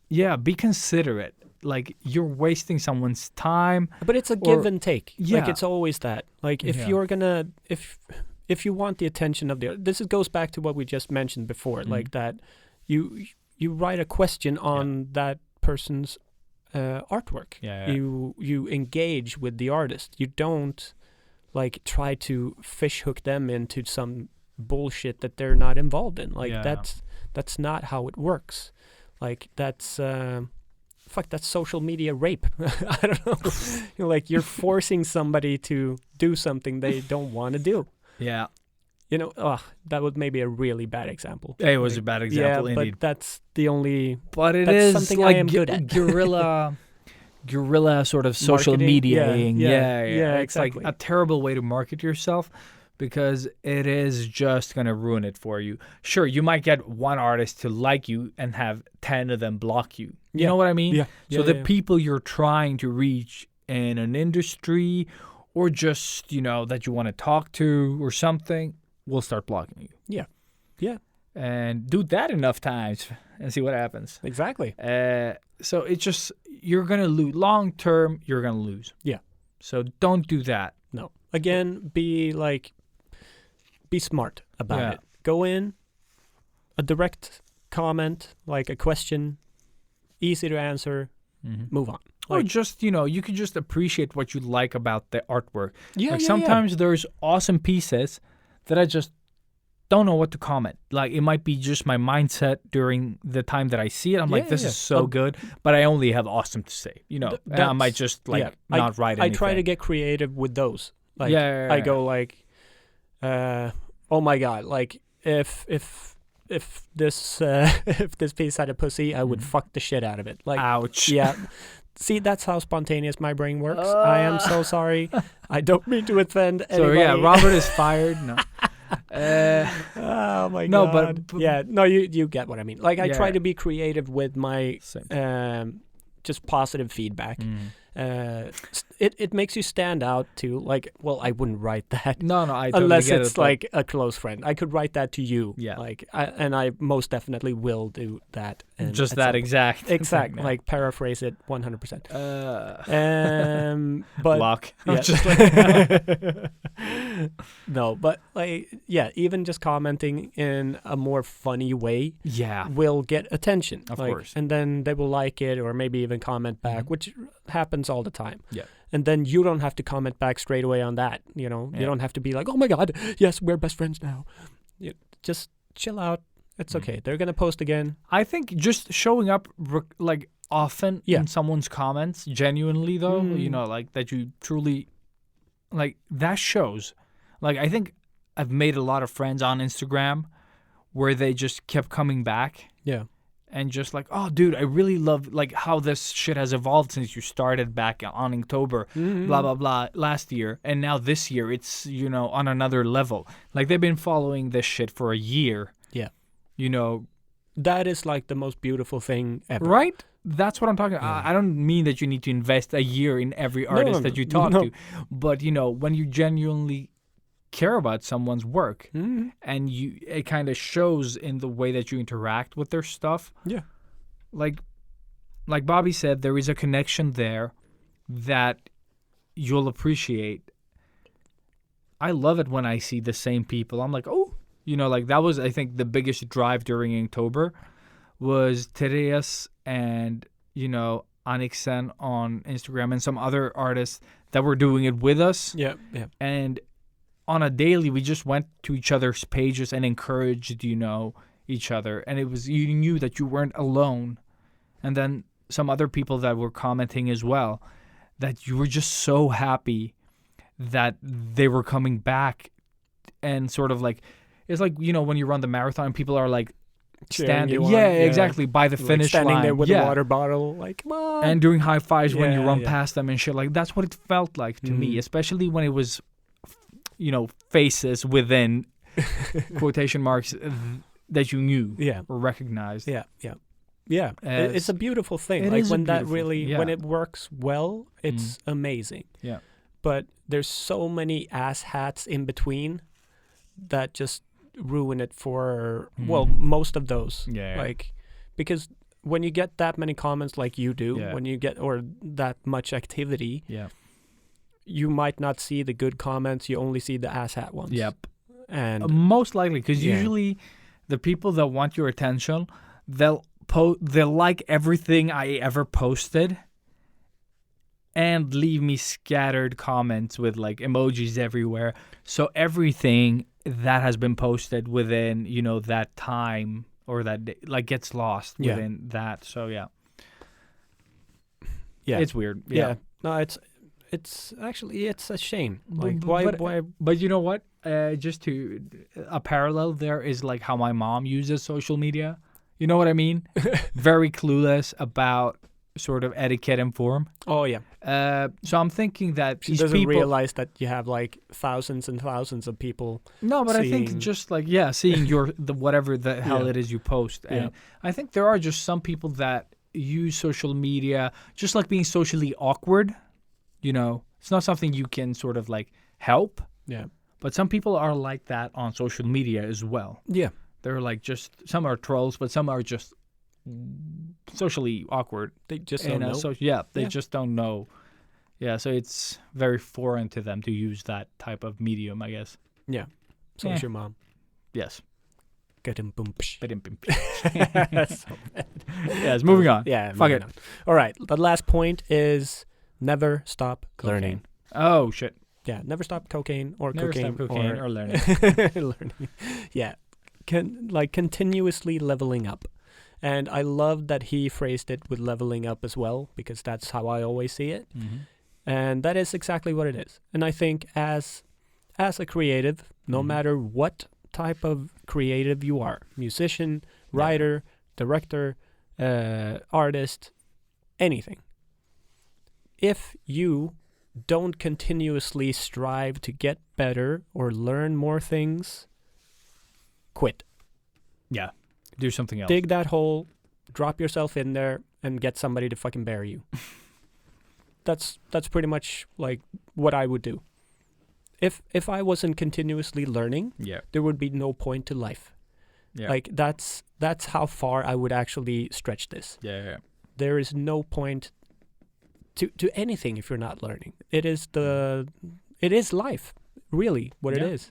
be considerate. Like, you're wasting someone's time. but it's a give and take. Like Yeah. it's always that. Like if Yeah. you're gonna if you want the attention of goes back to what we just mentioned before. Like that, you write a question on that person's artwork. Yeah. You engage with the artist. You don't like try to fish hook them into some bullshit that they're not involved in. Like that's not how it works. Like that's that's social media rape. I don't know. Like you're forcing somebody to do something they don't want to do. Yeah. That was maybe a really bad example. It was a bad example, yeah, indeed. but that's the only. But it that's is something like I am good at. guerrilla sort of social Marketing, mediaing. yeah, It's exactly. like a terrible way to market yourself, because it is just going to ruin it for you. Sure, you might get one artist to like you and have 10 of them block you. You know what I mean? Yeah. So the people you're trying to reach in an industry, or just, that you want to talk to or something, will start blocking you. Yeah. Yeah. And do that enough times and see what happens. Exactly. So it's just, you're going to lose. Long term, you're going to lose. Yeah. So don't do that. No. Again, be smart about it. Go in, a direct comment, like a question, easy to answer, move on. Or just, you could just appreciate what you like about the artwork. Yeah, sometimes there's awesome pieces that I just don't know what to comment. Like, it might be just my mindset during the time that I see it. I'm like, this is so good, but I only have awesome to say. And I might just not write anything. I try to get creative with those. Like, Yeah. I go like, oh my god, like if this if this piece had a pussy, I would fuck the shit out of it. Like, ouch. yeah. See, that's how spontaneous my brain works. I am so sorry. I don't mean to offend anybody. So Robert is fired. No. Oh my No, god. but yeah, no, you get what I mean. Like I try Yeah. to be creative with my Same. just positive feedback. It makes you stand out too. Like, well, I wouldn't write that. No, I totally Unless get it's it, but- like a close friend. I could write that to you. Yeah. Like, I most definitely will do that. And just at that some point. exact. Exact. thing, Like, paraphrase it 100%. But block. yeah. Just like, no, but like, yeah, even just commenting in a more funny way yeah. will get attention. Of like, course. And then they will like it or maybe even comment back, which happens all the time. Yeah. And then you don't have to comment back straight away on that. You Yeah. don't have to be like, oh my God, yes, we're best friends now. Just chill out. It's okay. They're going to post again. I think just showing up like often Yeah. in someone's comments, genuinely though, like that you truly, like, that shows. Like, I think I've made a lot of friends on Instagram where they just kept coming back. Yeah. And just like, oh, dude, I really love like how this shit has evolved since you started back on October, blah, blah, blah, last year. And now this year, it's, on another level. Like, they've been following this shit for a year. Yeah. That is like the most beautiful thing ever. Right? That's what I'm talking about. I don't mean that you need to invest a year in every artist that you talk to. But, when you genuinely care about someone's work and it kind of shows in the way that you interact with their stuff. Yeah. Like Bobby said, there is a connection there that you'll appreciate. I love it when I see the same people. I'm like, oh, like that was, I think, the biggest drive during October was Ilias and, Anixen on Instagram and some other artists that were doing it with us. Yeah. And on a daily, we just went to each other's pages and encouraged, each other. And it was, you knew that you weren't alone. And then some other people that were commenting as well, that you were just so happy that they were coming back, and sort of like, it's like, when you run the marathon, people are like standing, exactly, by the finish standing line. there with a water bottle, like, come on. And doing high fives when you run past them and shit. Like, that's what it felt like to me, especially when it was, faces within quotation marks that you knew or recognized. Yeah, it's a beautiful thing. Like when that really, when it works well, it's amazing. Yeah. But there's so many asshats in between that just ruin it for, most of those. Yeah. Like, because when you get that many comments like you do, when you get, or that much activity, you might not see the good comments. You only see the asshat ones. Yep. And most likely, because usually the people that want your attention, they'll like everything I ever posted and leave me scattered comments with like emojis everywhere. So everything that has been posted within, that time or that day, like, gets lost within that. So yeah, it's weird. Yeah. No, it's actually, it's a shame. Like, why? But you know what? Just to a parallel there is like how my mom uses social media. You know what I mean? Very clueless about sort of etiquette and form. Oh, yeah. So I'm thinking that she doesn't realize that you have like thousands and thousands of people. No, but I think just like, seeing the whatever the hell it is you post. And I think there are just some people that use social media just like being socially awkward. It's not something you can sort of like help. Yeah. But some people are like that on social media as well. Yeah. They're like some are trolls, but some are just socially awkward. They just don't know. They just don't know. Yeah, so it's very foreign to them to use that type of medium, I guess. Yeah. So is your mom. Yes. Get him boom. That's so bad. Yes, moving on. Yeah. Fuck it. All right. The last point is never stop learning. Oh, shit. Yeah. Never stop cocaine or never cooking. Stop cocaine or learning. Learning. Yeah. Continuously leveling up. And I love that he phrased it with leveling up as well, because that's how I always see it. Mm-hmm. And that is exactly what it is. And I think as a creative, no matter what type of creative you are, musician, writer, director, artist, anything, if you don't continuously strive to get better or learn more things, quit. Yeah. Do something else. Dig that hole, drop yourself in there, and get somebody to fucking bury you. That's pretty much like what I would do. If I wasn't continuously learning, there would be no point to life. Yeah. Like that's how far I would actually stretch this. Yeah. There is no point to anything if you're not learning. It is life, really, what it is.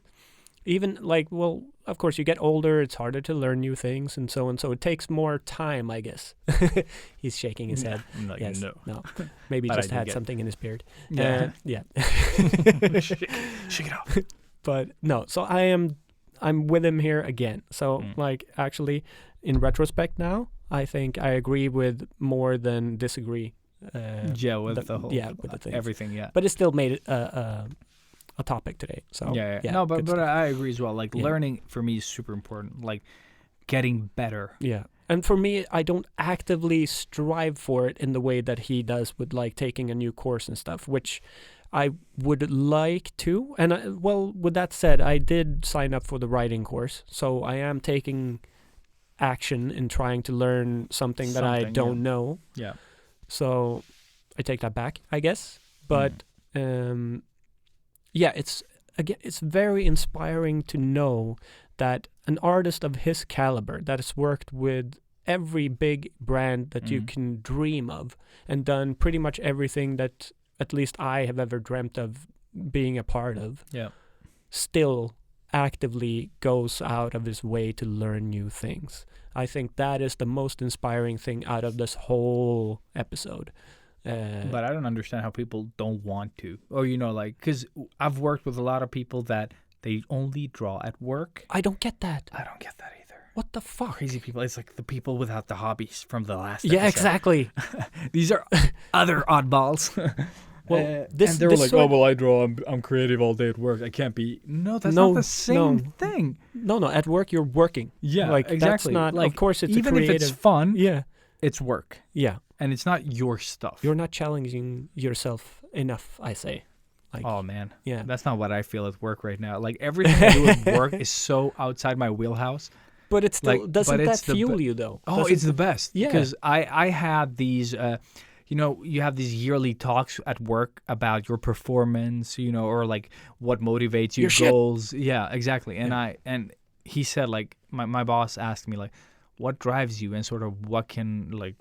Even like, well, of course, you get older, it's harder to learn new things and so on. So it takes more time, I guess. He's shaking his head. Like, yes. No. Maybe he just had something in his beard. Yeah. Shake it off. But no, so I'm with him here again. So like, actually, in retrospect now, I think I agree with more than disagree. With the whole, with the things. Everything, But it still made it a topic today. So no, but I agree as well. Like learning for me is super important. Like getting better. Yeah. And for me, I don't actively strive for it in the way that he does with like taking a new course and stuff, which I would like to. And with that said, I did sign up for the writing course, so I am taking action in trying to learn something that I don't know. Yeah. So I take that back, I guess. But it's very inspiring to know that an artist of his caliber that has worked with every big brand that you can dream of and done pretty much everything that at least I have ever dreamt of being a part of, still actively goes out of his way to learn new things. I think that is the most inspiring thing out of this whole episode. But I don't understand how people don't want to. Or, like, because I've worked with a lot of people that they only draw at work. I don't get that. I don't get that either. What the fuck? Crazy people. It's like the people without the hobbies from the last Yeah, episode. exactly. These are other oddballs. Well, and they were like, I draw. I'm creative all day at work. I can't be. No, that's not the same thing. No, at work you're working. Yeah, like exactly. That's not. Like, of course, it's even a creative. if it's fun. Yeah, it's work. Yeah, and it's not your stuff. You're not challenging yourself enough, I say. Like, oh man, yeah, that's not what I feel at work right now. Like everything I do at work is so outside my wheelhouse. But it's still doesn't that fuel you though? Oh, it's the best. Yeah, because I had these. You have these yearly talks at work about your performance, or like what motivates you, your goals. Shit. Yeah, exactly. And he said, like, my boss asked me, like, what drives you and sort of what can, like,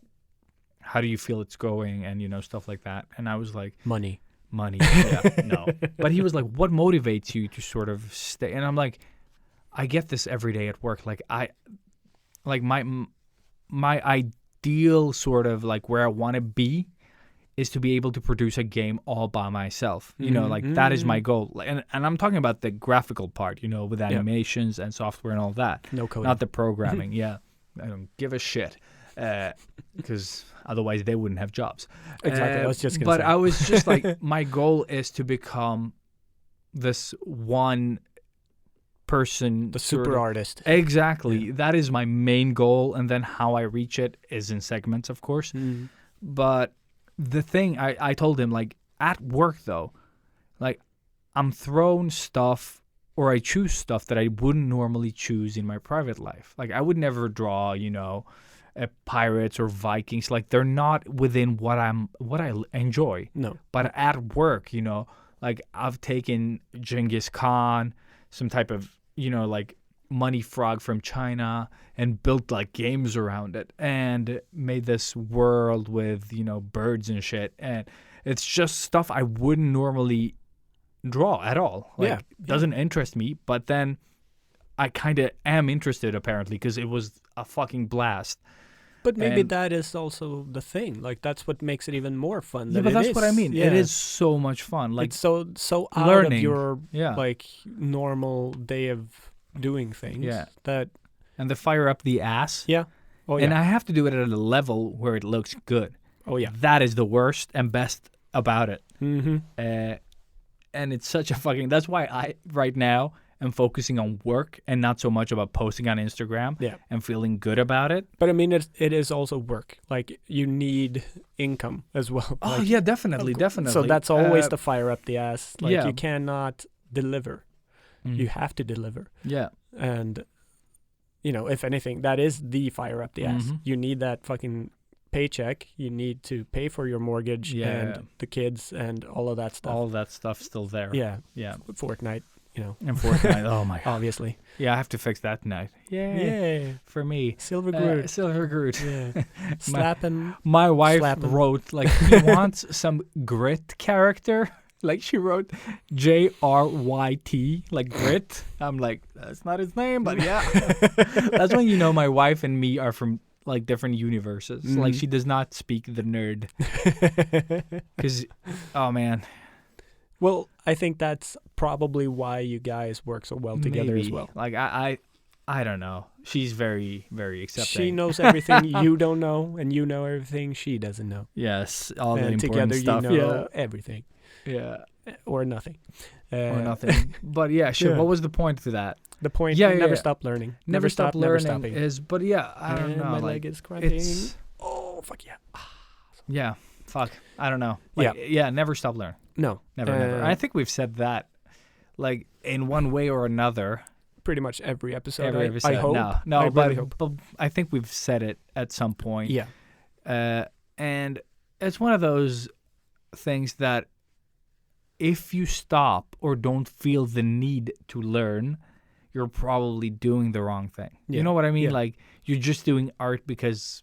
how do you feel it's going and, stuff like that. And I was like, money. Yeah, no. But he was like, what motivates you to sort of stay? And I'm like, I get this every day at work. Like, my ideal sort of like where I want to be is to be able to produce a game all by myself. That is my goal. And I'm talking about the graphical part, with animations and software and all that. No coding. Not the programming. Yeah. I don't give a shit. Because otherwise they wouldn't have jobs. Exactly. I was just going to say. But I was just like, my goal is to become this one person, the super artist. Exactly. Yeah. That is my main goal, and then how I reach it is in segments, of course. But the thing I told him, like, at work though, like, I'm thrown stuff, or I choose stuff that I wouldn't normally choose in my private life. Like, I would never draw, pirates or Vikings. Like, they're not within what I enjoy. No. But at work, like, I've taken Genghis Khan, some type of like money frog from China, and built like games around it and made this world with, birds and shit. And it's just stuff I wouldn't normally draw at all. Like, doesn't interest me, but then I kind of am interested apparently because it was a fucking blast. But maybe that is also the thing. Like, that's what makes it even more fun. Yeah, but that's what I mean. Yeah. It is so much fun. Like, it's so out learning. of your like normal day of doing things. Yeah. And the fire up the ass. Yeah. Oh yeah. And I have to do it at a level where it looks good. Oh yeah. That is the worst and best about it. Mm-hmm. And it's such a fucking. That's why I right now am focusing on work and not so much about posting on Instagram and feeling good about it. But I mean, it is also work. Like, you need income as well. Oh, like, yeah, definitely. So that's always the fire up the ass. Like, you cannot deliver. You have to deliver. Yeah. And, if anything, that is the fire up the ass. You need that fucking paycheck. You need to pay for your mortgage and the kids and all of that stuff. All of that stuff's still there. Yeah. Yeah. Fortnite. And Fortnite, oh my god. Obviously. Yeah, I have to fix that tonight. Yay. For me. Silver Groot. Silver Groot. Yeah. Slapping. My wife wrote, like, she wants some grit character. Like, she wrote JRYT, like grit. I'm like, that's not his name, but yeah. That's when my wife and me are from, like, different universes. Like, she does not speak the nerd. Because, oh man. Well, I think that's probably why you guys work so well together as well. Like, I don't know. She's very, very accepting. She knows everything you don't know, and you know everything she doesn't know. Yes, all the important together stuff. You know everything. Yeah. Or nothing. Or nothing. But yeah, sure. What was the point to that? The point, never stop learning. Never stop learning never is, but yeah, I don't know. My like, leg is cramping. Oh, fuck yeah. Yeah, fuck. I don't know. Like, yeah, never stop learning. No. Never. I think we've said that, like, in one way or another. Pretty much every episode. Every episode. I hope. No, I but, really hope. But I think we've said it at some point. Yeah. And it's one of those things that if you stop or don't feel the need to learn, you're probably doing the wrong thing. Yeah. You know what I mean? Yeah. Like, you're just doing art because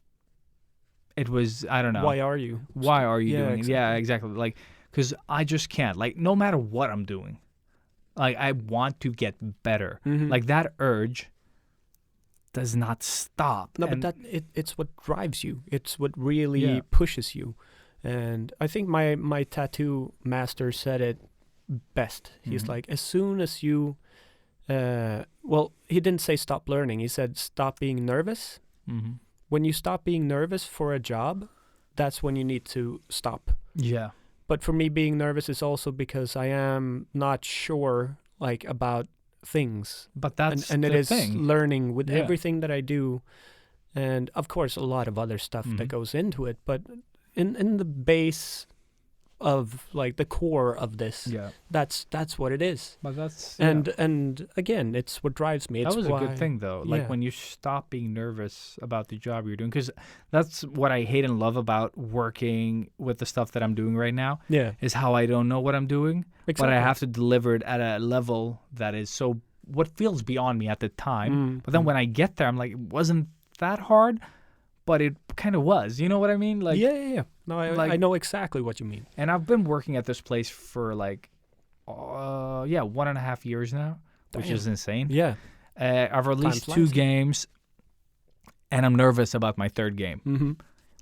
it was, I don't know. Why are you? Doing it? Yeah, exactly. Like, because I just can't. Like, no matter what I'm doing, Like, I want to get better. Mhm. Like, that urge does not stop. No, And but it's what drives you. It's what really Yeah. pushes you. And I think my tattoo master said it best. He's Mhm. like, as soon as you, well, he didn't say stop learning. He said stop being nervous. Mhm. When you stop being nervous for a job, that's when you need to stop. Yeah. But for me, being nervous is also because I am not sure, like, about things. But that's And the it is thing. learning with Yeah. everything that I do, and of course a lot of other stuff that Mhm. goes into it. But in the base of, like, the core of this, Yeah. that's what it is. But that's And again, it's what drives me. It's that was a why, good thing, though. Like, yeah. when you stop being nervous about the job you're doing, because that's what I hate and love about working with the stuff that I'm doing right now, Yeah, is how I don't know what I'm doing, exactly. but I have to deliver it at a level that is so what feels beyond me at the time. Mm. But then when I get there, I'm like, it wasn't that hard, but it kind of was. You know what I mean? Like, yeah. No, I like- know exactly what you mean. And I've been working at this place for like, 1.5 years now, which Damn. is insane. Yeah. I've released Time 2 flies. games, and I'm nervous about my 3rd game. Mm-hmm.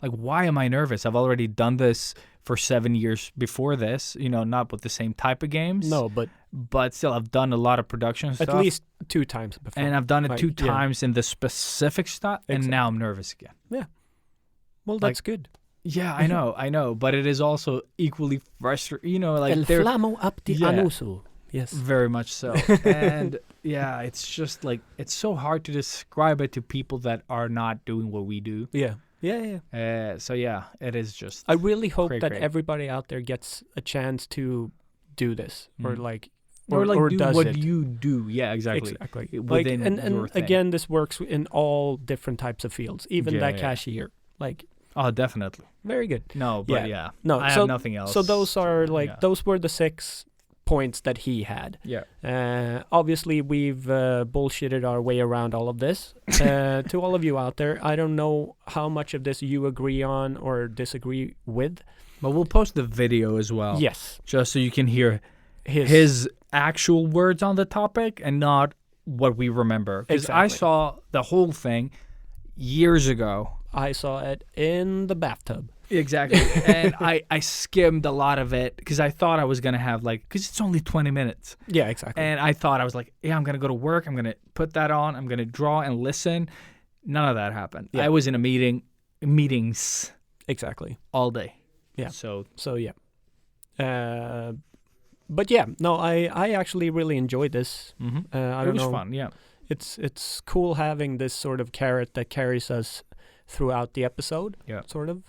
Like, why am I nervous? I've already done this for 7 years before this, not with the same type of games. No, but But still, I've done a lot of production at stuff. least 2 times before. And I've done it Like, 2 yeah. times in the specific stuff, and now I'm nervous again. Well, that's good. Yeah, I know. But it is also equally frustrating. Like, El they're flamo apti Yeah. anusu. Yes. very much so. And yeah, it's just like, it's so hard to describe it to people that are not doing what we do. Yeah. Yeah. So yeah, it is just. I really hope Great, that great. everybody out there gets a chance to do this, or Mm. like, or like do does what it. you do. Yeah, exactly. Exactly. Like, Within and your thing. again, this works in all different types of fields, even Yeah, that yeah. cashier. Like, Oh, definitely. very good. No, but Yeah. yeah. No, I so- have nothing else. So those are like yeah. those were the 6 points that he had. Yeah. Obviously, we've bullshitted our way around all of this. To all of you out there, I don't know how much of this you agree on or disagree with. But we'll post the video as well. Yes, Just so you can hear his his actual words on the topic and not what we remember. Because I Exactly. saw the whole thing years ago. I saw it in the bathtub. Exactly. And I skimmed a lot of it because I thought I was going to have because it's only 20 minutes. Yeah, exactly. And I thought, I was like, yeah, I'm going to go to work. I'm going to put that on. I'm going to draw and listen. None of that happened. Yeah. I was in a meetings Exactly. all day. Yeah. So, So yeah. But yeah, no, I actually really enjoyed this. I it don't was know. fun. Yeah. It's cool having this sort of carrot that carries us throughout the episode. Yeah. Sort of.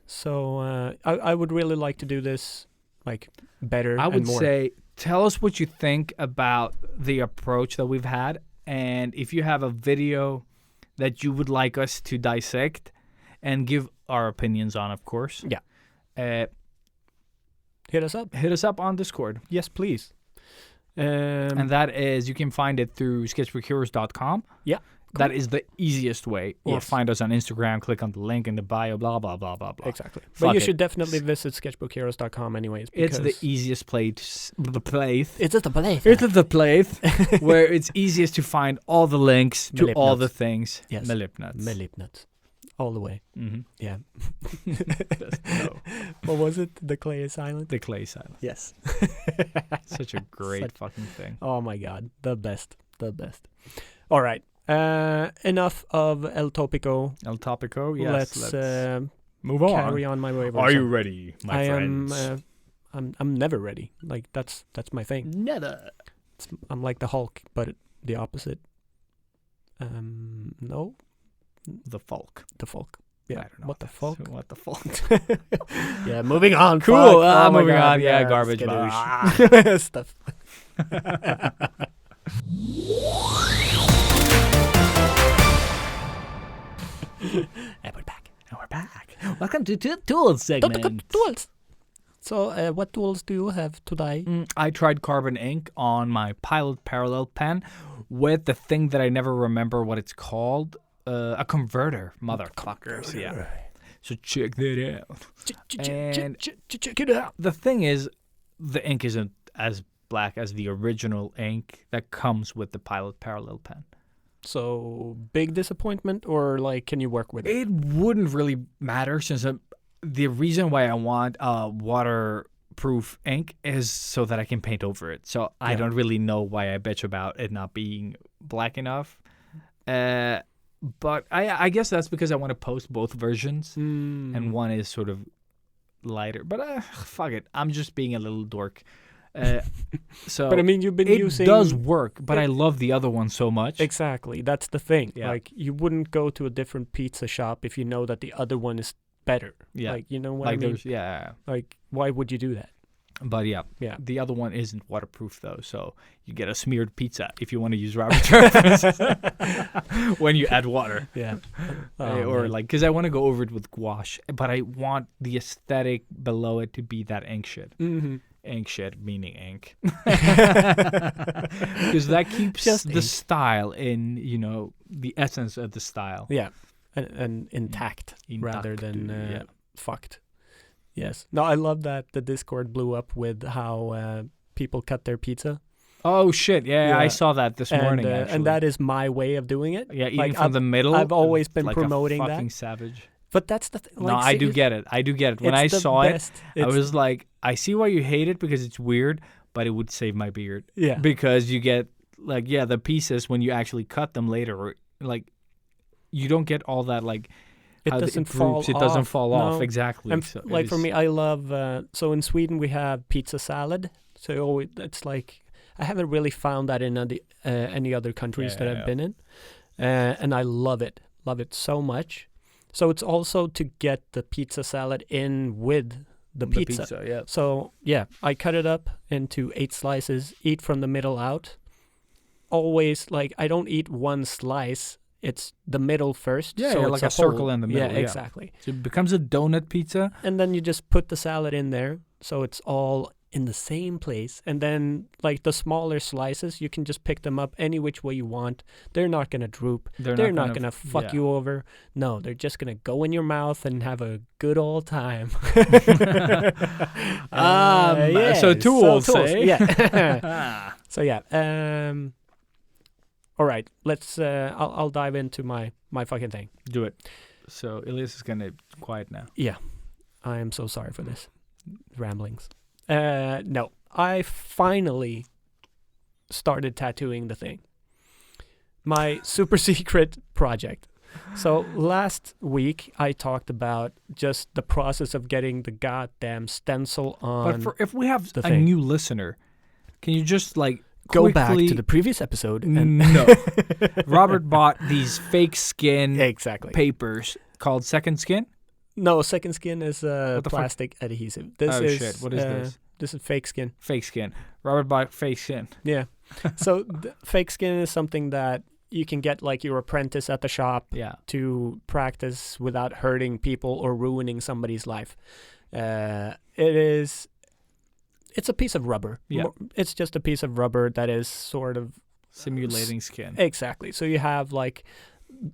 So I would really like to do this like better. I would and more. say, tell us what you think about the approach that we've had. And if you have a video that you would like us to dissect and give our opinions on, of course. Yeah. Hit us up. Hit us up on Discord. Yes, please. And that is, you can find it through sketchbookheroes.com. Yeah. That is the easiest way. Or Yes. find us on Instagram, click on the link in the bio, blah, blah, blah, blah, blah. Exactly. Fuck But you it. should definitely visit sketchbookheroes.com anyways. It's the because- easiest place. The place. It's just a place. It's the place where it's easiest to find all the links to all Melipnuts. the things. Yes. Melipnuts. Melipnuts. All the way. Mm-hmm. Yeah. No. What was it? The clay is silent? The clay silence. Yes. Such a great Such- fucking thing. Oh my god. The best. The best. All right. Enough of El Topico. El Topico, yes. Let's move on. carry on my way. Are you ready, my I friends? am. I'm never ready. Like that's my thing. Never. I'm like the Hulk, but the opposite. No, The folk. the Folk. I Yeah. don't know What the that's- fuck? What the folk? Yeah. Moving on. Cool, fuck. Oh my moving God, on. Yeah, garbage. skadoosh. Stuff. And we're back. And we're back. Welcome to Tools segment. Tools. So, what tools do you have today? I tried carbon ink on my Pilot Parallel pen with the thing that I never remember what it's called. A converter, motherfuckers. Yeah. So check that out. And Check it out. the thing is, the ink isn't as black as the original ink that comes with the Pilot Parallel pen. So big disappointment, or like, can you work with it? It wouldn't really matter since the reason why I want waterproof ink is so that I can paint over it. So I don't really know why I bitch about it not being black enough. But I guess that's because I want to post both versions, and one is sort of lighter. But fuck it, I'm just being a little dork. So, but I mean, you've been using. It does work, but I love the other one so much. Exactly, that's the thing. Yeah. Like, you wouldn't go to a different pizza shop if you know that the other one is better. Yeah, like, you know what I mean? Like, why would you do that? But yeah, Yeah. the other one isn't waterproof though, so you get a smeared pizza if you want to use Robert's reference when you add water. Yeah, Or man. like, because I want to go over it with gouache, but I want the aesthetic below it to be that ink shit. Mm-hmm. Ink shit meaning ink, because that keeps Just the ink. style in, the essence of the style. Yeah, and intact rather than yeah. fucked. Yes. No, I love that the Discord blew up with how people cut their pizza. Oh shit! Yeah, I saw that this morning. And, actually, and that is my way of doing it. yeah, eating like, from the middle. I've always been like promoting a fucking that. savage. But that's the thing. No, I do get it. When I saw it, I was like, I see why you hate it because it's weird, but it would save my beard. Yeah. Because you get the pieces when you actually cut them later, or like you don't get all that like. It how doesn't it fall droops, off. It doesn't fall off. No. Exactly. And So like for me, I love. So in Sweden we have pizza salad. So it's like I haven't really found that in any other countries that I've been in, and I love it. Love it so much. So it's also to get the pizza salad in with the pizza. Yeah. So yeah, I cut it up into 8 slices. Eat from the middle out. Always like I don't eat one slice. It's the middle first. Yeah, so yeah, it's like a circle in the middle. Yeah, exactly. So it becomes a donut pizza. And then you just put the salad in there, so it's all in the same place. And then, like the smaller slices, you can just pick them up any which way you want. They're not gonna droop. They're not gonna fuck you over. No, they're just gonna go in your mouth and have a good old time. So tools, eh? Yeah. So yeah. All right, let's. I'll dive into my fucking thing. Do it. So Ilias is gonna quiet now. Yeah, I am so sorry for this ramblings. No, I finally started tattooing the thing. My super secret project. So last week I talked about just the process of getting the goddamn stencil on. But if we have the a thing. new listener, can you just like Go back quickly- to the previous episode. And No. Robert bought these fake skin exactly. papers called Second Skin. No, Second Skin is What the fuck? plastic adhesive. This Oh, is shit. What is this? This is fake skin. Fake skin. Robert bought fake skin. Yeah. So fake skin is something that you can get like your apprentice at the shop Yeah. to practice without hurting people or ruining somebody's life. It's a piece of rubber. Yeah. It's just a piece of rubber that is sort of Simulating skin. exactly. So you have like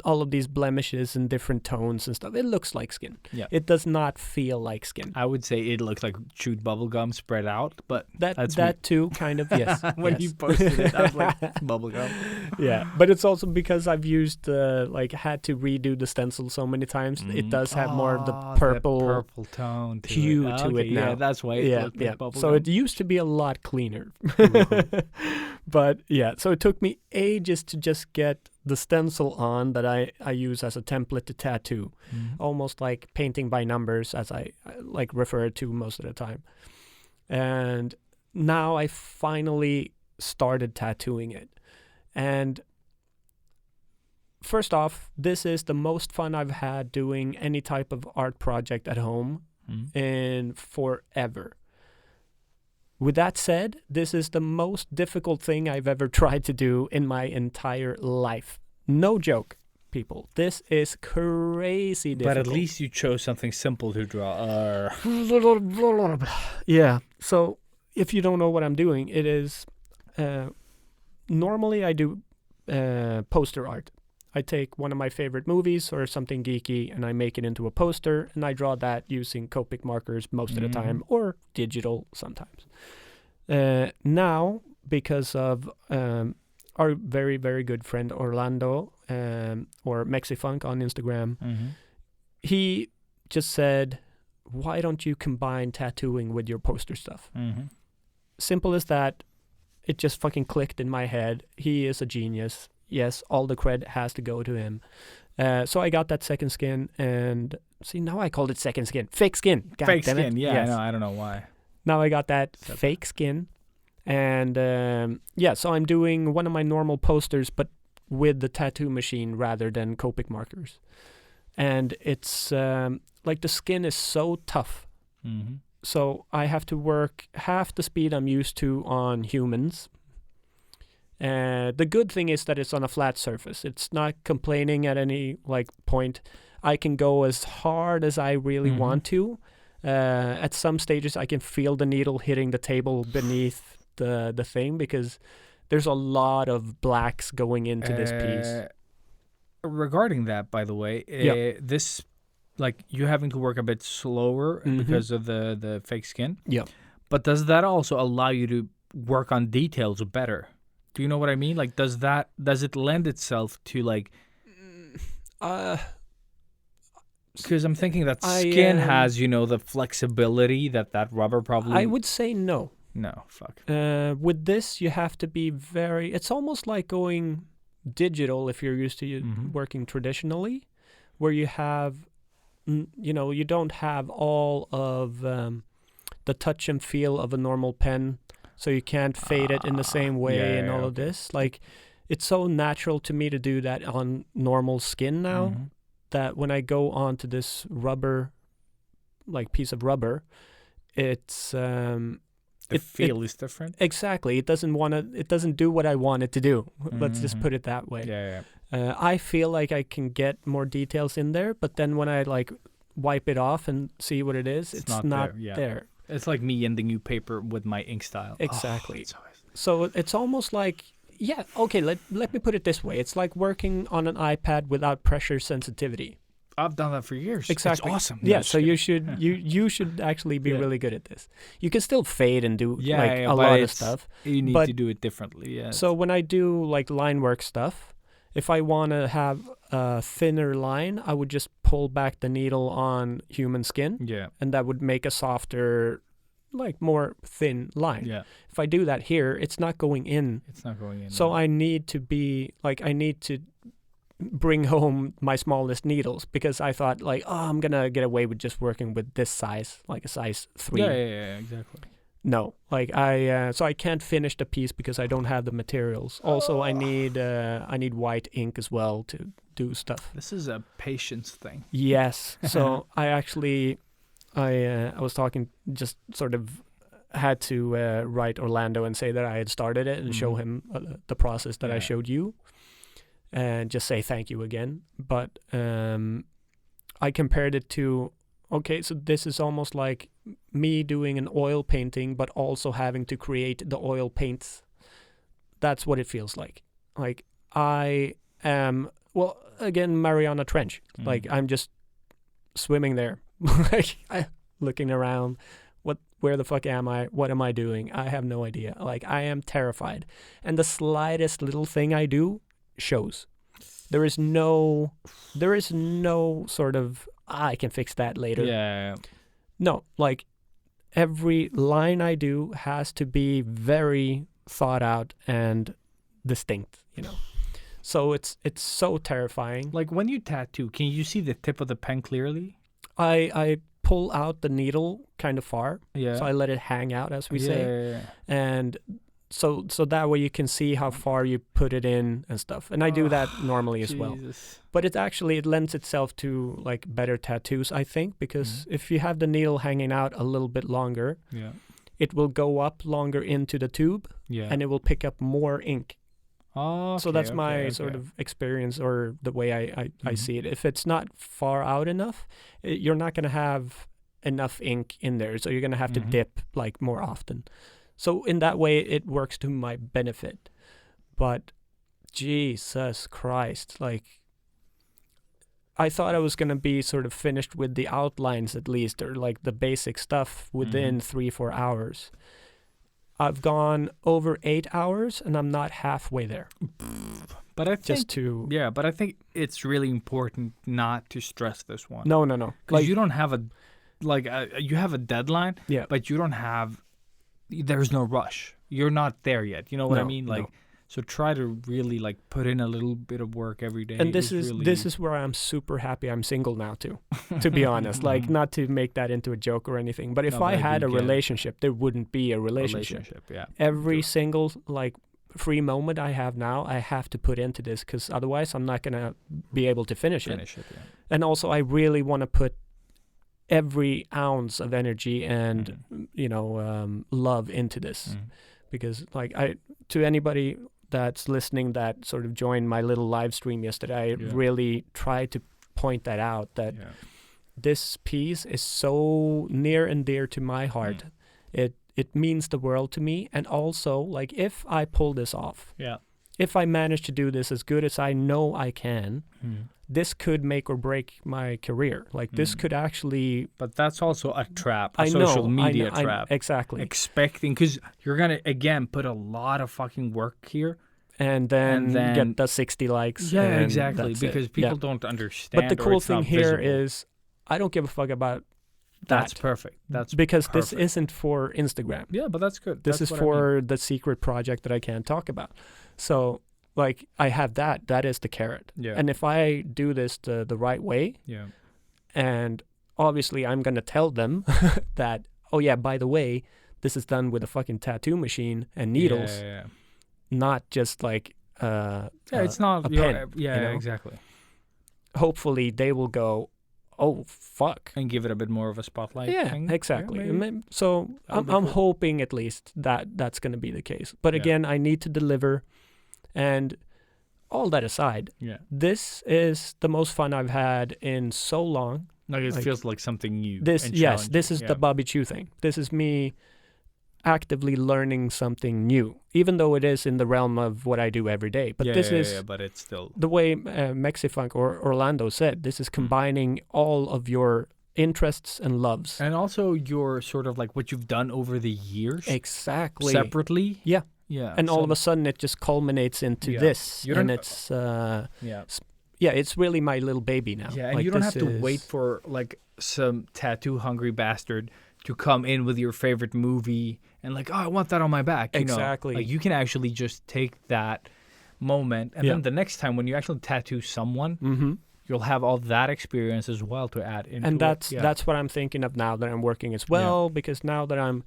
all of these blemishes and different tones and stuff. It looks like skin. Yeah. It does not feel like skin. I would say it looks like chewed bubble gum spread out, but That that's too kind of yes. when yes. you posted it, I was like bubble gum. Yeah, but it's also because I've used had to redo the stencil so many times. It does have more of the purple tone to hue it. to Okay, it now. Yeah, that's why it looked like bubble So gum. it used to be a lot cleaner. But yeah, so it took me ages to just get the stencil on that I use as a template to tattoo. Almost like painting by numbers, as I like refer to most of the time. And now I finally started tattooing it. And first off, this is the most fun I've had doing any type of art project at home in forever. With that said, this is the most difficult thing I've ever tried to do in my entire life. No joke, people. This is crazy difficult. But at least you chose something simple to draw. Yeah. So if you don't know what I'm doing, it is normally I do poster art. I take one of my favorite movies or something geeky and I make it into a poster and I draw that using Copic markers most of the time or digital sometimes. Now, because of our very, very good friend Orlando, or Mexifunk on Instagram, he just said, why don't you combine tattooing with your poster stuff? Simple as that. It just fucking clicked in my head. He is a genius. Yes, all the cred has to go to him. So I got that second skin, and see, now I called it second skin. Fake skin. God Fake damn skin, it. yeah. Yes. I don't know why. Now I got that fake skin. And so I'm doing one of my normal posters, but with the tattoo machine rather than Copic markers. And it's like the skin is so tough. So I have to work half the speed I'm used to on humans. The good thing is that it's on a flat surface. It's not complaining at any point. I can go as hard as I really want to. At some stages, I can feel the needle hitting the table beneath the thing, because there's a lot of blacks going into this piece. Regarding that, by the way, this, you having to work a bit slower because of the fake skin. Yeah. But does that also allow you to work on details better? Do you know what I mean? Does it lend itself to because I'm thinking that skin has, the flexibility that rubber probably. I would say no. No, fuck. With this, you have to be it's almost like going digital if you're used to working traditionally, where you have, you don't have all of the touch and feel of a normal pen, so you can't fade it in the same way all of this. It's so natural to me to do that on normal skin now, that when I go onto this rubber, piece of rubber, it's the feel is different. Exactly. It doesn't do what I want it to do. Let's just put it that way. Yeah. I feel like I can get more details in there, but then when I wipe it off and see what it is, it's not there. It's like me ending new paper with my ink style. Exactly. So it's almost like, okay, let me put it this way. It's like working on an iPad without pressure sensitivity. I've done that for years. Exactly. It's awesome. Yeah, so you should actually be really good at this. You can still fade and do a lot of stuff. You need to do it differently, yeah. So when I do line work stuff, if I want to have a thinner line, I would just pull back the needle on human skin. Yeah. And that would make a softer, more thin line. Yeah. If I do that here, it's not going in. So I need to be I need to bring home my smallest needles, because I thought I'm gonna get away with just working with this size, a size 3. Yeah, exactly. No, so I can't finish the piece because I don't have the materials. Also, I need white ink as well to do stuff. This is a patience thing. Yes. So I actually, I was talking, just sort of had to write Orlando and say that I had started it and show him the process that I showed you. And just say thank you again. But I compared it to, okay, so this is almost like me doing an oil painting, but also having to create the oil paints. That's what it feels like. I am, again, Mariana Trench. I'm just swimming there, looking around. Where the fuck am I? What am I doing? I have no idea. I am terrified. And the slightest little thing I do shows. There is no sort of I can fix that later. Yeah. No, every line I do has to be very thought out and distinct, So it's so terrifying. When you tattoo, can you see the tip of the pen clearly? I pull out the needle kind of far. Yeah. So I let it hang out, as we say. Yeah. And so that way you can see how far you put it in and stuff. And I do that normally as well. But it lends itself to better tattoos, I think, because if you have the needle hanging out a little bit longer, it will go up longer into the tube, and it will pick up more ink. So that's my sort of experience, or the way I see it. If it's not far out enough, you're not going to have enough ink in there. So you're going to have to dip more often. So in that way, it works to my benefit. But Jesus Christ, I thought I was going to be sort of finished with the outlines at least, or the basic stuff within 3-4 hours. I've gone over 8 hours, and I'm not halfway there. But I think, but I think it's really important not to stress this one. No. Because you don't have you have a deadline, but you don't have, there's no rush. You're not there yet. You know what I mean? Like, so try to really like put in a little bit of work every day. And this is where I'm super happy I'm single now too, to be honest. Like, not to make that into a joke or anything, but if I had a relationship, there wouldn't be a relationship. Yeah. Every single like free moment I have now, I have to put into this, because otherwise I'm not gonna be able to finish it. Yeah. And also, I really want to put every ounce of energy and love into this, because like to anybody that's listening that sort of joined my little live stream yesterday, I really tried to point that out, that this piece is so near and dear to my heart. It means the world to me. And also, like, if I pull this off, if I manage to do this as good as I know I can, this could make or break my career. Like, this could actually... But that's also a trap, a social media trap. Exactly. Expecting, because you're going to, again, put a lot of fucking work here. And then get the 60 likes. Yeah, exactly. Because people don't understand. But the cool thing here is, I don't give a fuck about That's perfect. That's because perfect. This isn't for Instagram. Yeah, but that's good. This is for the secret project that I can't talk about. So, like, I have that. That is the carrot. Yeah. And if I do this the right way, and obviously I'm going to tell them that, oh yeah, by the way, this is done with a fucking tattoo machine and needles, not just like it's not a pen. Exactly. Hopefully they will go, oh fuck, and give it a bit more of a spotlight. Yeah, thing. exactly. Yeah, so I'm hoping at least that's going to be the case. But again, I need to deliver. And all that aside, this is the most fun I've had in so long. Like, it feels like something new. This is the Bobby Chiu thing. This is me actively learning something new, even though it is in the realm of what I do every day. But but it's still the way Mexifunk or Orlando said, this is combining all of your interests and loves. And also your sort of like what you've done over the years. Exactly. Separately. Yeah. Yeah. And all of a sudden it just culminates into this. And it's it's really my little baby now. Yeah, and like, you don't have to wait for like some tattoo hungry bastard to come in with your favorite movie and like, oh, I want that on my back. Exactly. Like, you can actually just take that moment, and then the next time when you actually tattoo someone, you'll have all that experience as well to add into and it. That's what I'm thinking of now that I'm working as well, because now that I'm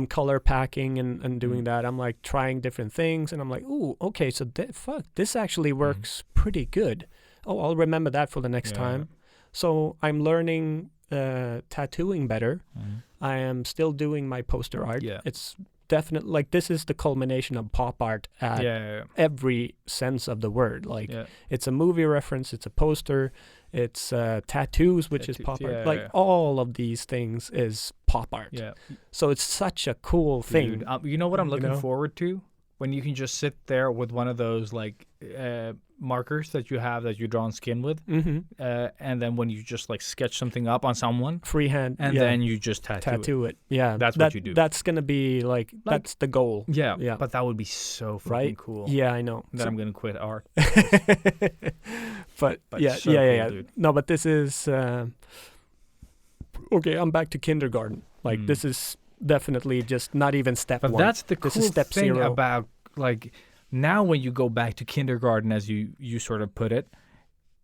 color packing and doing that, I'm like trying different things, and I'm like, ooh, okay, so this actually works pretty good. Oh, I'll remember that for the next time. So I'm learning tattooing better. I am still doing my poster art. It's definitely like, this is the culmination of pop art at every sense of the word. Like, it's a movie reference, it's a poster, it's tattoos, which is pop art. Like, all of these things is pop art. So it's such a cool thing. Dude, you know what I'm looking forward to? When you can just sit there with one of those like markers that you have that you draw on skin with, and then when you just like sketch something up on someone freehand, and then you just tattoo it. Yeah, that's what you do. That's gonna be like that's the goal. Yeah. But that would be so fucking cool. Yeah, I know. That I'm gonna quit art. but yeah. Dude. No, but this is okay. I'm back to kindergarten. Like, this is definitely just not even step one. But that's the cool step thing 0. about, like, now when you go back to kindergarten, as you sort of put it,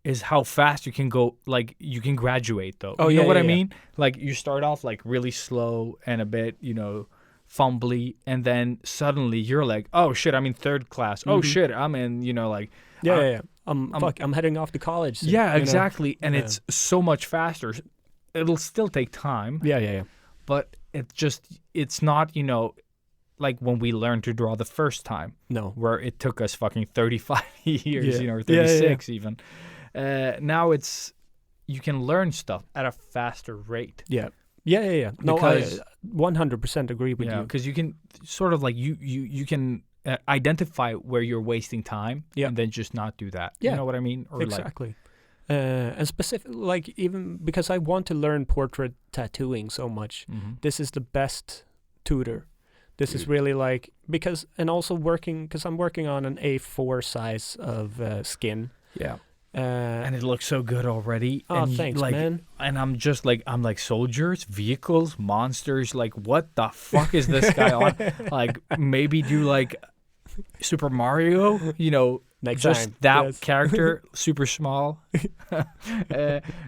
is how fast you can go, like, you can graduate, though. You know what I mean? Like, you start off, like, really slow and a bit, fumbly, and then suddenly you're like, oh, shit, I'm in 3rd class. Oh, shit, I'm in, like... I'm heading off to college soon, Yeah, exactly. And it's so much faster. It'll still take time. Yeah. But it's not, like when we learned to draw the first time. No. Where it took us fucking 35 years, or 36 even. Now you can learn stuff at a faster rate. Yeah. No, I 100% agree with you. Because you can sort of like, you can identify where you're wasting time and then just not do that. Yeah. You know what I mean? Or exactly. And specific, like, even because I want to learn portrait tattooing so much, this is the best tutor. This is really like because I'm working on an A4 size of skin. Yeah. Uh, And it looks so good already. oh, and thanks, man. And I'm just like, soldiers, vehicles, monsters. Like, what the fuck is this guy on? Like, maybe do like Super Mario, Next just time, that yes. character, super small.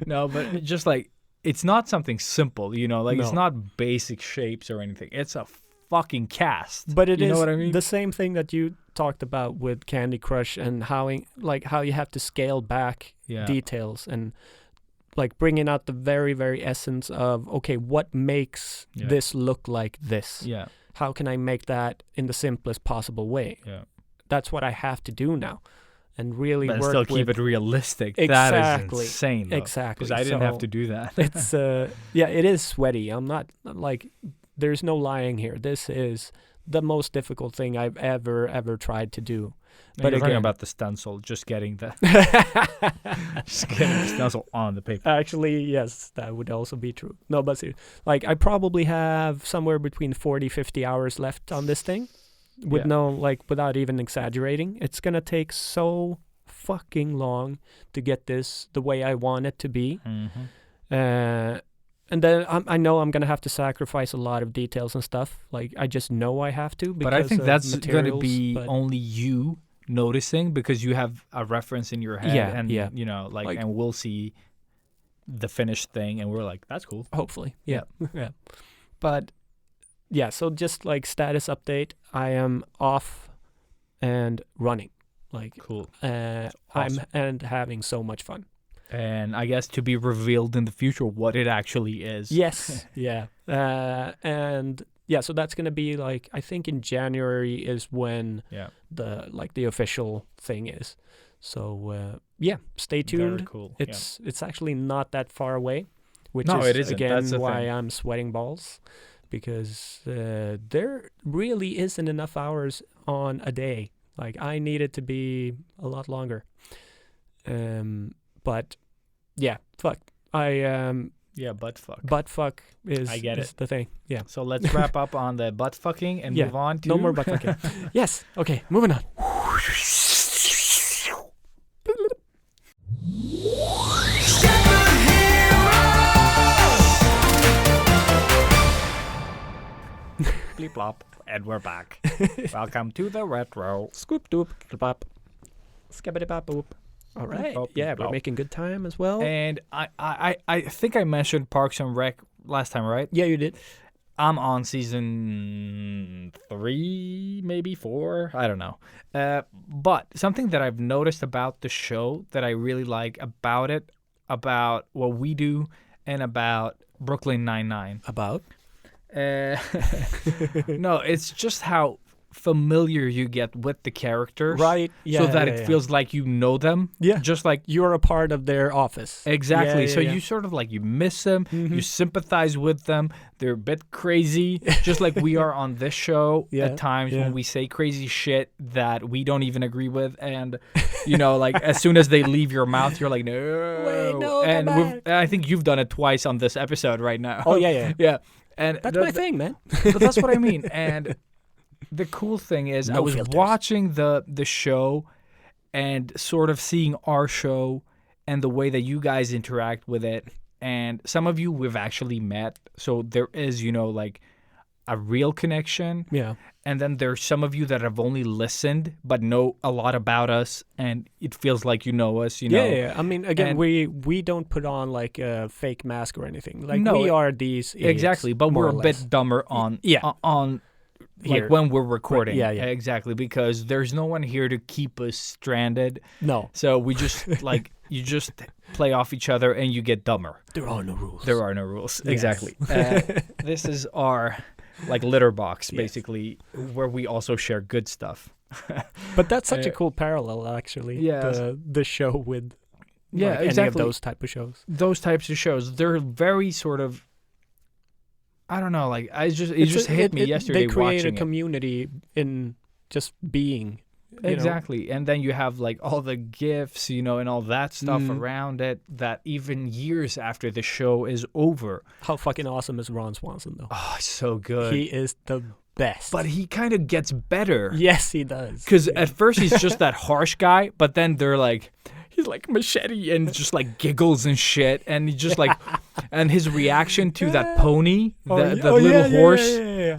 No, but just like, it's not something simple, like it's No. not basic shapes or anything. It's a fucking cast. But it you is know what I mean? the same thing that you talked about with Candy Crush and how you have to scale back Yeah. details and like bringing out the very, very essence of, okay, what makes Yeah. this look like this? Yeah, How can I make that in the simplest possible way? yeah. That's what I have to do now. And really But work still keep with it realistic. Exactly. That is insane. Though, Exactly. because I didn't have So to do that. it's it is sweaty. I'm not like there's no lying here. This is the most difficult thing I've ever tried to do. But But you're talking again- about the stencil, just getting the stencil on the paper. Actually, yes, that would also be true. No, but like I probably have somewhere between 40, 50 hours left on this thing with Yeah. without even exaggerating. It's going to take so fucking long to get this the way I want it to be. Mm-hmm. And then I know I'm going to have to sacrifice a lot of details and stuff. Like, I just know I have to. But I because think of that's going to materials, be but- only you noticing because you have a reference in your head. Yeah, And, yeah. like, Like- and we'll see the finished thing and we're like, that's cool. Hopefully, yeah. Yeah. But, yeah, so just like status update, I am off and running. Like, Cool. I'm Awesome. and having so much fun. And I guess to be revealed in the future what it actually is. Yes, yeah. And yeah, so that's going to be like, I think in January is when Yeah. the official thing is. So yeah, stay tuned. Very cool. It's actually not that far away, which No, is it isn't. again That's the why thing. I'm sweating balls, because there really isn't enough hours on a day. Like, I need it to be a lot longer. But yeah, fuck. Yeah, butt fuck. Butt fuck is, I get is it. the thing. Yeah. So let's wrap up on the butt fucking and Yeah, move on to No more butt fucking. Yes. Okay. Moving on. Bleep blop, and we're back. Welcome to the retro. Scoop doop bop. Skibbity bop boop. All right. Bop, Yeah, bop. we're making good time as well. And I think I mentioned Parks and Rec last time, right? Yeah, you did. I'm on season 3, maybe 4. I don't know. But something that I've noticed about the show that I really like about it, about what we do, and about Brooklyn Nine-Nine. About? No, it's just how familiar you get with the characters. Right. Yeah. So that yeah, it yeah. feels like you know them. Yeah. Just like You're a part of their office. exactly. Yeah, yeah, So yeah. you sort of like you miss them, Mhm. you sympathize with them. They're a bit crazy, just like we are on this show Yeah, at times yeah. when we say crazy shit that we don't even agree with, and like as soon as they leave your mouth, you're like, no. Wait, no, come and back. I think you've done it twice on this episode right now. Oh, yeah. yeah. And That's the- my thing, man. but that's what I mean. And the cool thing is, I No was filters. watching the show and sort of seeing our show and the way that you guys interact with it. And some of you we've actually met, so there is, like a real connection. Yeah. And then there's some of you that have only listened but know a lot about us, and it feels like you know us. Yeah. I mean, again, And- we don't put on like a fake mask or anything. Like, No, we are these idiots, Exactly, but more we're or a bit less. dumber on Yeah. on Here. like when we're recording. yeah. Exactly, because there's no one here to keep us stranded. No, So we just like you just play off each other and you get dumber. there are no rules. There are no rules. Yes. Exactly. This is our like litter box Yes. basically, where we also share good stuff. But that's such a Uh, cool parallel, actually. yes. The show with Yeah, like, any of exactly. those type of shows. Those types of shows, they're very sort of. I don't know. Like it just hit me yesterday They create a watching it. community in just being. you know. Exactly. And then you have like all the gifts, and all that stuff Mm. around it that even years after the show is over. How fucking awesome is Ron Swanson, though? Oh, so good. He is the best. But he kind of gets better. Yes, he does. Because at first he's just that harsh guy, but then they're like, he's like machete and just like giggles and shit, and he just like, and his reaction to that pony, the little horse,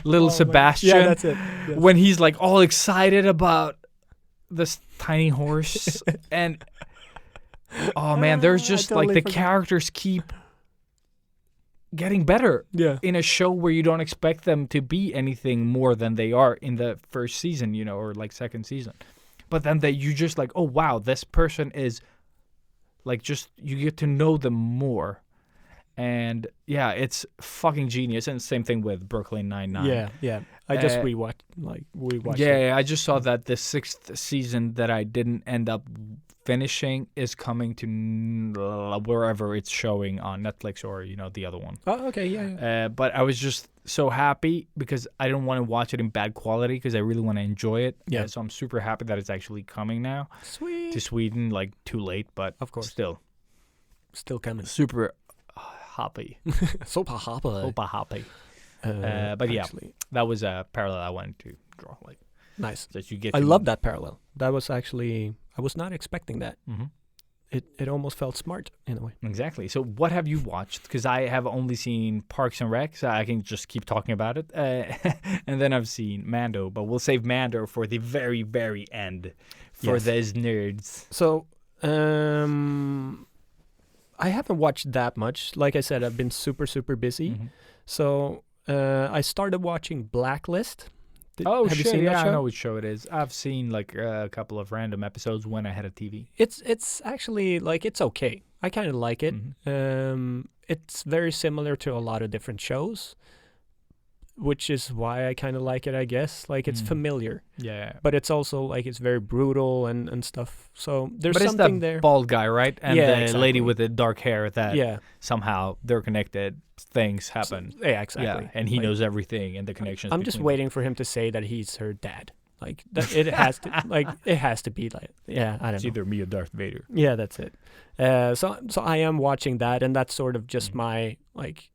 little Sebastian, yeah, that's it. Yes. When he's like all excited about this tiny horse, and oh man, there's just totally like the forgot. characters keep getting better Yeah. in a show where you don't expect them to be anything more than they are in the first season, or like second season. But then you just like, oh wow, this person is like, just you get to know them more, and yeah, it's fucking genius. And same thing with Brooklyn Nine-Nine. Yeah. I just rewatched it. Yeah, I just saw that the 6th season that I didn't end up finishing is coming to wherever it's showing on Netflix or the other one. Oh, okay, yeah. But I was just so happy because I don't want to watch it in bad quality because I really want to enjoy it. Yeah. So I'm super happy that it's actually coming now Sweet. to Sweden. Like too late, but Of course. still coming. super happy. Super happy. Super happy. But yeah, actually, that was a parallel I wanted to draw. Like nice. that you get. I to love that parallel. That was actually, I was not expecting that. Mhm. It almost felt smart in a way. Exactly. So what have you watched? Because I have only seen Parks and Rec, so I can just keep talking about it. And then I've seen Mando, but we'll save Mando for the very, very end for Yes. those nerds. So, I haven't watched that much. Like I said, I've been super, super busy. Mhm. So, I started watching Blacklist. Oh, have shit, you seen that I show? know which show it is. I've seen like a couple of random episodes when I had a TV. It's actually like it's okay. I kind of like it. Mhm. It's very similar to a lot of different shows, which is why I kind of like it. I guess like it's Mm. familiar, Yeah. but it's also like it's very brutal and stuff. So there's But it's something that there. bald guy, right? And Yeah, the exactly. lady with the dark hair that Yeah, somehow they're connected. Things happen. yeah, exactly. Yeah, and he Like, knows everything and the connections. I'm just between waiting for him to say that he's her dad. Like that, it has to. Like it has to be like. Yeah, I them. don't It's know. either me or Darth Vader. Yeah, that's it. So I am watching that, and that's sort of just Mhm. my like,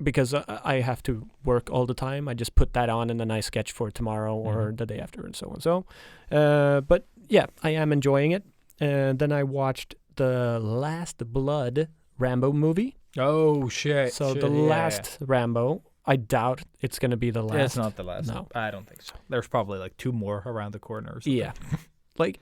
because I have to work all the time. I just put that on and then I sketch for tomorrow or Mhm. the day after and so on. So, but yeah, I am enjoying it. And then I watched the Last Blood Rambo movie. Oh shit! So shit, the yeah. last Rambo, I doubt it's gonna be the last. Yeah, it's not the last. No. I don't think so. There's probably like 2 more around the corner. Or something. Yeah. Like,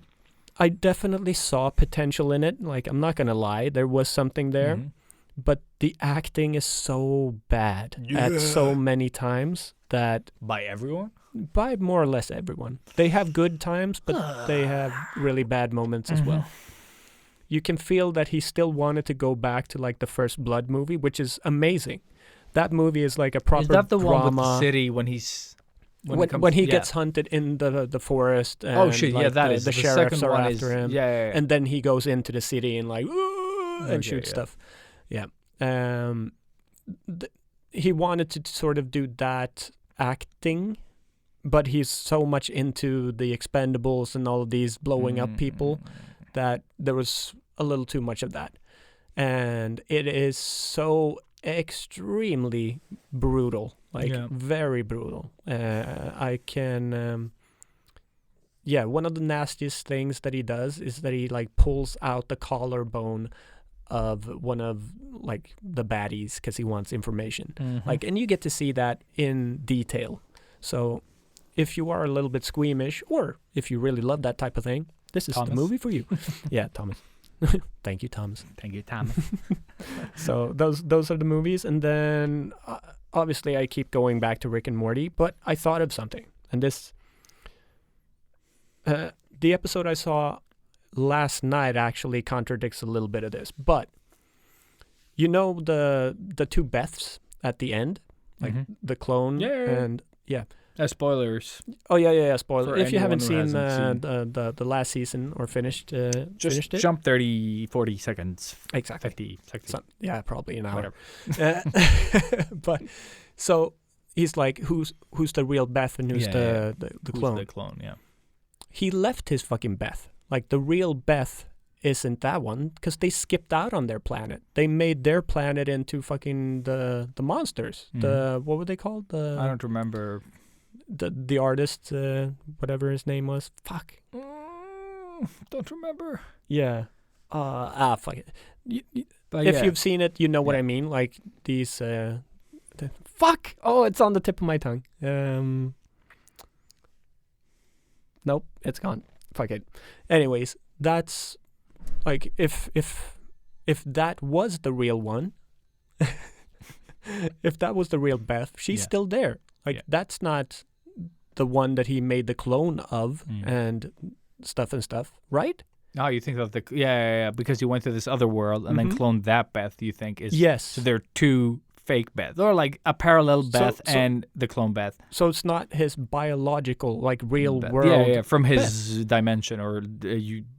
I definitely saw potential in it. Like, I'm not gonna lie, there was something there. Mhm. But the acting is so bad at so many times that By everyone. by more or less everyone. They have good times, but they have really bad moments as well. You can feel that he still wanted to go back to like the First Blood movie, which is amazing. That movie is like a proper Is that the drama. one with the city when he's When he gets hunted in the forest. And Oh shit! like yeah, that the, is the the sheriffs second are one. after him. Yeah. And then he goes into the city and like and Okay, shoots yeah. stuff. Yeah. He wanted to sort of do that acting, but he's so much into the Expendables and all of these blowing up people that there was a little too much of that. And it is so extremely brutal, like Yeah. very brutal. I can one of the nastiest things that he does is that he like pulls out the collarbone of one of like the baddies because he wants information. Mhm. Like, and you get to see that in detail. So if you are a little bit squeamish, or if you really love that type of thing, this is Thomas. the movie for you. Yeah, Thomas. Thank you, Thomas. Thank you, Tom. So those are the movies, and then obviously I keep going back to Rick and Morty, but I thought of something, and this the episode I saw last night actually contradicts a little bit of this, but you know the 2 Beths at the end, like Mhm. the clone Yeah. and Spoilers. oh yeah spoiler. For If you anyone haven't who seen, hasn't seen. the last season or finished Just finished it, jump 30, 40 seconds. exactly. 50, 60. Yeah, probably an hour. Whatever. But so he's like, who's the real Beth and who's Yeah, the Who's clone? the clone, yeah. He left his fucking Beth. Like the real Beth isn't that one because they skipped out on their planet. They made their planet into fucking the monsters. The what were they called? I don't remember. the artist, whatever his name was. Fuck. Don't remember. Yeah. Fuck it. But If yeah. you've seen it, you know what I mean. Like these. Fuck. Oh, it's on the tip of my tongue. Nope, it's gone. Fuck it. Anyways, that's like if that was the real one, if that was the real Beth, she's still there. Like that's not the one that he made the clone of and stuff, right? Oh, you think of because he went to this other world and then cloned that Beth. You think is Yes. So there are two fake Beth, or like a parallel Beth and the clone Beth. So it's not his biological, like real Beth. world. Yeah, from his dimension or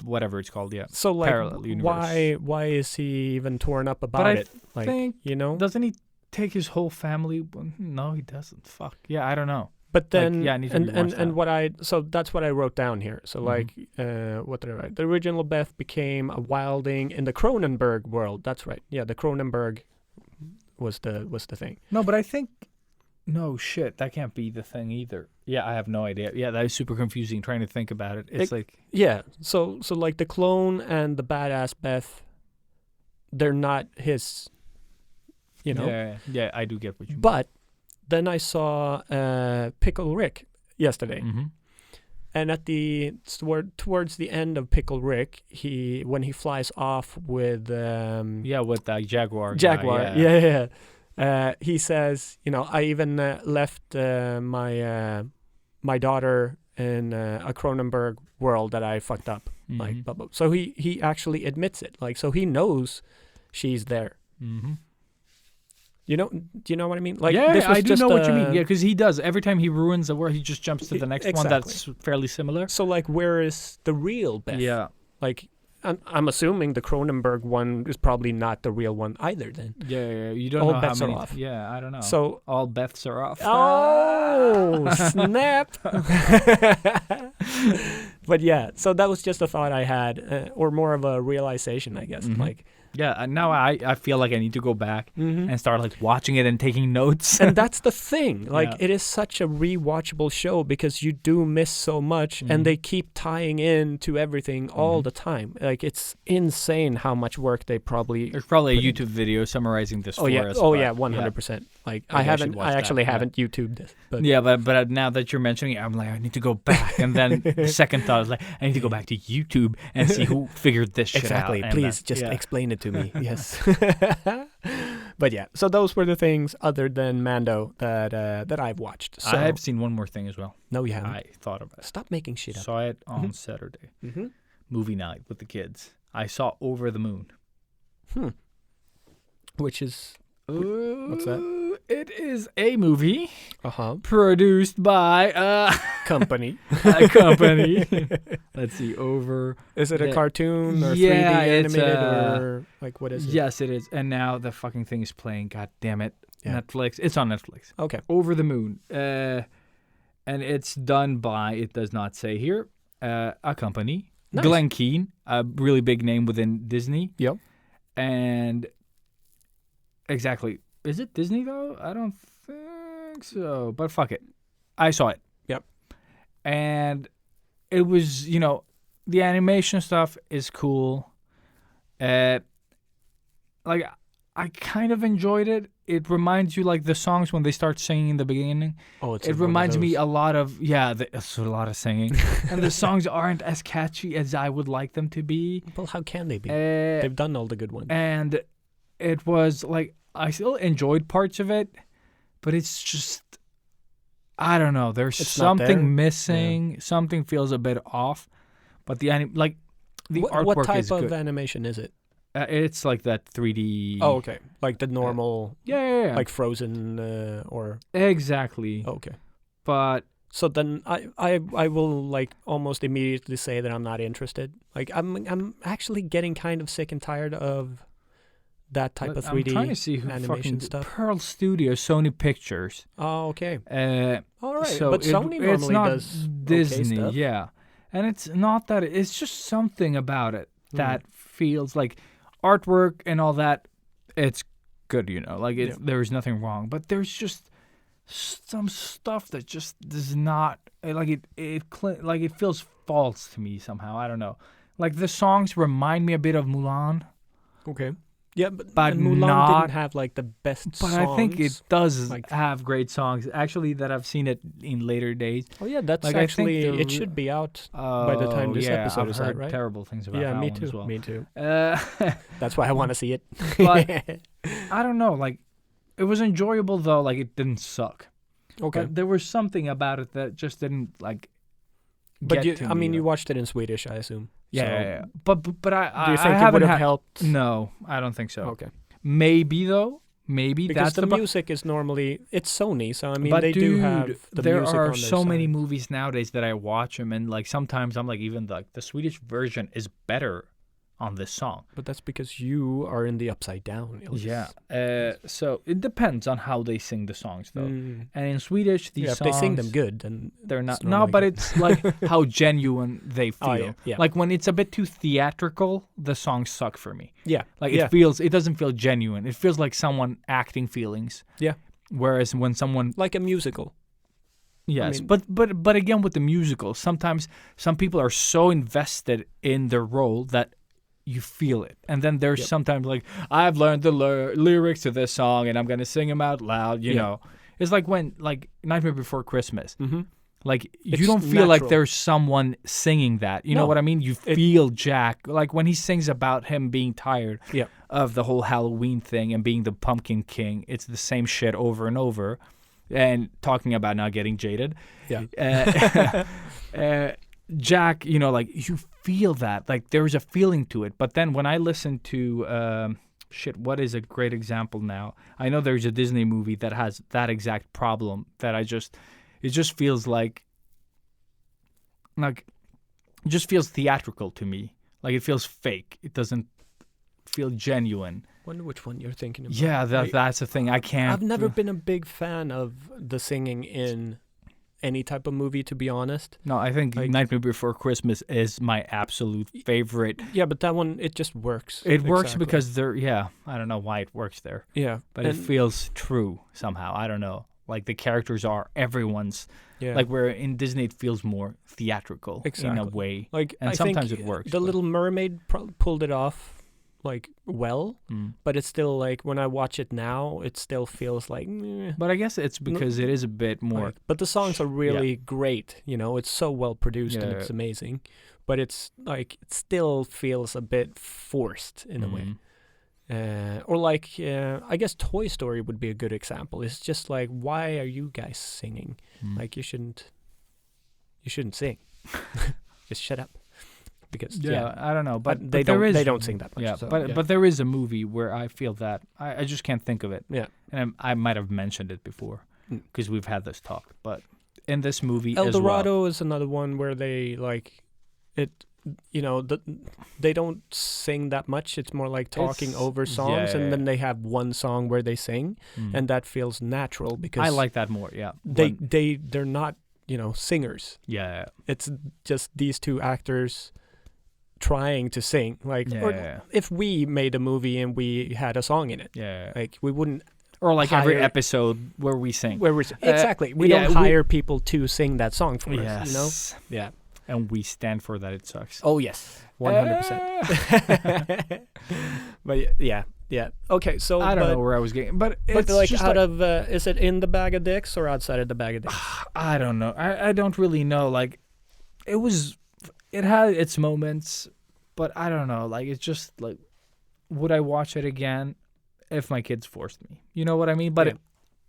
whatever it's called. Yeah. So like, parallel universe. why is he even torn up about But it? Like, think you know, doesn't he take his whole family? No, he doesn't. Fuck. Yeah, I don't know. But then, I need to rewatch that. so that's what I wrote down here. So like, what did I write? The original Beth became a wilding in the Cronenberg world. That's right. Yeah, the Cronenberg was the thing. No, but I think no shit. That can't be the thing either. Yeah, I have no idea. Yeah, that is super confusing. Trying to think about it. It's like So like the clone and the badass Beth, they're not his. You know. Yeah, I do get what you mean. But then I saw Pickle Rick yesterday, and at towards the end of Pickle Rick, when he flies off with with the Jaguar. Jaguar, he says, I even left my daughter in a Cronenberg world that I fucked up, like blah, blah. So he actually admits it, like so he knows she's there. Do you know what I mean? Like, this was I do know what you mean. Yeah, because he does. Every time he ruins a world, he just jumps to the next one that's fairly similar. So, like, where is the real Beth? Yeah. Like, I'm assuming the Cronenberg one is probably not the real one either, then. Yeah. You don't all know bets how many. are off. Yeah, I don't know. So all Beths are off. Oh, snap. But yeah, so that was just a thought I had, or more of a realization, I guess. Like, yeah, now I feel like I need to go back and start like watching it and taking notes. And that's the thing. Like, it is such a rewatchable show because you do miss so much, and they keep tying in to everything all the time. Like, it's insane how much work they probably. There's probably a YouTube video summarizing this. Oh yeah, us, 100%. Like, I actually haven't YouTubed this. But yeah, but now that you're mentioning it, I'm like, I need to go back. And then the second thought is like, I need to go back to YouTube and see who figured this shit out. Exactly. Please just explain it to me. Yes. But yeah, so those were the things other than Mando that I've watched. So, I've seen one more thing as well. No, you haven't. I thought about it. Stop making shit up. Saw it on Saturday. Movie night with the kids. I saw Over the Moon. Which is what's that? It is a movie produced by a company. Let's see, Over. Is it a cartoon or 3D animated or like what is it? Yes, it is. And now the fucking thing is playing. God damn it. Yeah. Netflix. It's on Netflix. Okay. Over the Moon. And it's done by, it does not say here, a company. Nice. Glen Keane, a really big name within Disney. Yep. And exactly. Is it Disney, though? I don't think so. But fuck it. I saw it. Yep. And it was, the animation stuff is cool. Like, I kind of enjoyed it. It reminds you, like, the songs when they start singing in the beginning. Oh, it reminds me a lot of, it's a lot of singing. And the songs aren't as catchy as I would like them to be. Well, how can they be? They've done all the good ones. And it was, like, I still enjoyed parts of it, but it's just, I don't know. There's something missing. Yeah. Something feels a bit off. But the artwork is good. What type of animation is it? It's like that 3D. Oh, okay. Like the normal. Yeah. Like Frozen or. Exactly. Okay. But. So then I will like almost immediately say that I'm not interested. Like I'm actually getting kind of sick and tired of that type of 3D I'm trying to see who animation stuff. Pearl Studios, Sony Pictures. Oh, okay. All right. So but Sony normally does Disney, okay stuff. Yeah. And it's not that it's just something about it that feels like artwork and all that. It's good, like there is nothing wrong, but there's just some stuff that just does not it feels false to me somehow. I don't know. Like the songs remind me a bit of Mulan. Okay. Yeah, but But and Mulan not- didn't have like the best But songs. I think it does like- have great songs. Actually, that I've seen it in later days. Oh yeah, that's Like, I think actually the it should be out. By the time this episode I've is heard out, right? terrible things about Yeah, that me one too. as well. Me too. Uh, That's why I want to see it. But- I don't know. Like, it was enjoyable though. Like, it didn't suck. okay. But there was something about it that just didn't like. But get you, to I me, mean, you like- watched it in Swedish, I assume. Yeah, So yeah, yeah. But I do you think I it haven't would have had- helped? No, I don't think so. Okay. Maybe though. Maybe Because that's the pro- music is normally it's Sony, so I mean but they dude, do have the there music are on their so many side. movies nowadays that I watch them, and like sometimes I'm like, even like the Swedish version is better on this song. But that's because you are in the upside down. Ilias. Yeah. So it depends on how they sing the songs though. Mm. And in Swedish, these Yeah, if songs they sing them good, then they're not. it's No, normally but good. it's like how genuine they feel. Oh, yeah, yeah. Like when it's a bit too theatrical, the songs suck for me. yeah, Like yeah. it doesn't feel genuine. It feels like someone acting feelings. Yeah. Whereas when someone like a musical. yes, mean- but again with the musical, sometimes some people are so invested in their role that you feel it. And then there's Yep. sometimes like I've learned the lyrics to this song and I'm going to sing them out loud, you Yeah. know. It's like when like Nightmare Before Christmas. Mm-hmm. Like you It's don't feel like natural. there's someone singing that. You know No. what I mean? You feel Jack. Like when he sings about him being tired Yeah. of the whole Halloween thing and being the Pumpkin King, it's the same shit over and over. And talking about not getting jaded. Yeah. Jack, you know, like you feel that. Like there's a feeling to it. But then when I listen to what is a great example now? I know there's a Disney movie that has that exact problem that it just feels like it just feels theatrical to me. Like it feels fake. It doesn't feel genuine. Wonder which one you're thinking about. Yeah, that's the thing. I can't. I've never been a big fan of the singing in any type of movie, to be honest. No, I think Like- Nightmare Before Christmas is my absolute favorite. Yeah, but that one, it just works. It works Exactly. because I don't know why it works there, Yeah, but it and- feels true somehow. I don't know. Like the characters are everyone's. yeah. Like where in Disney it feels more theatrical in a Exactly. way. Like and I sometimes think it works, The but- Little Mermaid pulled it off, like well, Mm. but it's still like when I watch it now, it still feels like. Meh. But I guess it's because it is a bit more. Like, but the songs are really great. You know, it's so well produced and Yeah. it's amazing. But it's like it still feels a bit forced in a way. Mm. Or like, I guess Toy Story would be a good example. It's just like, why are you guys singing? Mm. Like, you shouldn't sing. Just shut up. Because Yeah, I don't know, but they there is- don't sing that much. Yeah, so, but there is a movie where I feel that I just can't think of it. yeah. And I might have mentioned it before Mm. because we've had this talk. But in this movie, El as well, Dorado is another one where they like it. You know, they don't sing that much. It's more like talking It's- over songs, yeah. and then they have one song where they sing, Mm. and that feels natural because I like that more. Yeah, they're not singers. yeah, It's just these two actors trying to sing. Like, yeah, or yeah, if we made a movie and we had a song in it, yeah. like we wouldn't. Or like every hire- episode where we sing. Where we're exactly, we yeah, don't we- hire people to sing that song for Yes. us. You know. Yeah. And we stand for that. It sucks. Oh yes, 100%. But yeah. Okay, so I don't know where I was getting, but But it's like just out of is it in the bag of dicks or outside of the bag of dicks? I don't know. I don't really know. Like, it had its moments, but I don't know. Like, it's just like, would I watch it again if my kids forced me? You know what I mean? But Yeah.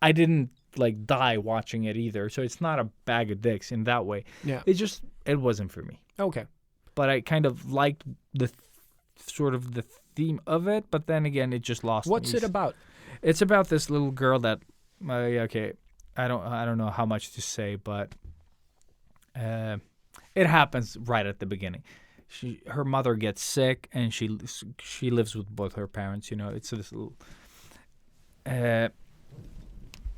I didn't like die watching it either. So it's not a bag of dicks in that way. Yeah. It wasn't for me. Okay. But I kind of liked the sort of the theme of it. But then again, it just lost. What's me. it about? It's about this little girl that, okay, I don't know how much to say, but it happens right at the beginning. Her mother gets sick, and she lives with both her parents. You know, it's this little,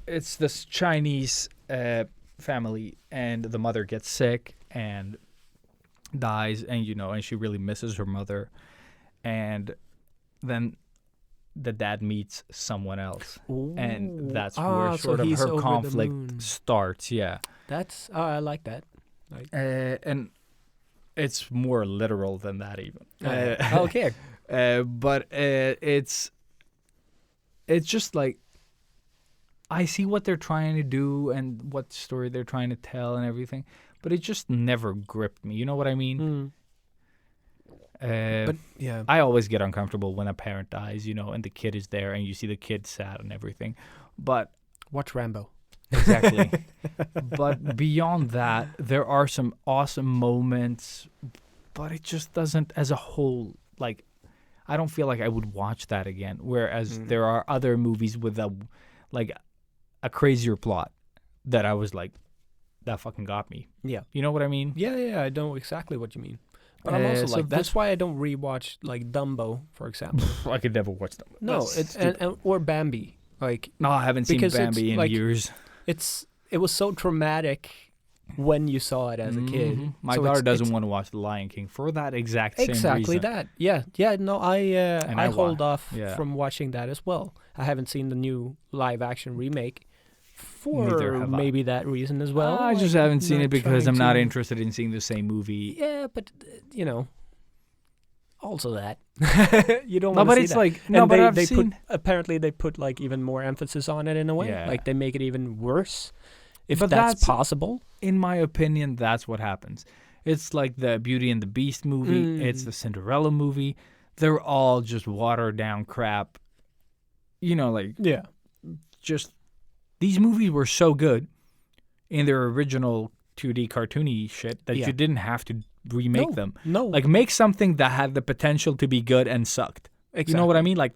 it's this Chinese family, and the mother gets sick and dies, and and she really misses her mother, and then the dad meets someone else, Ooh. and that's Ah, where so sort of he's her over the conflict moon. starts. Yeah, That's I like that. and it's more literal than that even. Okay. But it's just like I see what they're trying to do and what story they're trying to tell and everything, but it just never gripped me. You know what I mean? Mm. But yeah. I always get uncomfortable when a parent dies, and the kid is there and you see the kid sad and everything. But Watch Rambo. exactly. But beyond that, there are some awesome moments, but it just doesn't, as a whole, like, I don't feel like I would watch that again. Whereas there are other movies with a crazier plot that I was like, that fucking got me. Yeah. You know what I mean? Yeah, I know exactly what you mean. But I'm also so like, that's why I don't rewatch like Dumbo, for example. I could never watch them. No, it's or Bambi. Like, No, I haven't seen because it's Bambi in like- years. it was so traumatic when you saw it as a kid. Mhm. My So daughter it's- doesn't it's want to watch The Lion King for that exact same exactly reason. that. Yeah. No, And I I hold wa- off yeah. from watching that as well. I haven't seen the new live action remake Neither for have I. maybe that reason as well. I just Like, haven't seen not it because trying I'm not to- interested in seeing the same movie. Yeah, but also that you don't No, want to but see it's that. like no, And but they, I've they seen. apparently they put like even more emphasis on it in a way. Yeah. Like they make it even worse, if But that's that's- possible. In my opinion, that's what happens. It's like the Beauty and the Beast movie. It's the Cinderella movie. They're all just watered down crap. Like Yeah. just these movies were so good in their original 2D cartoony shit that Yeah. you didn't have to remake them. No. Like make something that had the potential to be good and sucked. exactly. You know what I mean? Like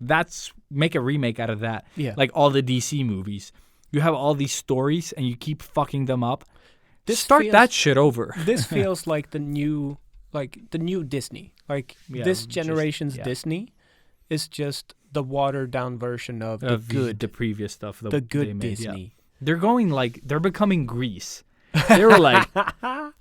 make a remake out of that. Yeah. Like all the DC movies. You have all these stories and you keep fucking them up. This Start feels- that shit over. This feels like the new Disney. Like Yeah, this just- generation's yeah. Disney is just the watered down version of the Of good, the previous stuff. the they good made, yeah. Disney. They're becoming Greece. They were like,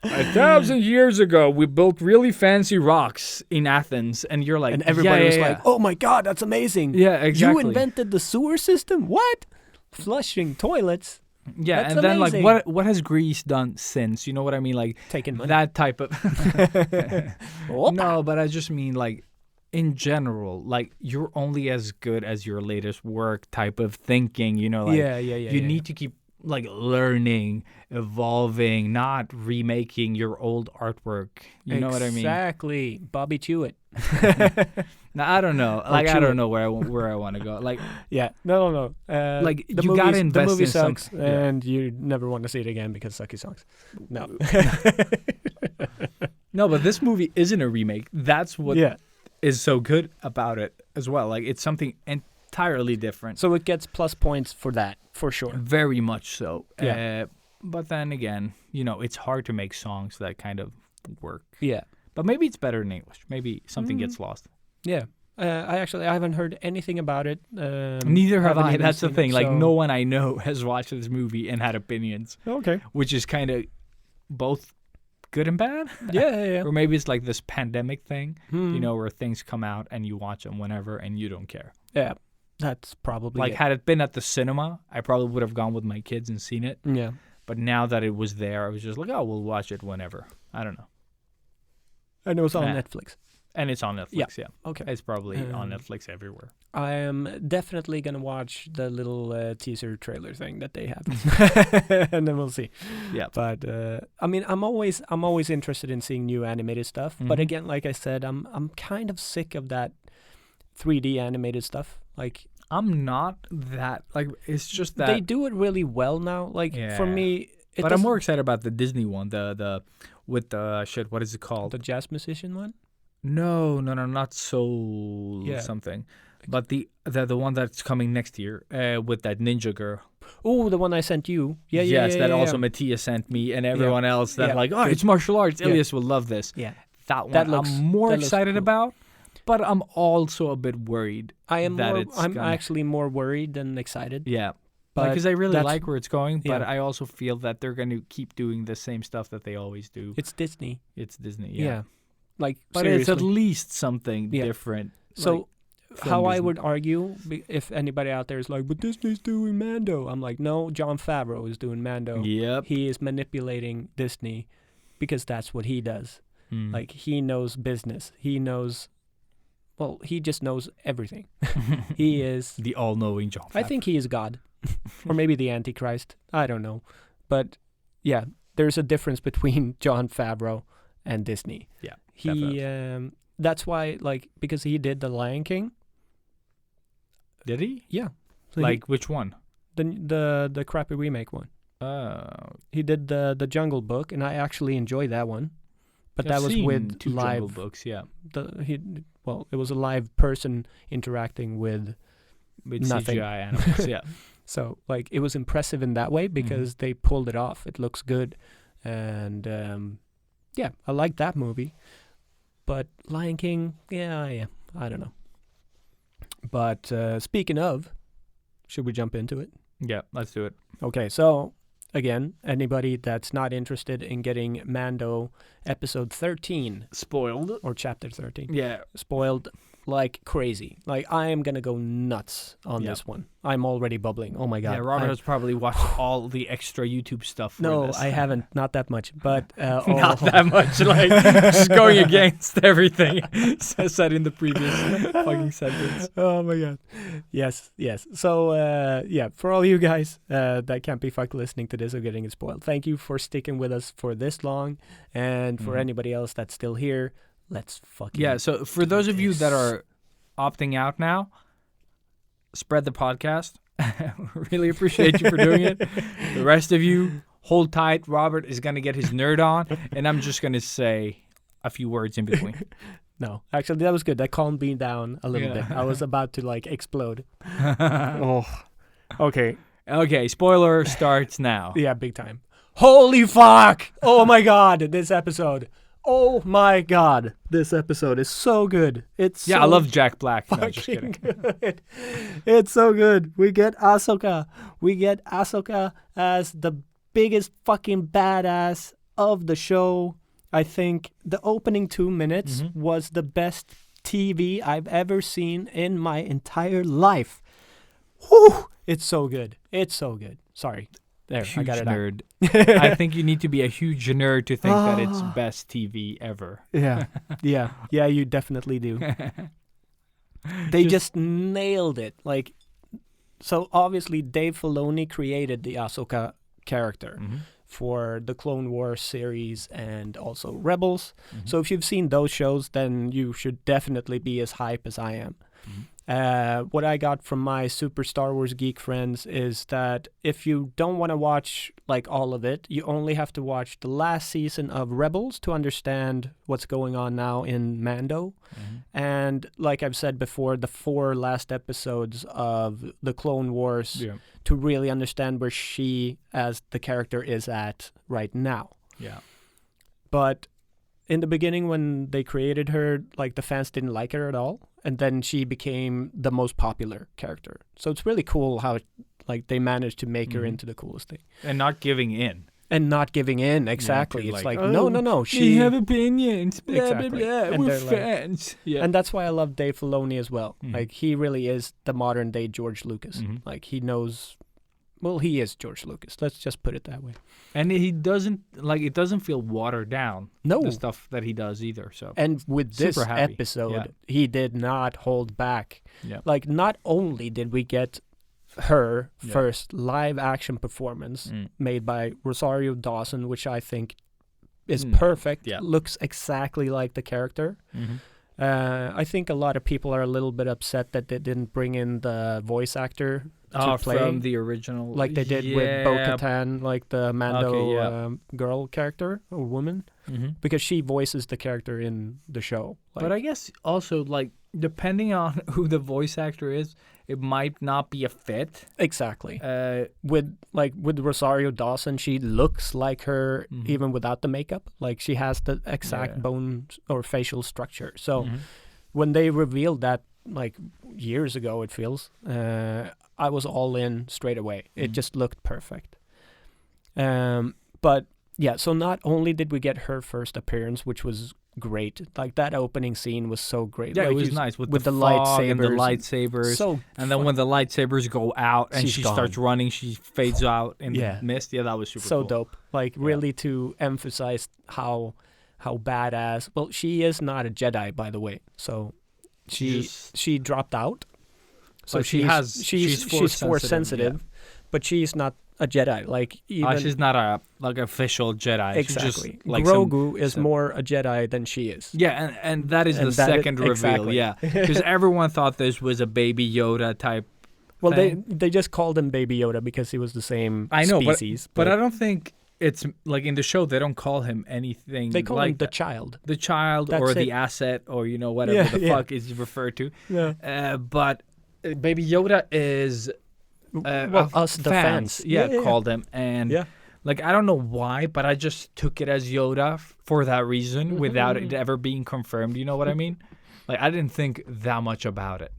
1,000 years ago, we built really fancy rocks in Athens. And you're like, And everybody yeah, was yeah, like, yeah. "Oh my God, that's amazing! Yeah, exactly. You invented the sewer system? What? Flushing toilets? Yeah, That's and then amazing. like what has Greece done since? You know what I mean? Like Taking money? that type of Opa. No, but I just mean like in general, like you're only as good as your latest work type of thinking, like yeah. you need to keep like learning, evolving, not remaking your old artwork. You know what I mean? Exactly. Bobby Chiu it. Now, I don't know. Like I chew don't it. know where I want to go. Like Yeah. No. Like, the you gotta movies- invest the movie in some- sucks, yeah. and you never want to see it again because sucky songs. No. no, but this movie isn't a remake. That's what yeah. is so good about it as well. Like it's something entirely different. So it gets plus points for that, for sure. Very much so. Yeah. But then again, it's hard to make songs that kind of work. Yeah. But maybe it's better in English. Maybe something gets lost. Yeah. I haven't heard anything about it. Neither have haven't I. even That's the seen it, thing. Like so- no one I know has watched this movie and had opinions, Okay. which is kind of both good and bad. Yeah. Or maybe it's like this pandemic thing, Hmm. where things come out and you watch them whenever and you don't care. Yeah. That's probably Like it. had it been at the cinema, I probably would have gone with my kids and seen it. Yeah. But now that it was there, I was just like, oh, we'll watch it whenever. I don't know. And it was on Nah. Netflix. And it's on Netflix, yeah. Okay. It's probably on Um, Netflix everywhere. I am definitely gonna watch the little teaser trailer thing that they have, and then we'll see. Yeah. But I mean, I'm always interested in seeing new animated stuff. But Mhm. again, like I said, I'm kind of sick of that 3D animated stuff. Like I'm not that, like, it's just that. they do it really well now. Like for Yeah. me, it but I'm doesn't- more excited about the Disney one, the with the shit, what is it called? the jazz musician one. No, not Soul Yeah. something. But the one that's coming next year with that ninja girl. Oh, the one I sent you. Yeah. Yes, that also yeah. Matthias sent me and everyone else that Yeah. like, oh, Good. it's martial arts. Yeah. Ilias will love this. Yeah. That one That looks- I'm more that looks excited cool. about, but I'm also a bit worried. I am that more. it's I'm gonna- actually more worried than excited. Yeah. But Because I really that's- like where it's going, but yeah. I also feel that they're going to keep doing the same stuff that they always do. It's Disney. It's Disney, Yeah. Like But seriously. it's at least something Yeah. different. So, Like, how I Disney. would argue, if anybody out there is like, but Disney's doing Mando, I'm like, no, Jon Favreau is doing Mando. Yep. He is manipulating Disney because that's what he does. Mm. Like, he knows business. He knows, well, he just knows everything. He is, the all-knowing Jon Favreau. I think he is God. Or maybe the Antichrist. I don't know. But yeah, there's a difference between Jon Favreau and Disney. Yeah, He, that's why, like, because he did The Lion King. Did he? Yeah. So Like which one? the crappy remake one. He did the Jungle Book, and I actually enjoyed that one. But I've that was seen with 2 Jungle live. Books. Yeah, It was a live person interacting with nothing. CGI animals. Yeah. So like it was impressive in that way because they pulled it off. It looks good, and yeah, I like that movie. But Lion King, yeah, I don't know. But speaking of, should we jump into it? Yeah, let's do it. Okay, so again, anybody that's not interested in getting Mando episode 13 Spoiled. or chapter 13 Yeah. spoiled like crazy. Like, I am gonna go nuts on Yep. this one. I'm already bubbling. Oh my god. Yeah, Robert has probably watched all the extra YouTube stuff for No, this. I haven't. Not that much. But Not that much, like, just going against everything said in the previous fucking sentence. Oh my god. Yes. So yeah, for all you guys that can't be fucked listening to this or getting it spoiled, thank you for sticking with us for this long. And for anybody else that's still here, let's fucking Yeah, so for those of you that are opting out now, spread the podcast. Really appreciate you for doing it. The rest of you, hold tight. Robert is going to get his nerd on, and I'm just going to say a few words in between. No, actually, that was good. That calmed me down a little Yeah. bit. I was about to like explode. Oh, okay. Okay, spoiler starts now. Yeah, big time. Holy fuck! Oh my god, this episode. Oh my god, this episode is so good. It's Yeah, so I love Jack Black. No, just fucking kidding. good. It's so good. We get Ahsoka. As the biggest fucking badass of the show. I think the opening 2 minutes was the best TV I've ever seen in my entire life. Whew! It's so good. Sorry. There, Huge I got it nerd. out. I think you need to be a huge nerd to think that it's best TV ever. Yeah, you definitely do. They just nailed it. Like, so obviously Dave Filoni created the Ahsoka character for the Clone Wars series and also Rebels. So if you've seen those shows, then you should definitely be as hype as I am. What I got from my super Star Wars geek friends is that if you don't want to watch like all of it, you only have to watch the last season of Rebels to understand what's going on now in Mando. And like I've said before, the 4 last episodes of the Clone Wars to really understand where she as the character is at right now. Yeah. But in the beginning, when they created her, like, the fans didn't like her at all. And then she became the most popular character. So it's really cool how, like, they managed to make her into the coolest thing. And not giving in. And not giving in, exactly. to It's like, like, no. We She have opinions. Blah, Exactly. blah, blah. And We're they're like- fans. Yeah. And that's why I love Dave Filoni as well. Like, he really is the modern day George Lucas. Like, he knows... Well, he is George Lucas. Let's just put it that way. And he doesn't, like, it doesn't feel watered down. No. The stuff that he does either. So. And with this Super happy. episode, he did not hold back. Yeah. Like, not only did we get her first live action performance made by Rosario Dawson, which I think is perfect, looks exactly like the character. I think a lot of people are a little bit upset that they didn't bring in the voice actor to play from the original. like they did with Bo-Katan, like the Mando girl character or woman, because she voices the character in the show. Like, But I guess also, like, depending on who the voice actor is, it might not be a fit. exactly. With Rosario Dawson, she looks like her even without the makeup. Like, she has the exact bone or facial structure. So when they revealed that, like, years ago, it feels, I was all in straight away. It just looked perfect. But yeah, so not only did we get her first appearance, which was great. Like that opening scene was so great. Yeah, like it was you- nice with the fog lightsabers. and the lightsabers. So And then when the lightsabers go out and She's she gone. starts running, she fades out in Yeah. the mist. Yeah, that was super so cool. dope. Like really to emphasize how badass. Well, she is not a Jedi, by the way. So she dropped out. So But she's force sensitive, sensitive, but she's not a Jedi. Like even she's not a official Jedi. She's exactly. just like some- Grogu is more a Jedi than she is. Yeah, and that is And the that second reveal. exactly. Yeah, because everyone thought this was a Baby Yoda type. Well, thing. they just called him Baby Yoda because he was the same I know, species. but I don't think it's like in the show they don't call him anything. they call like him the that. child. The child That's or it. the asset or whatever Yeah, the yeah. fuck is referred to. Yeah. But Baby Yoda is well, us the fans. called him, and Yeah. like I don't know why, but I just took it as Yoda for that reason without it ever being confirmed. You know what I mean? Like I didn't think that much about it.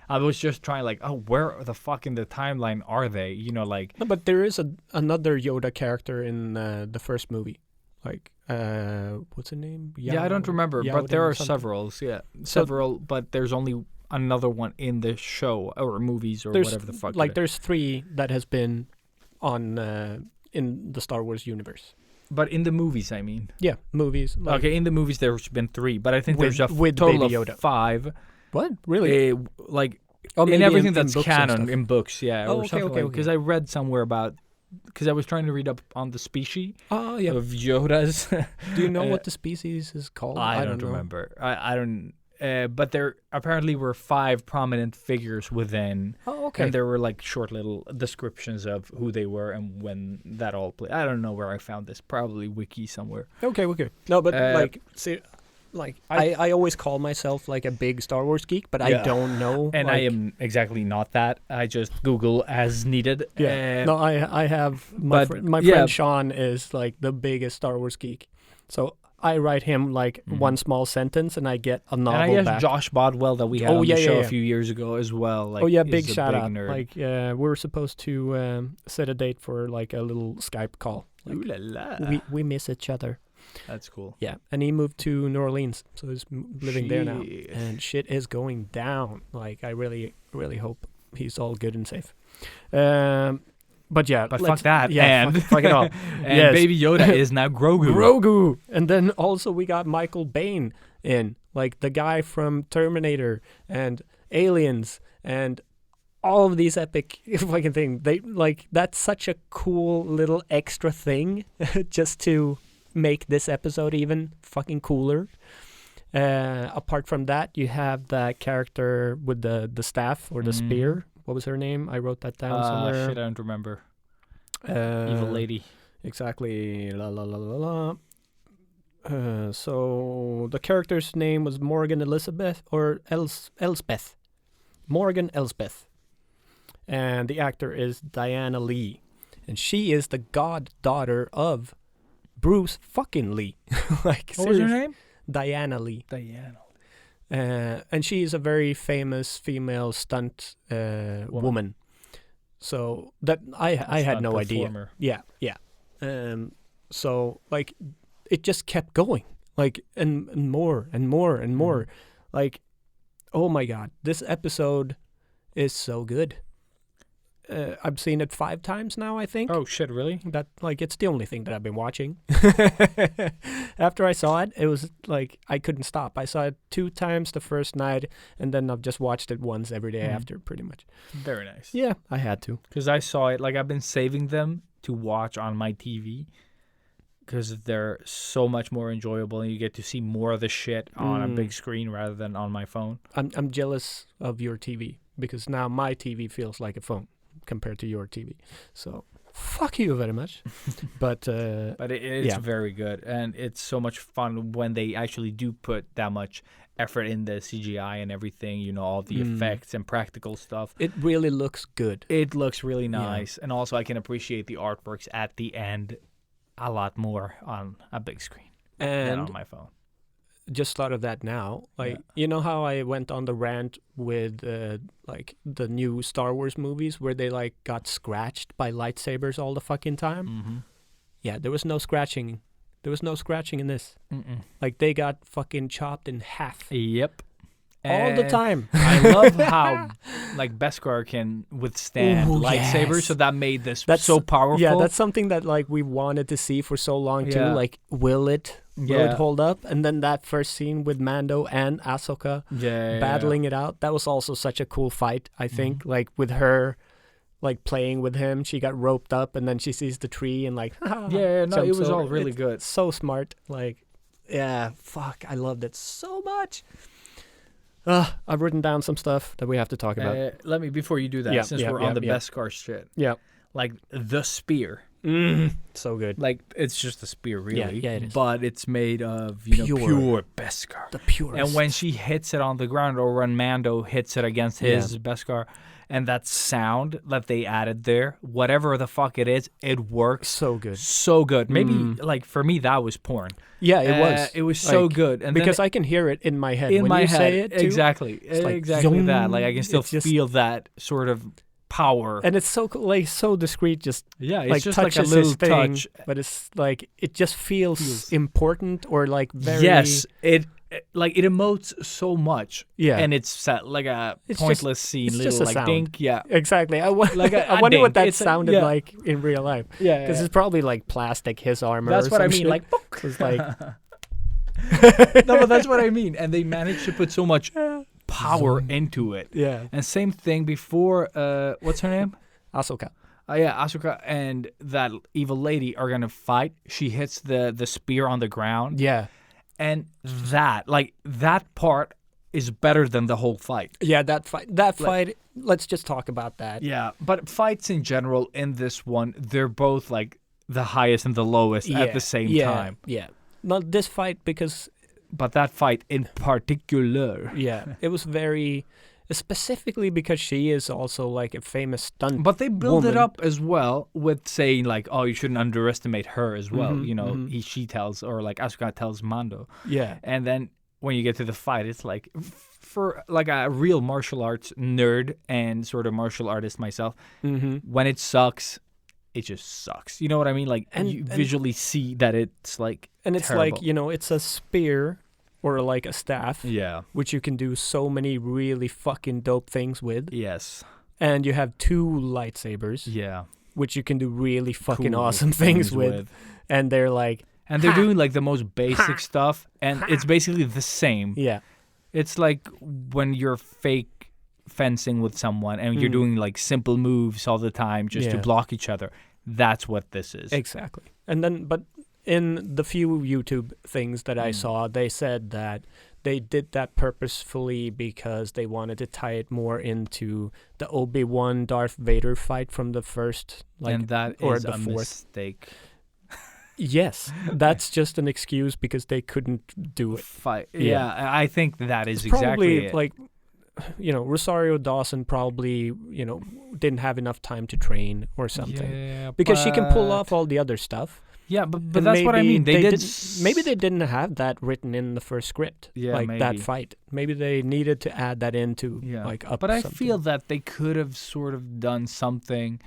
I was just trying like, oh, where the fuck in the timeline are they? Like No, but there is another Yoda character in the first movie. Like, what's his name? I don't remember, but there are several. Yeah, several, but there's only another one in the show or movies or whatever the fuck. Like, there's 3 that has been on in the Star Wars universe. But in the movies, I mean. Yeah, movies. Like, Okay, in the movies there's been 3, but I think With- there's a with total Baby of Yoda. 5. What? Really? Like Oh, in maybe everything in that's books and canon stuff. in books, yeah, Oh, or okay, something okay, like. Because I read somewhere about. Because I was trying to read up on the species Oh, yeah. of Yodas. Do you know uh, what the species is called? I don't know. remember. I don't. But there apparently were 5 prominent figures within. Oh, okay. And there were like short little descriptions of who they were and when that all played. I don't know where I found this. Probably wiki somewhere. Okay. No, but like, see, like I- I always call myself like a big Star Wars geek, but I Yeah. don't know. And like, I am exactly not that. I just Google as needed. Yeah. No, I have but, my yeah. friend Sean is like the biggest Star Wars geek. So I write him like one small sentence and I get a novel And I guess back. Josh Bodwell that we had Oh, on yeah, the yeah, show yeah. a few years ago as well. Like, oh yeah, is big a shout big out. nerd. Like we're supposed to set a date for like a little Skype call. Like, ooh la la. we miss each other. That's cool. Yeah, and he moved to New Orleans, so he's living there now, Shit. and shit is going down. Like I really hope he's all good and safe. But yeah, But let's- fuck that. Yeah, and fuck it all. and Yes. Baby Yoda is now Grogu. Grogu, and then also we got Michael Biehn in, like the guy from Terminator and Aliens and all of these epic fucking things. They like that's such a cool little extra thing just to make this episode even fucking cooler. Apart from that, you have the character with the staff or the spear. What was her name? I wrote that down somewhere. Shit, I don't remember. Uh, Evil lady. Exactly. La la la la la. So the character's name was Morgan Elizabeth or Elspeth. Morgan Elspeth. And the actor is Diana Lee. And she is the goddaughter of Bruce fucking Lee. Like, What was her seriously. name? Diana Lee. Diana. And she is a very famous female stunt woman. So that I had no idea. Yeah. So like it just kept going, like and more and more and more. Like, oh my god, this episode is so good. I've seen it 5 times now, I think. Oh shit, really? That like it's the only thing that I've been watching. After I saw it, it was like I couldn't stop. I saw it 2 times the first night, and then I've just watched it once every day after, pretty much. Very nice. Yeah, I had to. Because I saw it, like I've been saving them to watch on my TV because they're so much more enjoyable and you get to see more of the shit on a big screen rather than on my phone. I'm jealous of your TV because now my TV feels like a phone compared to your TV. So fuck you very much. But It's yeah. very good and it's so much fun when they actually do put that much effort in the CGI and everything, you know, all the effects and practical stuff. it really looks good. It looks really nice. And also I can appreciate the artworks at the end a lot more on a big screen than And on my phone. just thought of that now. Like, you know how I went on the rant with like the new Star Wars movies where they like got scratched by lightsabers all the fucking time? Mm-hmm. Yeah, there was no scratching There was no scratching in this. Mm-mm. Like, they got fucking chopped in half. Yep. All the And time. I love how like Beskar can withstand Ooh, lightsabers, yes. so that made this That's so powerful. Yeah, that's something that like we wanted to see for so long too. Yeah. Like, will it Yeah. hold up? And then that first scene with Mando and Ahsoka yeah, battling it out, that was also such a cool fight. I think like with her like playing with him, she got roped up and then she sees the tree and like Yeah, no, it jumps was all over. really It's good. so smart. Like, yeah, fuck, I loved it so much. I've written down some stuff that we have to talk about. Let me before you do that, Yeah, since yeah, we're yeah, on the yeah. Beskar shit. Yeah. Like the spear. So good. Like it's just a spear, really. yeah, it is. But it's made of Pure. pure Beskar. The purest. And when she hits it on the ground, or when Mando hits it against his Beskar, and that sound that they added there, whatever the fuck it is, it works so good. so good. Maybe like for me, that was porn. Yeah, it was. It was so Like, good, and because then I can hear it in my head. in when my you head, say it too, exactly, like exactly that. Like I zoom. can still It's just- feel that sort of power. and it's so like so discreet. Just Yeah, it's like just like a touches little his thing, touch. but it's like it just feels important or like very. Yes, it like it emotes so much. Yeah. and it's set like a It's pointless scene, it's little just a like sound. dink. Yeah, Exactly. I Like a wonder what dink. that It's a- sounded yeah. like in real life. yeah, Because it's probably like plastic, his armor. that's or what I some mean. shit. Like, book. It's like No, but that's what I mean. And they managed to put so much power into it. yeah, And same thing before. What's her name? Ahsoka. Yeah, Asuka and that evil lady are gonna fight. She hits the spear on the ground, Yeah, and that part is better than the whole fight. yeah. That fight. Let's just talk about that. Yeah, but fights in general in this one, they're both like the highest and the lowest at the same time. Yeah. Not this fight because But that fight in particular. it was very specifically because she is also like a famous stunt. But they build it woman. up as well with saying like, oh, you shouldn't underestimate her as well. Mhm, You know, mhm. she tells, or like Asuka tells Mando. Yeah, And then when you get to the fight, it's like for like a real martial arts nerd and sort of martial artist myself, when it sucks, it just sucks. You know what I mean? Like And- you and- visually see that it's like and it's terrible. like it's a spear or like a staff, Yeah. which you can do so many really fucking dope things with. Yes. And you have two lightsabers, Yeah. which you can do really fucking Cool awesome things with. And they're like, And they're Ha! doing like the most basic stuff, and it's basically the same. yeah, It's like when you're fake fencing with someone and you're doing like simple moves all the time just to Yeah. block each other. That's what this is. exactly. And then, but in the few YouTube things that I saw, they said that they did that purposefully because they wanted to tie it more into the Obi-Wan Darth Vader fight from the first, like, and that or is the a fourth. mistake. Yes, that's just an excuse because they couldn't do it. Fight. Yeah. Yeah, I think that is It's probably exactly it. like, Rosario Dawson probably, didn't have enough time to train or something. Yeah, Because she can pull but- off all the other stuff. Yeah, but And that's what I maybe mean. They did. maybe they didn't have that written in the first script. Yeah, like that maybe. fight. Maybe they needed to add that into Yeah. like up. But I something. feel that they could have sort of done something,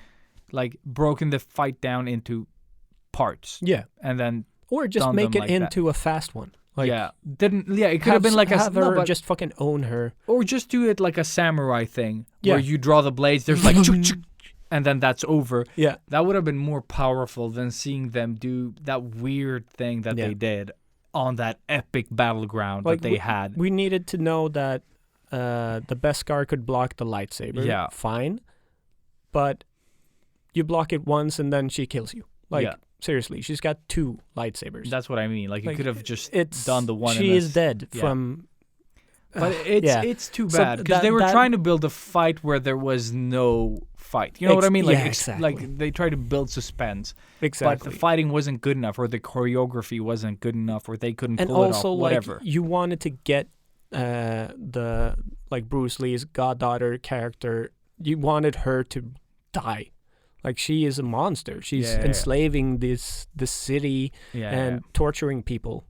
like broken the fight down into parts, yeah, and then or just done make them it like that. into a fast one. Like, it could have been like have her but just fucking own her. or just do it like a samurai thing Yeah. where you draw the blades. There's like chuk, chuk, and then that's over. Yeah, That would have been more powerful than seeing them do that weird thing that Yeah. they did on that epic battleground Like, that they had. we needed to know that the Beskar could block the lightsaber. Yeah. Fine, but you block it once and then she kills you. Like Yeah. seriously, she's got two lightsabers. That's what I mean. Like you Like, could have just it's done the one. She in is dead yeah. from. But it's yeah. it's too So bad because they were that- trying to build a fight where there was no fight. You know what I mean? Like yeah, exactly. like they tried to build suspense, Exactly. but the fighting wasn't good enough, or the choreography wasn't good enough, or they couldn't And pull also, it off. like, Whatever. you wanted to get the Bruce Lee's goddaughter character. You wanted her to die. Like, she is a monster. She's Yeah. enslaving this city Yeah. and torturing people.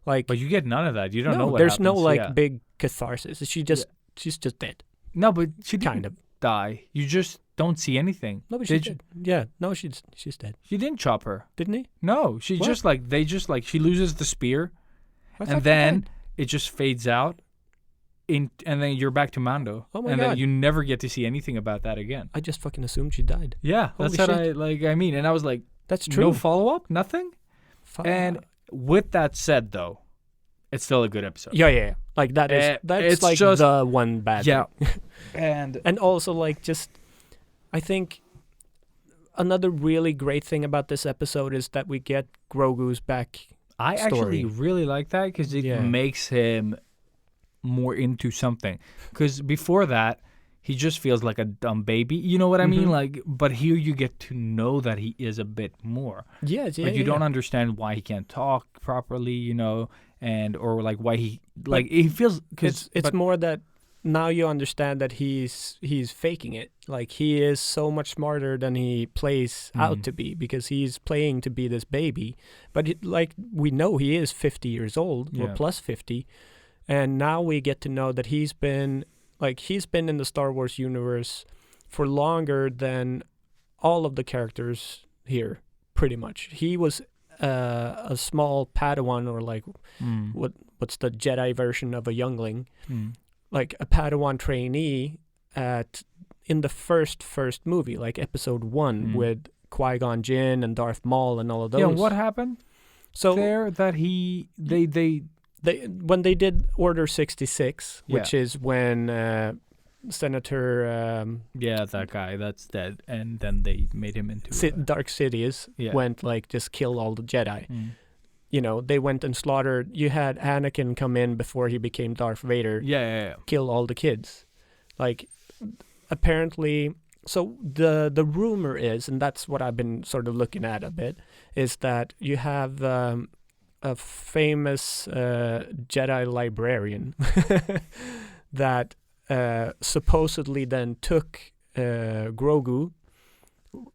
Like, But you get none of that. You don't no, know what there's no happens. like Yeah. big catharsis. She's just dead. No, but she Kind didn't of. die. You just don't see anything. No, but she did. Yeah, no, she's dead. She didn't chop her. Didn't he? No, she just she loses the spear, and then it just fades out, and then you're back to Mando. Oh my and God. then you never get to see anything about that again. I just fucking assumed she died. Yeah, Holy that's what shit. I mean, and I was like, That's true. no follow up, nothing. Fuck. And with that said, though, it's still a good episode. Yeah. Like that's it's like just- the one bad Yeah, thing. And also like just, I think another really great thing about this episode is that we get Grogu's back. I actually really like that because it makes him more into something. Because before that, he just feels like a dumb baby. You know what I mean? Like, but here you get to know that he is a bit more. Yes, yeah. Like you don't understand why he can't talk properly, you know, or like why he he feels it's more that now you understand that he's faking it. Like he is so much smarter than he plays out to be because he's playing to be this baby. But like we know he is 50 years old or plus 50, and now we get to know that he's been in the Star Wars universe for longer than all of the characters here. Pretty much, he was a small Padawan or like what's the Jedi version of a youngling. Like a Padawan trainee in the first movie, like episode 1 with Qui-Gon Jinn and Darth Maul and all of those. Yeah, what happened? So there that they when they did Order 66, which is when Senator that guy that's dead, and then they made him into Dark Sidious went like just kill all the Jedi. You know, they went and slaughtered. You had Anakin come in before he became Darth Vader. Yeah. Kill all the kids. Like, apparently, so the rumor is, and that's what I've been sort of looking at a bit, is that you have a famous Jedi librarian that supposedly then took Grogu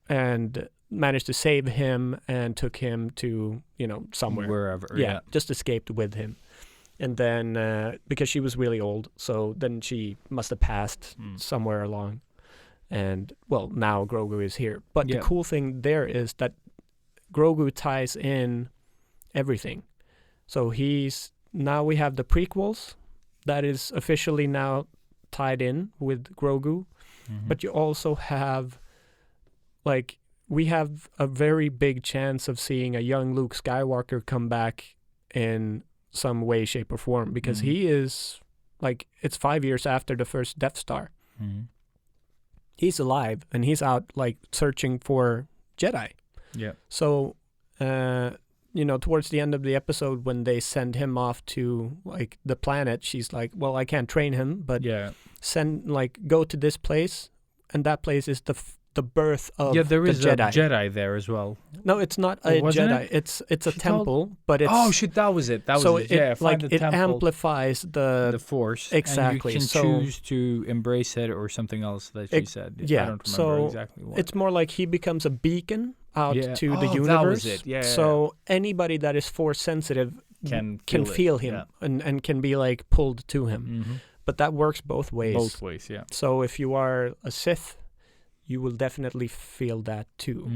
and managed to save him and took him to, you know, somewhere. Wherever, just escaped with him. And then, because she was really old, so then she must have passed somewhere along. And, well, now Grogu is here. But the cool thing there is that Grogu ties in everything. So now we have the prequels that is officially now tied in with Grogu. But you also have, like, we have a very big chance of seeing a young Luke Skywalker come back in some way, shape, or form because he is, like, it's 5 years after the first Death Star. He's alive and he's out, like, searching for Jedi. Yeah. So, you know, towards the end of the episode when they send him off to, like, the planet, she's like, well, I can't train him, but go to this place, and that place is the birth of there is the a Jedi there as well. No, it's not a Jedi. It's a temple, but it's... Oh, shit, that was it. It amplifies the Force. Exactly. And you can choose to embrace it or something else that she said. Yeah. I don't remember exactly what. It's more like he becomes a beacon out to the universe. That was it. Yeah. So anybody that is Force sensitive can feel him and can be, like, pulled to him. But that works both ways. Both ways, yeah. So if you are a Sith, you will definitely feel that too.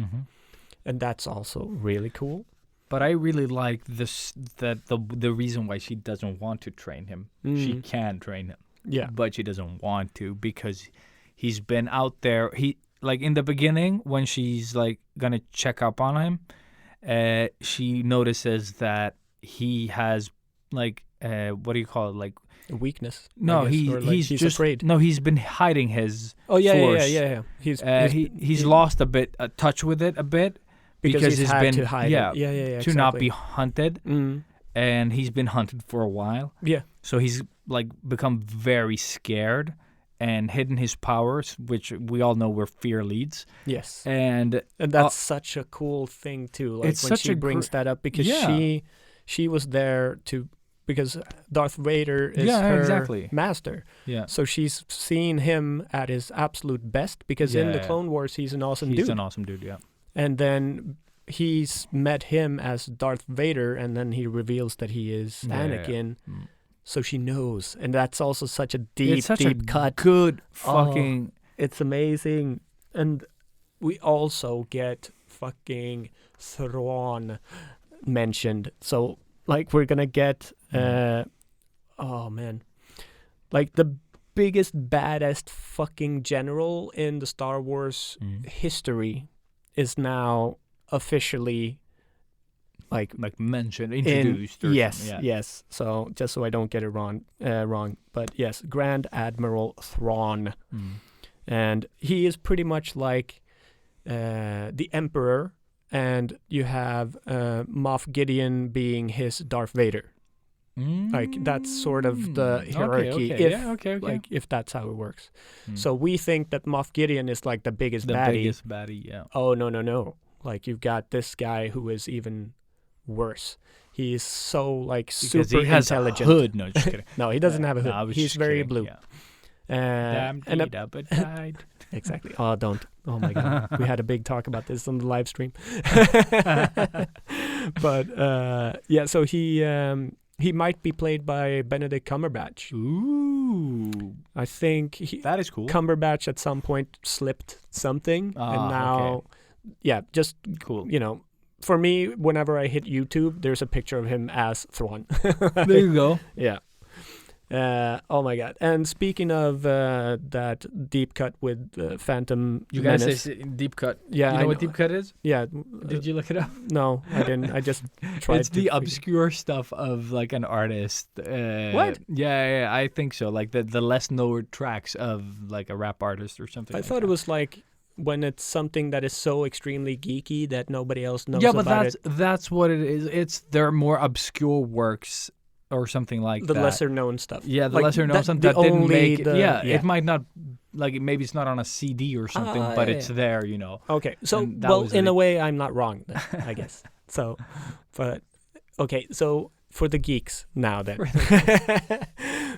And that's also really cool. But I really like this, that the reason why she doesn't want to train him. She can train him. Yeah. But she doesn't want to because he's been out there. He, like, in the beginning when she's, like, gonna check up on him, she notices that he has, like, what do you call it? Like, a weakness. No, he's just afraid. No, he's been hiding his force. Yeah. He's lost a touch with it a bit because he's been to hide it. to exactly. not be hunted. And he's been hunted for a while. Yeah. So he's, like, become very scared and hidden his powers, which we all know where fear leads. Yes. And that's such a cool thing too. Like, it's when she brings that up because she was there because Darth Vader is her master. Yeah. So she's seen him at his absolute best because in the Clone Wars he's an awesome dude. He's an awesome dude, yeah. And then he's met him as Darth Vader, and then he reveals that he is Anakin. So she knows, and that's also such a deep cut. Good fucking. It's amazing. and we also get fucking Thrawn mentioned. So like we're gonna get oh man, like the biggest baddest fucking general in the Star Wars history is now officially like mentioned, introduced. Yes. So just so I don't get it wrong, but yes, Grand Admiral Thrawn, and he is pretty much like the Emperor, and you have Moff Gideon being his Darth Vader. Like that's sort of the hierarchy. Okay. Like if that's how it works. So we think that Moff Gideon is like the biggest baddie. Yeah. Oh no. Like you've got this guy who is even worse. He's so like because super he has intelligent. A hood. No, just kidding. No, he doesn't have a hood. No, He's very blue. Yeah. Damn, but died. Exactly. Oh, don't. Oh my God. We had a big talk about this on the live stream. But yeah, so he might be played by Benedict Cumberbatch. Ooh, I think that is cool. Cumberbatch at some point slipped something, and now, yeah, just cool. You know, for me, whenever I hit YouTube, there's a picture of him as Thrawn. There you go. Yeah. Oh my God! And speaking of that deep cut with Phantom you guys Menace, say deep cut. yeah, you know what deep cut is? Yeah. Did you look it up? No, I didn't. I just tried. It's the obscure stuff of like an artist. What? Yeah, I think so. Like the less known tracks of like a rap artist or something. I like thought that. it was like when it's something that is so extremely geeky that nobody else knows Yeah, about but it. that's what it is. It's their more obscure works or something like The that. lesser known stuff. Yeah, the Like, lesser known stuff the that didn't only make it. the- Yeah, yeah. it might not like maybe it's not on a CD or something, but it's there, you know. Okay, so And that well, was in it. a way, I'm not wrong, then, I guess. So, but okay, so for the geeks now, then.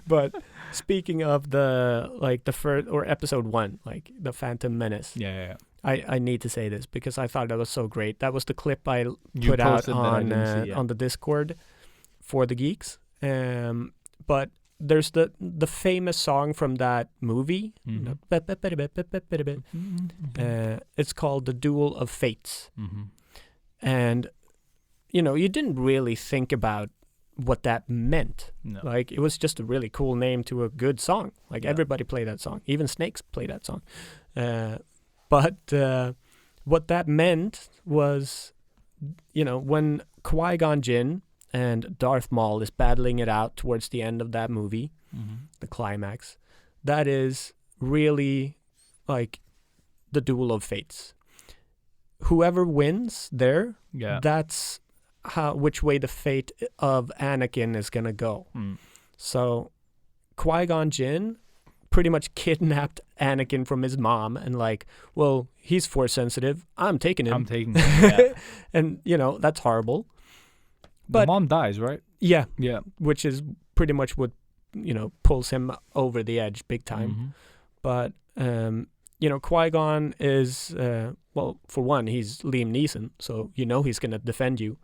But speaking of the first or episode 1, like the Phantom Menace, Yeah. I need to say this because I thought that was so great. That was the clip I You put out posted that, I didn't see, yeah. on the Discord for the geeks. But there's the famous song from that movie. Mhm. It's called "The Duel of Fates," Mm-hmm. and you know you didn't really think about what that meant. No. Like it was just a really cool name to a good song. Like Yeah. everybody played that song. Even snakes play that song. But what that meant was, you know, when Qui-Gon Jinn and Darth Maul is battling it out towards the end of that movie, the climax, that is really like the duel of fates. Whoever wins there, Yeah. that's which way the fate of Anakin is gonna go. So Qui-Gon Jinn pretty much kidnapped Anakin from his mom and like, well, he's force sensitive. I'm taking him. Yeah. And you know, that's horrible. The But mom dies, right? yeah, Yeah. which is pretty much what, you know, pulls him over the edge big time. Mhm. But you know, Qui-Gon is well, for one, he's Liam Neeson, so you know he's gonna defend you,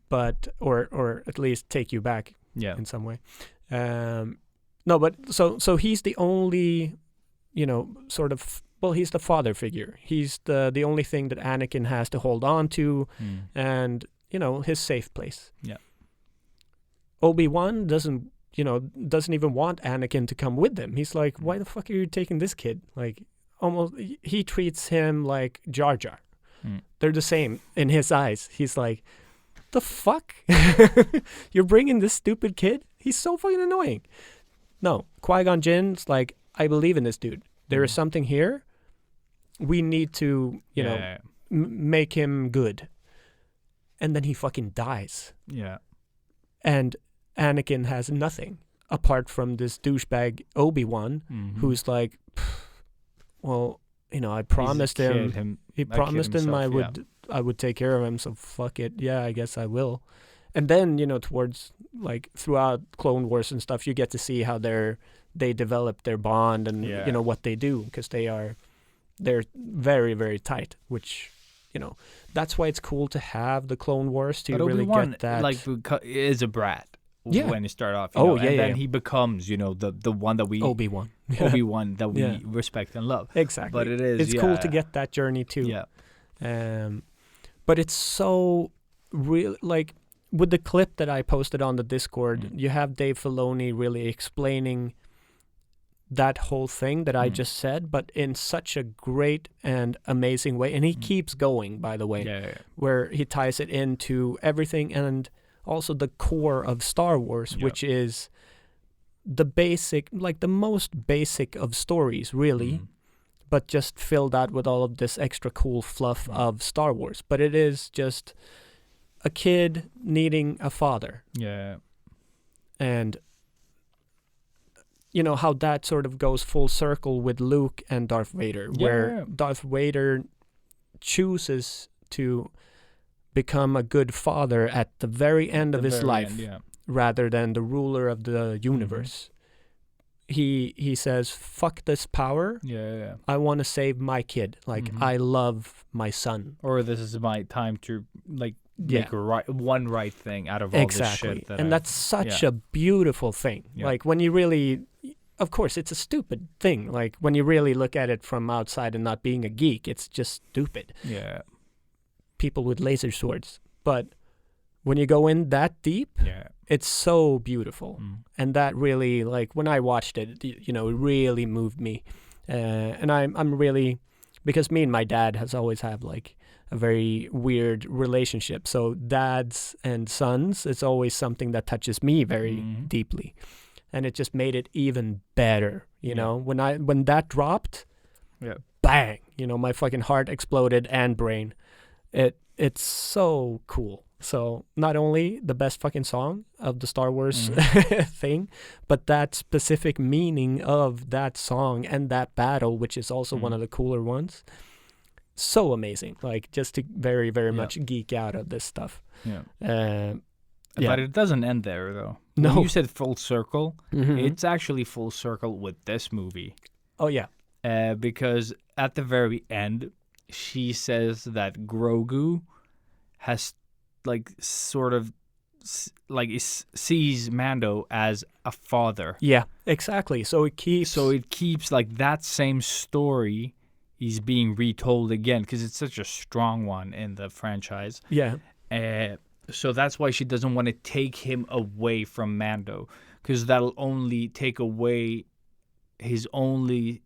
but or at least take you back Yeah. in some way. No, but so he's the only, you know, sort of, well, he's the father figure. He's the only thing that Anakin has to hold on to, and you know, his safe place. Yeah. Obi-Wan doesn't even want Anakin to come with them. He's like, why the fuck are you taking this kid? Like, almost, he treats him like Jar Jar. They're the same in his eyes. He's like, the fuck? You're bringing this stupid kid? He's so fucking annoying. No, Qui-Gon Jinn's like, I believe in this dude. There is something here. We need to, you know, make him good. And then he fucking dies. Yeah. And Anakin has nothing apart from this douchebag Obi-Wan, who's like, well, you know, I promised him. He promised him I would take care of him. So fuck it. Yeah, I guess I will. And then, you know, towards like throughout Clone Wars and stuff, you get to see how they develop their bond and you know what they do, because they're very, very tight. Which, you know, that's why it's cool to have the Clone Wars to but really Obi-Wan, get that. like, is a brat. when he started off. And then he becomes, the one that we Obi-Wan. Obi-Wan that we respect and love. Exactly. But it's cool to get that journey too. Yeah. But it's so real, like with the clip that I posted on the Discord, you have Dave Filoni really explaining that whole thing that I just said, but in such a great and amazing way. And he keeps going, by the way, where he ties it into everything and also the core of Star Wars, which is the basic, like the most basic of stories, really, but just filled out with all of this extra cool fluff of Star Wars. But it is just a kid needing a father. Yeah. And how that sort of goes full circle with Luke and Darth Vader, where Darth Vader chooses to become a good father at the very end of his life, rather than the ruler of the universe. He says, "Fuck this power. I want to save my kid. Like I love my son, or this is my time to make one right thing out of all this shit." That's such a beautiful thing. Like when you really, of course, it's a stupid thing. Like when you really look at it from outside and not being a geek, it's just stupid. Yeah. People with laser swords. But when you go in that deep, it's so beautiful. And that really, like when I watched it, it really moved me. And I'm really, because me and my dad has always had like a very weird relationship. So dads and sons, it's always something that touches me very deeply. And it just made it even better, when that dropped, bang, my fucking heart exploded and brain. It's so cool. So not only the best fucking song of the Star Wars thing, but that specific meaning of that song and that battle, which is also one of the cooler ones. So amazing. Like just to very, very much geek out of this stuff. But it doesn't end there though. No. When you said full circle, it's actually full circle with this movie. Oh yeah. Because at the very end, she says that Grogu has sees Mando as a father. Yeah, exactly. So it keeps like that same story is being retold again because it's such a strong one in the franchise. Yeah. So that's why she doesn't want to take him away from Mando, because that'll only take away his only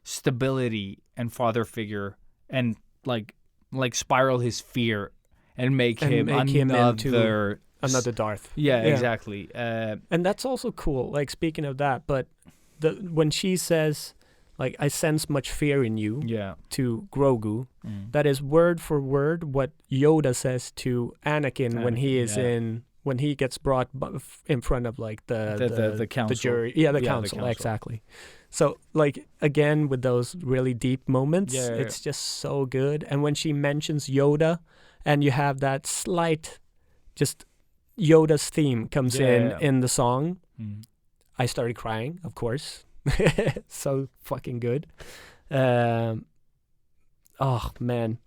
stability and father figure, and like spiral his fear and make him another Darth. Yeah, exactly. And that's also cool. Like speaking of that, but when she says, like, I sense much fear in you to Grogu, that is word for word what Yoda says to Anakin when he is when he gets brought in front of like the council. The jury. The council, exactly. So like again with those really deep moments, it's just so good. And when she mentions Yoda and you have that slight just Yoda's theme comes in the song, I started crying, of course. So fucking good. Oh man,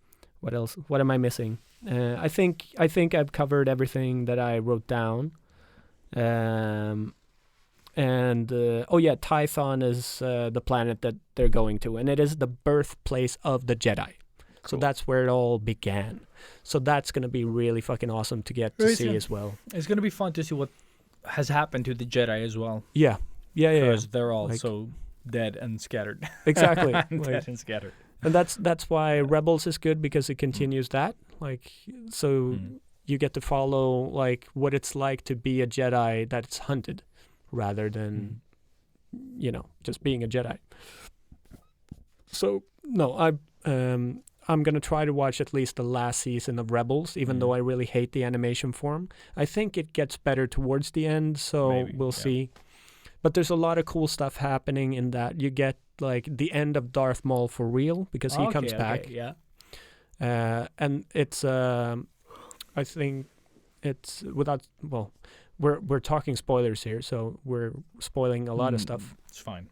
what else? What am I missing? I think I've covered everything that I wrote down. And Tython is the planet that they're going to, and it is the birthplace of the Jedi. Cool. So that's where it all began. So that's gonna be really fucking awesome to get to see as well. It's gonna be fun to see what has happened to the Jedi as well. Yeah. Because they're all so dead and scattered. Exactly. Dead and scattered. And that's why Rebels is good, because it continues that. Like, so you get to follow like what it's like to be a Jedi that's hunted, rather than just being a Jedi. So no, I'm gonna try to watch at least the last season of Rebels, even though I really hate the animation form. I think it gets better towards the end, so we'll see. But there's a lot of cool stuff happening in that. You get like the end of Darth Maul for real, because he comes back. And it's I think it's we're talking spoilers here, so we're spoiling a lot of stuff. It's fine.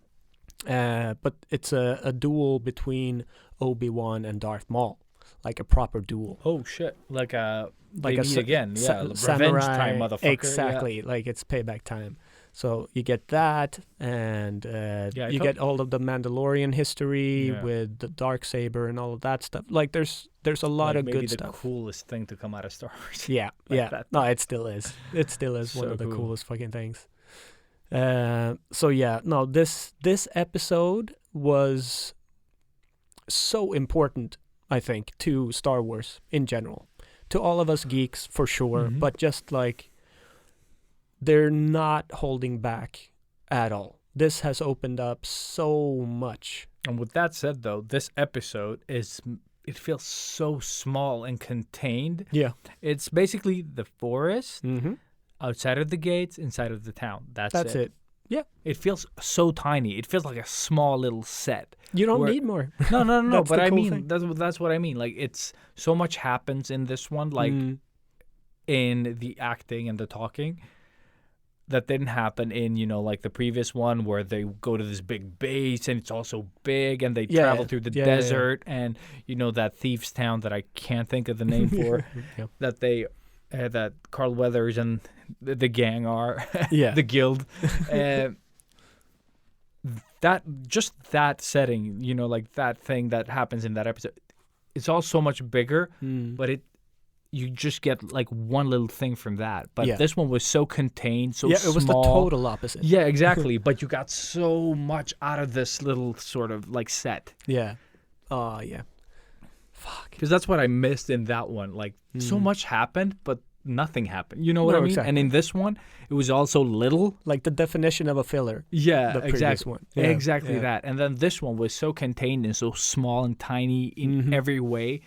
But it's a duel between Obi-Wan and Darth Maul. like a proper duel. Oh shit! Like a Like a again, yeah, revenge samurai, time, motherfucker. exactly. Like it's payback time. So you get that, and you get all of the Mandalorian history with the Darksaber and all of that stuff. Like there's a lot of good stuff. Maybe the coolest thing to come out of Star Wars. Yeah, like that. No, it still is. It still is one So of the cool. coolest fucking things. So yeah, no, this episode was so important, I think, to Star Wars in general, to all of us geeks for sure, but just like they're not holding back at all. This has opened up so much. And with that said, though, this episode it feels so small and contained. Yeah. It's basically the forest, Mm-hmm. outside of the gates, inside of the town. That's it. Yeah. It feels so tiny. It feels like a small little set. You don't need more. No. That's But the I cool mean, thing. that's what I mean. Like, it's so much happens in this one, like in the acting and the talking, that didn't happen in, like the previous one where they go to this big base and it's also big and they travel through the desert and, that thieves town that I can't think of the name for, that they, that Carl Weathers and the gang are, the guild. That setting, like that thing that happens in that episode, it's all so much bigger, but you just get like one little thing from that. But this one was so contained, so small. It was the total opposite. Yeah, exactly. But you got so much out of this little sort of like set. Yeah. Oh, yeah. Fuck. Because that's what I missed in that one. Like so much happened, but nothing happened. You know what I mean? Exactly. And in this one, it was also little. Like the definition of a filler. Yeah, the previous exactly. one. Yeah, exactly that. And then this one was so contained and so small and tiny in every way,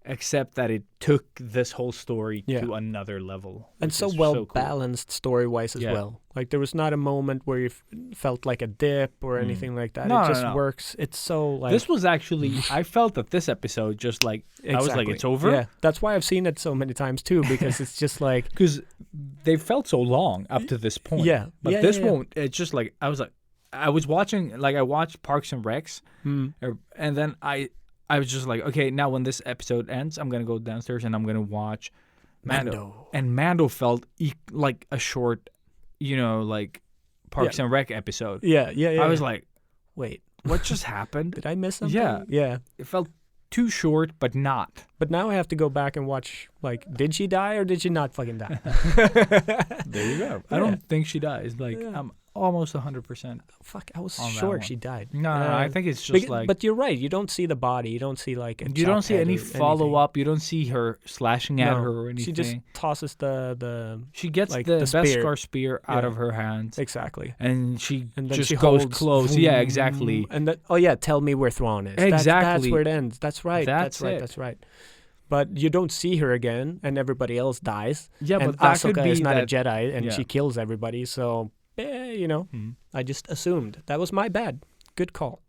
except that it took this whole story to another level. And so well balanced story-wise as well. Like there was not a moment where you felt like a dip or anything like that. No, it just no. works. It's so like... This was actually... I felt that this episode just like... I was like, it's over? Yeah, that's why I've seen it so many times too, because it's just like... Because they felt so long up to this point. Yeah. But this one, it's just like... I was like... I was watching... Like I watched Parks and Recs, and then I was just like, okay, now when this episode ends, I'm going to go downstairs and I'm going to watch Mando. And Mando felt like a short, like Parks and Rec episode. Yeah. I was like, wait, what just happened? did I miss something? Yeah. Yeah. It felt too short, but not. But now I have to go back and watch, like, did she die or did she not fucking die? There you go. I don't think she dies. Like, I'm almost 100%. Fuck, I was sure she died. No, I think it's just like... But you're right. You don't see the body. You don't see, like, you don't see any follow-up. You don't see her slashing at her or anything. She just tosses the She gets like, the spear. Beskar spear out of her hands. Exactly. And she then just she goes holds, close. vroom, Yeah, exactly. And that, tell me where Thrawn is. Exactly. That's where it ends. That's right. That's right. it. That's right. But you don't see her again, and everybody else dies. Yeah, and but that Ahsoka could be is not that, a Jedi, and she kills everybody. So, I just assumed. That was my bad. Good call.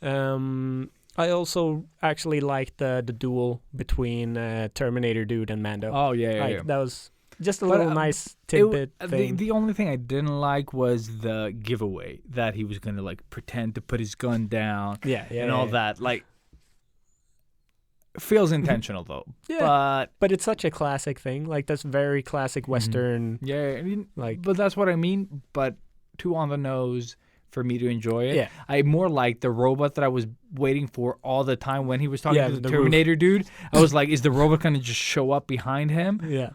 I also actually liked the duel between Terminator dude and Mando. Oh, yeah. That was just a little nice tidbit thing. The only thing I didn't like was the giveaway that he was going to, like, pretend to put his gun down and all that. Like, feels intentional, though. Yeah. But it's such a classic thing. Like, that's very classic Western. Yeah, I mean, but that's what I mean. But too on the nose for me to enjoy it. Yeah. I more like the robot that I was waiting for all the time when he was talking to the Terminator roof. dude. I was like, is the robot going to just show up behind him? Yeah.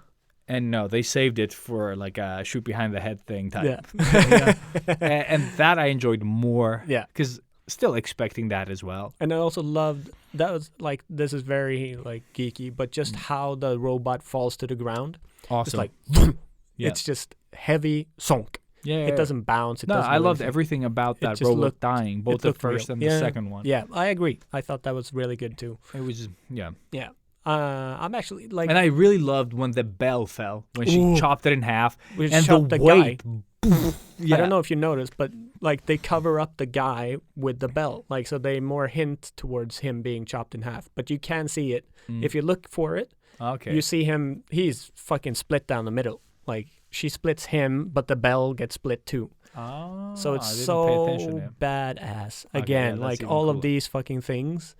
And no, they saved it for like a shoot behind the head thing type. Yeah. and that I enjoyed more. Yeah. Because still expecting that as well. And I also loved, that was like, this is very like geeky, but just how the robot falls to the ground. Awesome. It's like, it's just heavy sunk. Yeah, it doesn't bounce. I loved everything about that robot dying, both the first and the second one. Yeah, I agree. I thought that was really good too. It was, yeah. I'm actually like, and I really loved when the bell fell when she chopped it in half, and the weight. I don't know if you noticed, but like they cover up the guy with the bell, like so they more hint towards him being chopped in half, but you can see it if you look for it. Okay, you see him. He's fucking split down the middle. Like she splits him, but the bell gets split too. Oh, so it's so badass. Again, like all of these fucking things.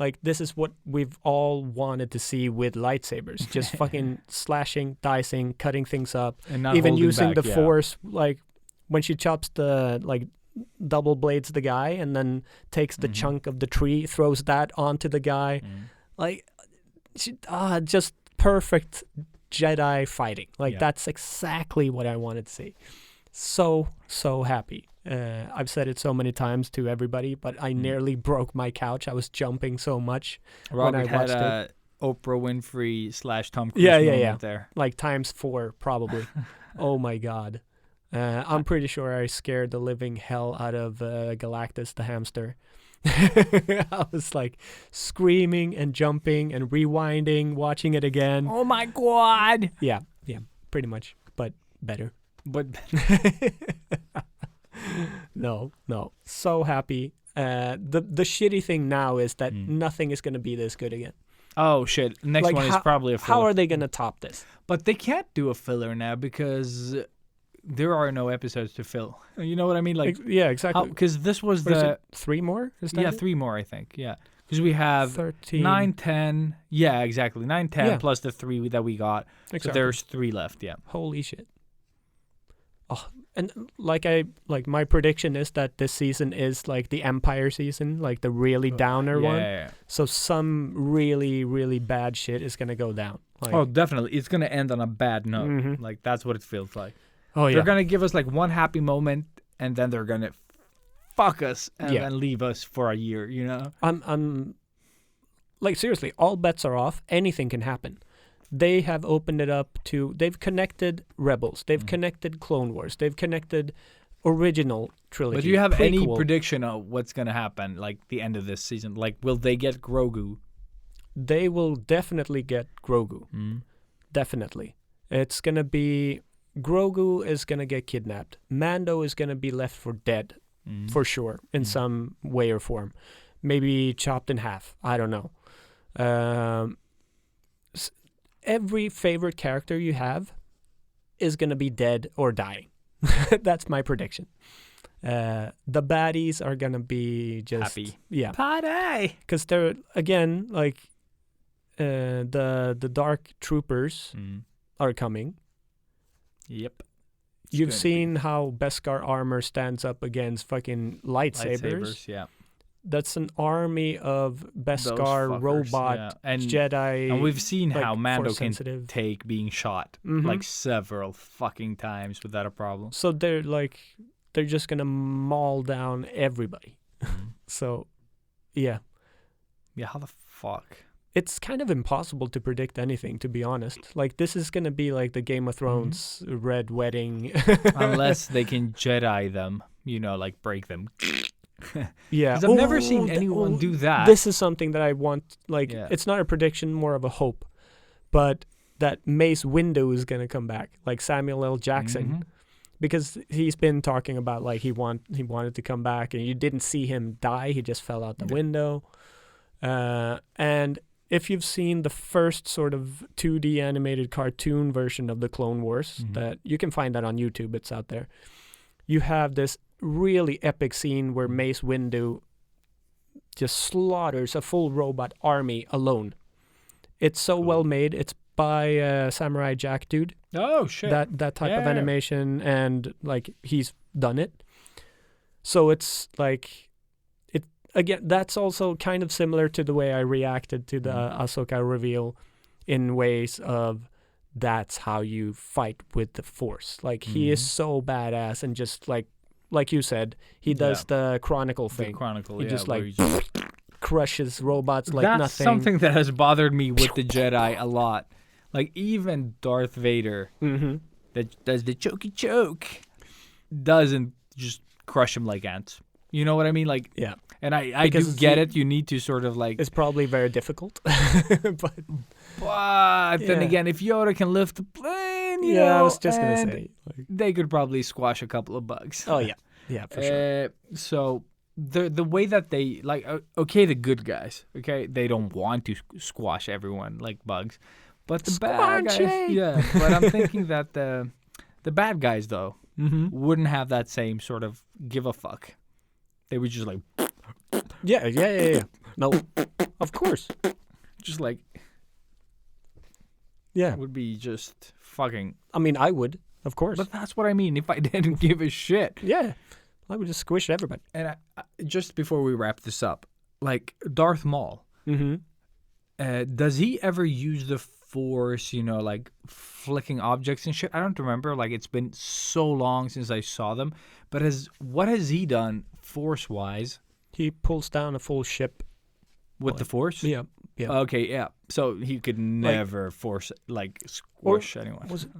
Like, this is what we've all wanted to see with lightsabers. Just fucking slashing, dicing, cutting things up. And not even holding using back, the Force, like, when she chops the, like, double blades the guy and then takes the chunk of the tree, throws that onto the guy. Like, just perfect Jedi fighting. Like, that's exactly what I wanted to see. So happy. I've said it so many times to everybody, but I nearly broke my couch. I was jumping so much Robert when I watched had it. Oprah Winfrey / Tom Cruise moment there. Like times 4, probably. Oh my God. I'm pretty sure I scared the living hell out of Galactus the hamster. I was like screaming and jumping and rewinding, watching it again. Oh my God. Yeah, pretty much, but better. But No. So happy. The shitty thing now is that nothing is going to be this good again. oh shit, next Like, one is probably a filler. How are they going to top this? But they can't do a filler now because there are no episodes to fill. You know what I mean? Like, Yeah, exactly. because this was What is the it, 3 more? Is that it? 3 more, I think. Yeah, because we have 13. 9, 10. Yeah, exactly. 9, 10 Yeah. plus the 3 that we got. Exactly. So there's 3 left. Yeah. Holy shit. Oh, and like my prediction is that this season is like the Empire season, like the really downer one. Yeah. So some really, really bad shit is gonna go down. Like, Oh, definitely. It's gonna end on a bad note. Mhm. Like that's what it feels like. oh yeah. They're gonna give us like one happy moment, and then they're gonna fuck us and Yeah. then leave us for a year. You know? I'm like, seriously, all bets are off. Anything can happen. They have opened it up to. They've connected Rebels. They've connected Clone Wars. They've connected original trilogy. But do you have any prequel. prediction of what's gonna happen? Like the end of this season? Like, will they get Grogu? They will definitely get Grogu. Definitely. It's gonna be Grogu is gonna get kidnapped. Mando is gonna be left for dead, for sure, in some way or form. Maybe chopped in half. I don't know. Every favorite character you have is gonna be dead or dying. That's my prediction. The baddies are gonna be just Happy. Yeah, Party. because they're again like the Dark Troopers are coming. Yep. You've seen how Beskar armor stands up against fucking lightsabers. Yeah. That's an army of Beskar fuckers, robot yeah. And- Jedi. And we've seen like, how Mando force can sensitive. take being shot Mhm. like several fucking times without a problem. So they're just gonna maul down everybody. So, yeah, Yeah, how the fuck? it's kind of impossible to predict anything, to be honest. Like, this is gonna be like the Game of Thrones Red Wedding. Unless they can Jedi them, you know, like break them. Yeah, 'Cause I've never seen anyone do that. This is something that I want. Like, Yeah. it's not a prediction, more of a hope. But that Mace Windu is gonna come back, like Samuel L. Jackson, Mhm. because he's been talking about like he wanted to come back, and you didn't see him die. He just fell out the window. And if you've seen the first sort of 2D animated cartoon version of the Clone Wars, that you can find that on YouTube, it's out there. You have this really epic scene where Mace Windu just slaughters a full robot army alone. It's so well made. It's by Samurai Jack dude. Oh shit. That type of Yeah. animation, and like he's done it. So it's like it again. That's also kind of similar to the way I reacted to the Ahsoka reveal, in ways of that's how you fight with the Force. Like he is so badass, and just like you said, he does the Chronicle The thing. Chronicle, He yeah, just where like you just- crushes robots like That's nothing. something that has bothered me with the Jedi a lot. Like even Darth Vader, Mm-hmm. that does the chokey choke, doesn't just crush him like ants. You know what I mean? Like, Yeah, and I do Because get he- it. You need to sort of like, it's probably very difficult, but but then Yeah. again, if Yoda can lift the plane, you yeah, know, I was just gonna and say. Like, they could probably squash a couple of bugs. oh yeah, for sure. So the way that they like, okay, the good guys, okay, they don't want to squash everyone like bugs, but the bad guys, Squanchy! yeah. But I'm thinking that the bad guys though Mm-hmm. wouldn't have that same sort of give a fuck. They would just like, Yeah. No, of course. Just like, Yeah. it would be just fucking. I mean, I would, of course. But that's what I mean. If I didn't give a shit. Yeah. I would just squish everybody. And just before we wrap this up, like Darth Maul, Mm-hmm. does he ever use the Force, like flicking objects and shit? I don't remember. Like, it's been so long since I saw them. But what has he done Force-wise? He pulls down a full ship. With the Force? Yeah. Yeah. Okay, yeah. So he could never squish anyone. Was it?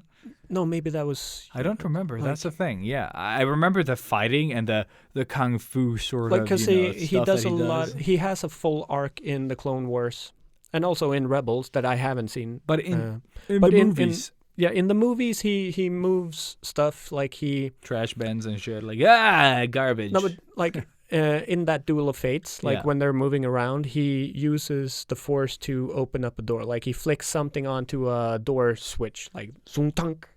No, maybe that was. I don't remember. That's the thing. Yeah, I remember the fighting and the kung fu sort of. Because he stuff does that a lot. He has a full arc in the Clone Wars, and also in Rebels that I haven't seen. But in the movies, in the movies he moves stuff like he trash bins and shit, like garbage. No, but like. In that Duel of Fates, like when they're moving around, he uses the Force to open up a door. Like he flicks something onto a door switch, like zoom tunk,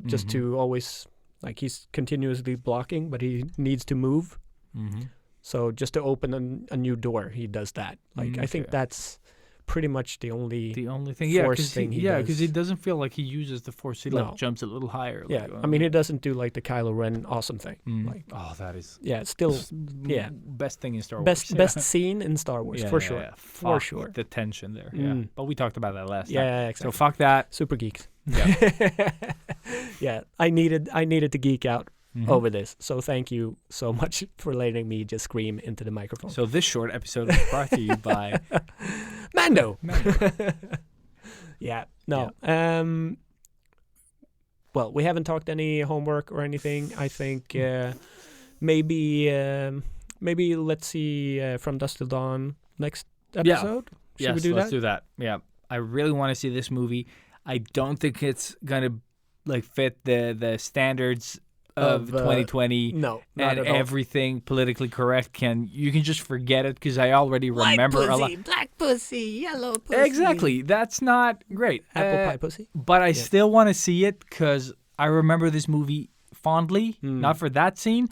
just to always, like he's continuously blocking, but he needs to move. Mm-hmm. So just to open a new door, he does that. Like I think that's pretty much the only thing. Force thing he does. because he doesn't feel like he uses the Force. He jumps a little higher. Yeah, like, I mean he doesn't do like the Kylo Ren awesome thing. Like, that is still best thing in Star Wars. Best scene in Star Wars for sure. Yeah. For sure. The tension there. Yeah, but we talked about that last time. Yeah, exactly. So fuck that. Super geeks. Yeah. Yeah, I needed to geek out over this. So thank you so much for letting me just scream into the microphone. So this short episode is brought to you by Mando. Yeah. No. Yeah. Well, we haven't talked any homework or anything. I think maybe let's see From Dusk Till Dawn next episode. Should we do let's that? do that. Yeah. I really want to see this movie. I don't think it's gonna fit the standards of 2020 No, not and at all. everything politically correct. You can just forget it because I already remember a lot. Black pussy, yellow pussy. Exactly, that's not great. Apple pie pussy. But I still want to see it because I remember this movie fondly. Not for that scene,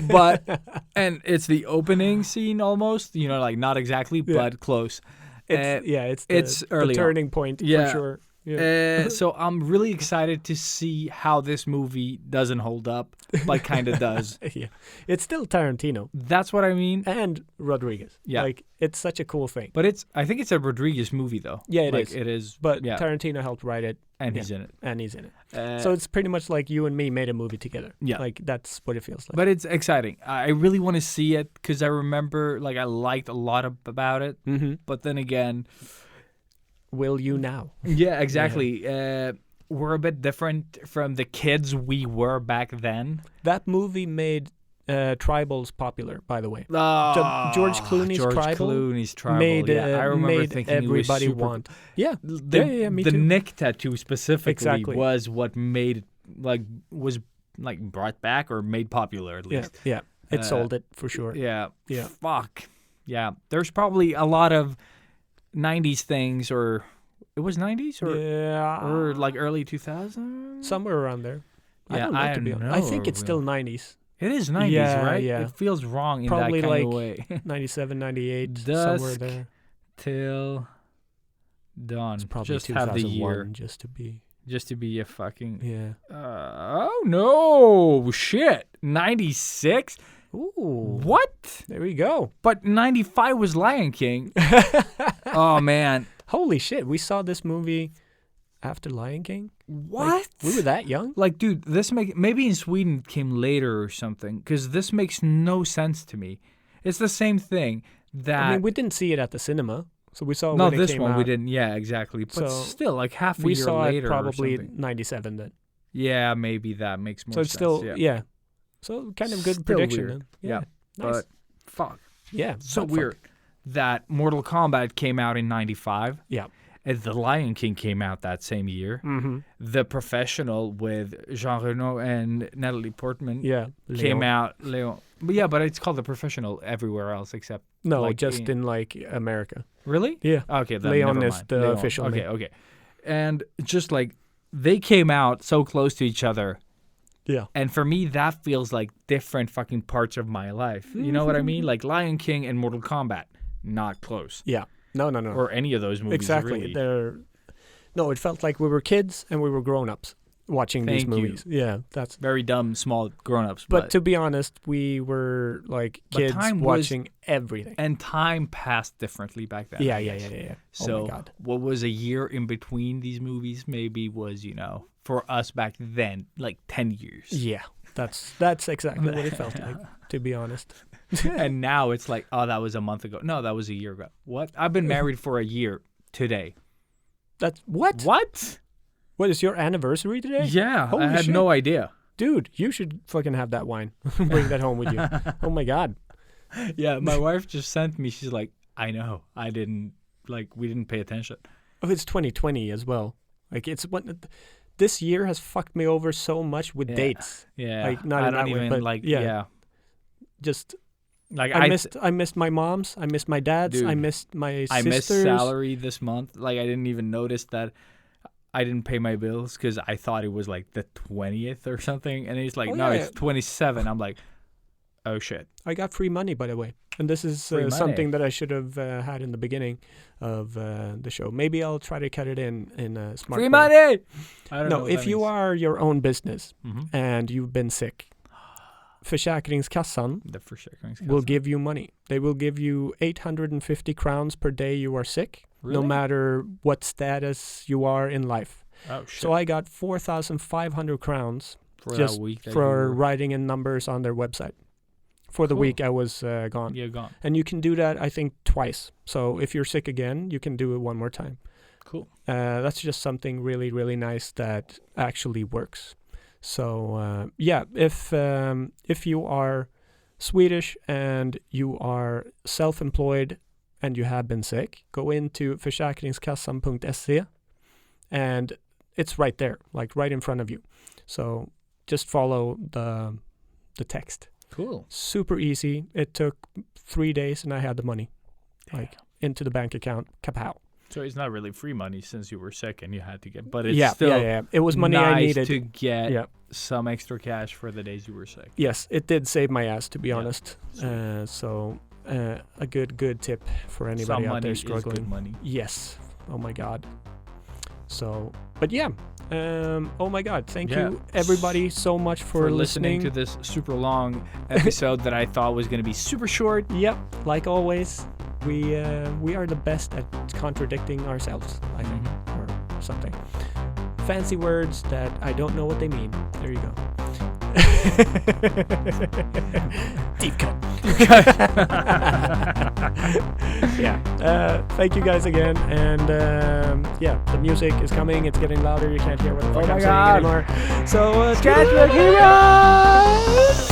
but and it's the opening scene almost. Like not exactly, but close. It's early the turning point for sure. Yeah. So I'm really excited to see how this movie doesn't hold up, but kind of does. Yeah, it's still Tarantino That's what I mean. and Rodriguez. Yeah. Like it's such a cool thing. But I think it's a Rodriguez movie though. Yeah, it like, is. It is. But yeah. Tarantino helped write it, And he's in it. and he's in it. So it's pretty much like you and me made a movie together. Yeah. Like that's what it feels like. But it's exciting. I really want to see it because I remember I liked a lot about it. But then again, will you now? yeah, exactly. We're a bit different from the kids we were back then. That movie made tribals popular, by the way. Oh, George Clooney's Tribal made. I remember made thinking everybody it was super, want. Yeah, me the too. neck tattoo specifically Exactly. was what made was brought back or made popular at least. Yeah, it sold it for sure. Yeah. Yeah. Fuck. Yeah. There's probably a lot of 90s things, or it was 90s or early 2000s? Somewhere around there. Yeah, I don't know, to be honest. I think it's still 90s. It is 90s, Yeah, right? yeah. It feels wrong in Probably that kind of way. 97, 98, Dusk somewhere there. Till dawn. It's probably just have the 2001, year. just to be a fucking... Yeah. Oh, no. Shit. 96? Ooh. What? There we go. But 95 was Lion King. Oh, man. Holy shit. We saw this movie after Lion King? What? Like, we were that young? Dude, maybe in Sweden it came later or something, because this makes no sense to me. It's the same thing that... I mean, we didn't see it at the cinema, so we saw it No, when it this came one out. we didn't. Yeah, exactly. But So, still, half a We year saw later it probably or something. 97 then. Yeah, maybe that makes more So it's sense. still, yeah. So kind of good Still prediction. weird. Then. Yeah. Nice. But fuck. Yeah. So butt weird fuck. that Mortal Kombat came out in 95. Yeah. And The Lion King came out that same year. Mm-hmm. The Professional with Jean Reno and Natalie Portman Yeah. came Leon. out. Leon. But yeah, but it's called The Professional everywhere else except... No, just in America. Really? Yeah. Okay, then Leon never is mind. the Leon. official Okay, name. okay. And just they came out so close to each other. Yeah. And for me, that feels like different fucking parts of my life. You know what I mean? Like Lion King and Mortal Kombat. not close. Yeah. No. Or any of those movies. Exactly. Really. No, it felt like we were kids and we were grown-ups watching these Thank you. movies. Yeah, that's Very dumb, small grown-ups. But to be honest, we were like kids watching everything. And time passed differently back then. Yeah. So oh my God. what was a year in between these movies maybe was, for us back then, like 10 years. Yeah, that's exactly what it felt like, to be honest. And now it's like, oh, that was a month ago. No, that was a year ago. What? I've been married for a year today. That's what? What? What is your anniversary today? Yeah, Holy I had shit. no idea. Dude, you should fucking have that wine. Bring that home with you. Oh my God. Yeah, my wife just sent me. She's like, I know. We didn't pay attention. Oh, it's 2020 as well. Like this year has fucked me over so much with dates. Yeah. Like not I in don't that way, even but yeah. Just Like I missed my mom's, I missed my dad's, Dude, I missed my I sister's. missed salary this month. Like I didn't even notice that I didn't pay my bills because I thought it was like the 20th or something. And he's like, it's 27. I'm like, oh shit. I got free money, by the way. And this is something that I should have had in the beginning of the show. Maybe I'll try to cut it in a smart Free way. money! I don't know No, what if that you means. are your own business Mhm. and you've been sick, Försäkringskassan The will give you money. They will give you 850 crowns per day you are sick, no Really? matter what status you are in life. Oh shit. So I got 4,500 crowns for just that week that for you were- writing in numbers on their website for the Cool. week I was gone. Yeah, gone. And you can do that, I think, twice. So if you're sick again, you can do it one more time. Cool. That's just something really, really nice that actually works. So if you are Swedish and you are self-employed and you have been sick, go into försäkringskassan.se and it's right there, like right in front of you. So just follow the text. Cool. Super easy. It took 3 days and I had the money, like into the bank account. Kapow. So it's not really free money since you were sick and you had to get, but it's Yeah. still It was money I nice needed. to get Yeah. some extra cash for the days you were sick. Yes, it did save my ass, to be Yeah. honest. A good tip for anybody Some out money there is struggling. good money. Yes. Oh my God. So, but yeah. Oh my God. Thank you everybody so much for listening to this super long episode that I thought was going to be super short. Yep. Like always, we are the best at contradicting ourselves, I think, or something. Fancy words that I don't know what they mean. There you go. Deep cut. Yeah. Thank you guys again. And the music is coming. It's getting louder. You can't hear what the fuck I'm saying anymore. So, Catch your heroes!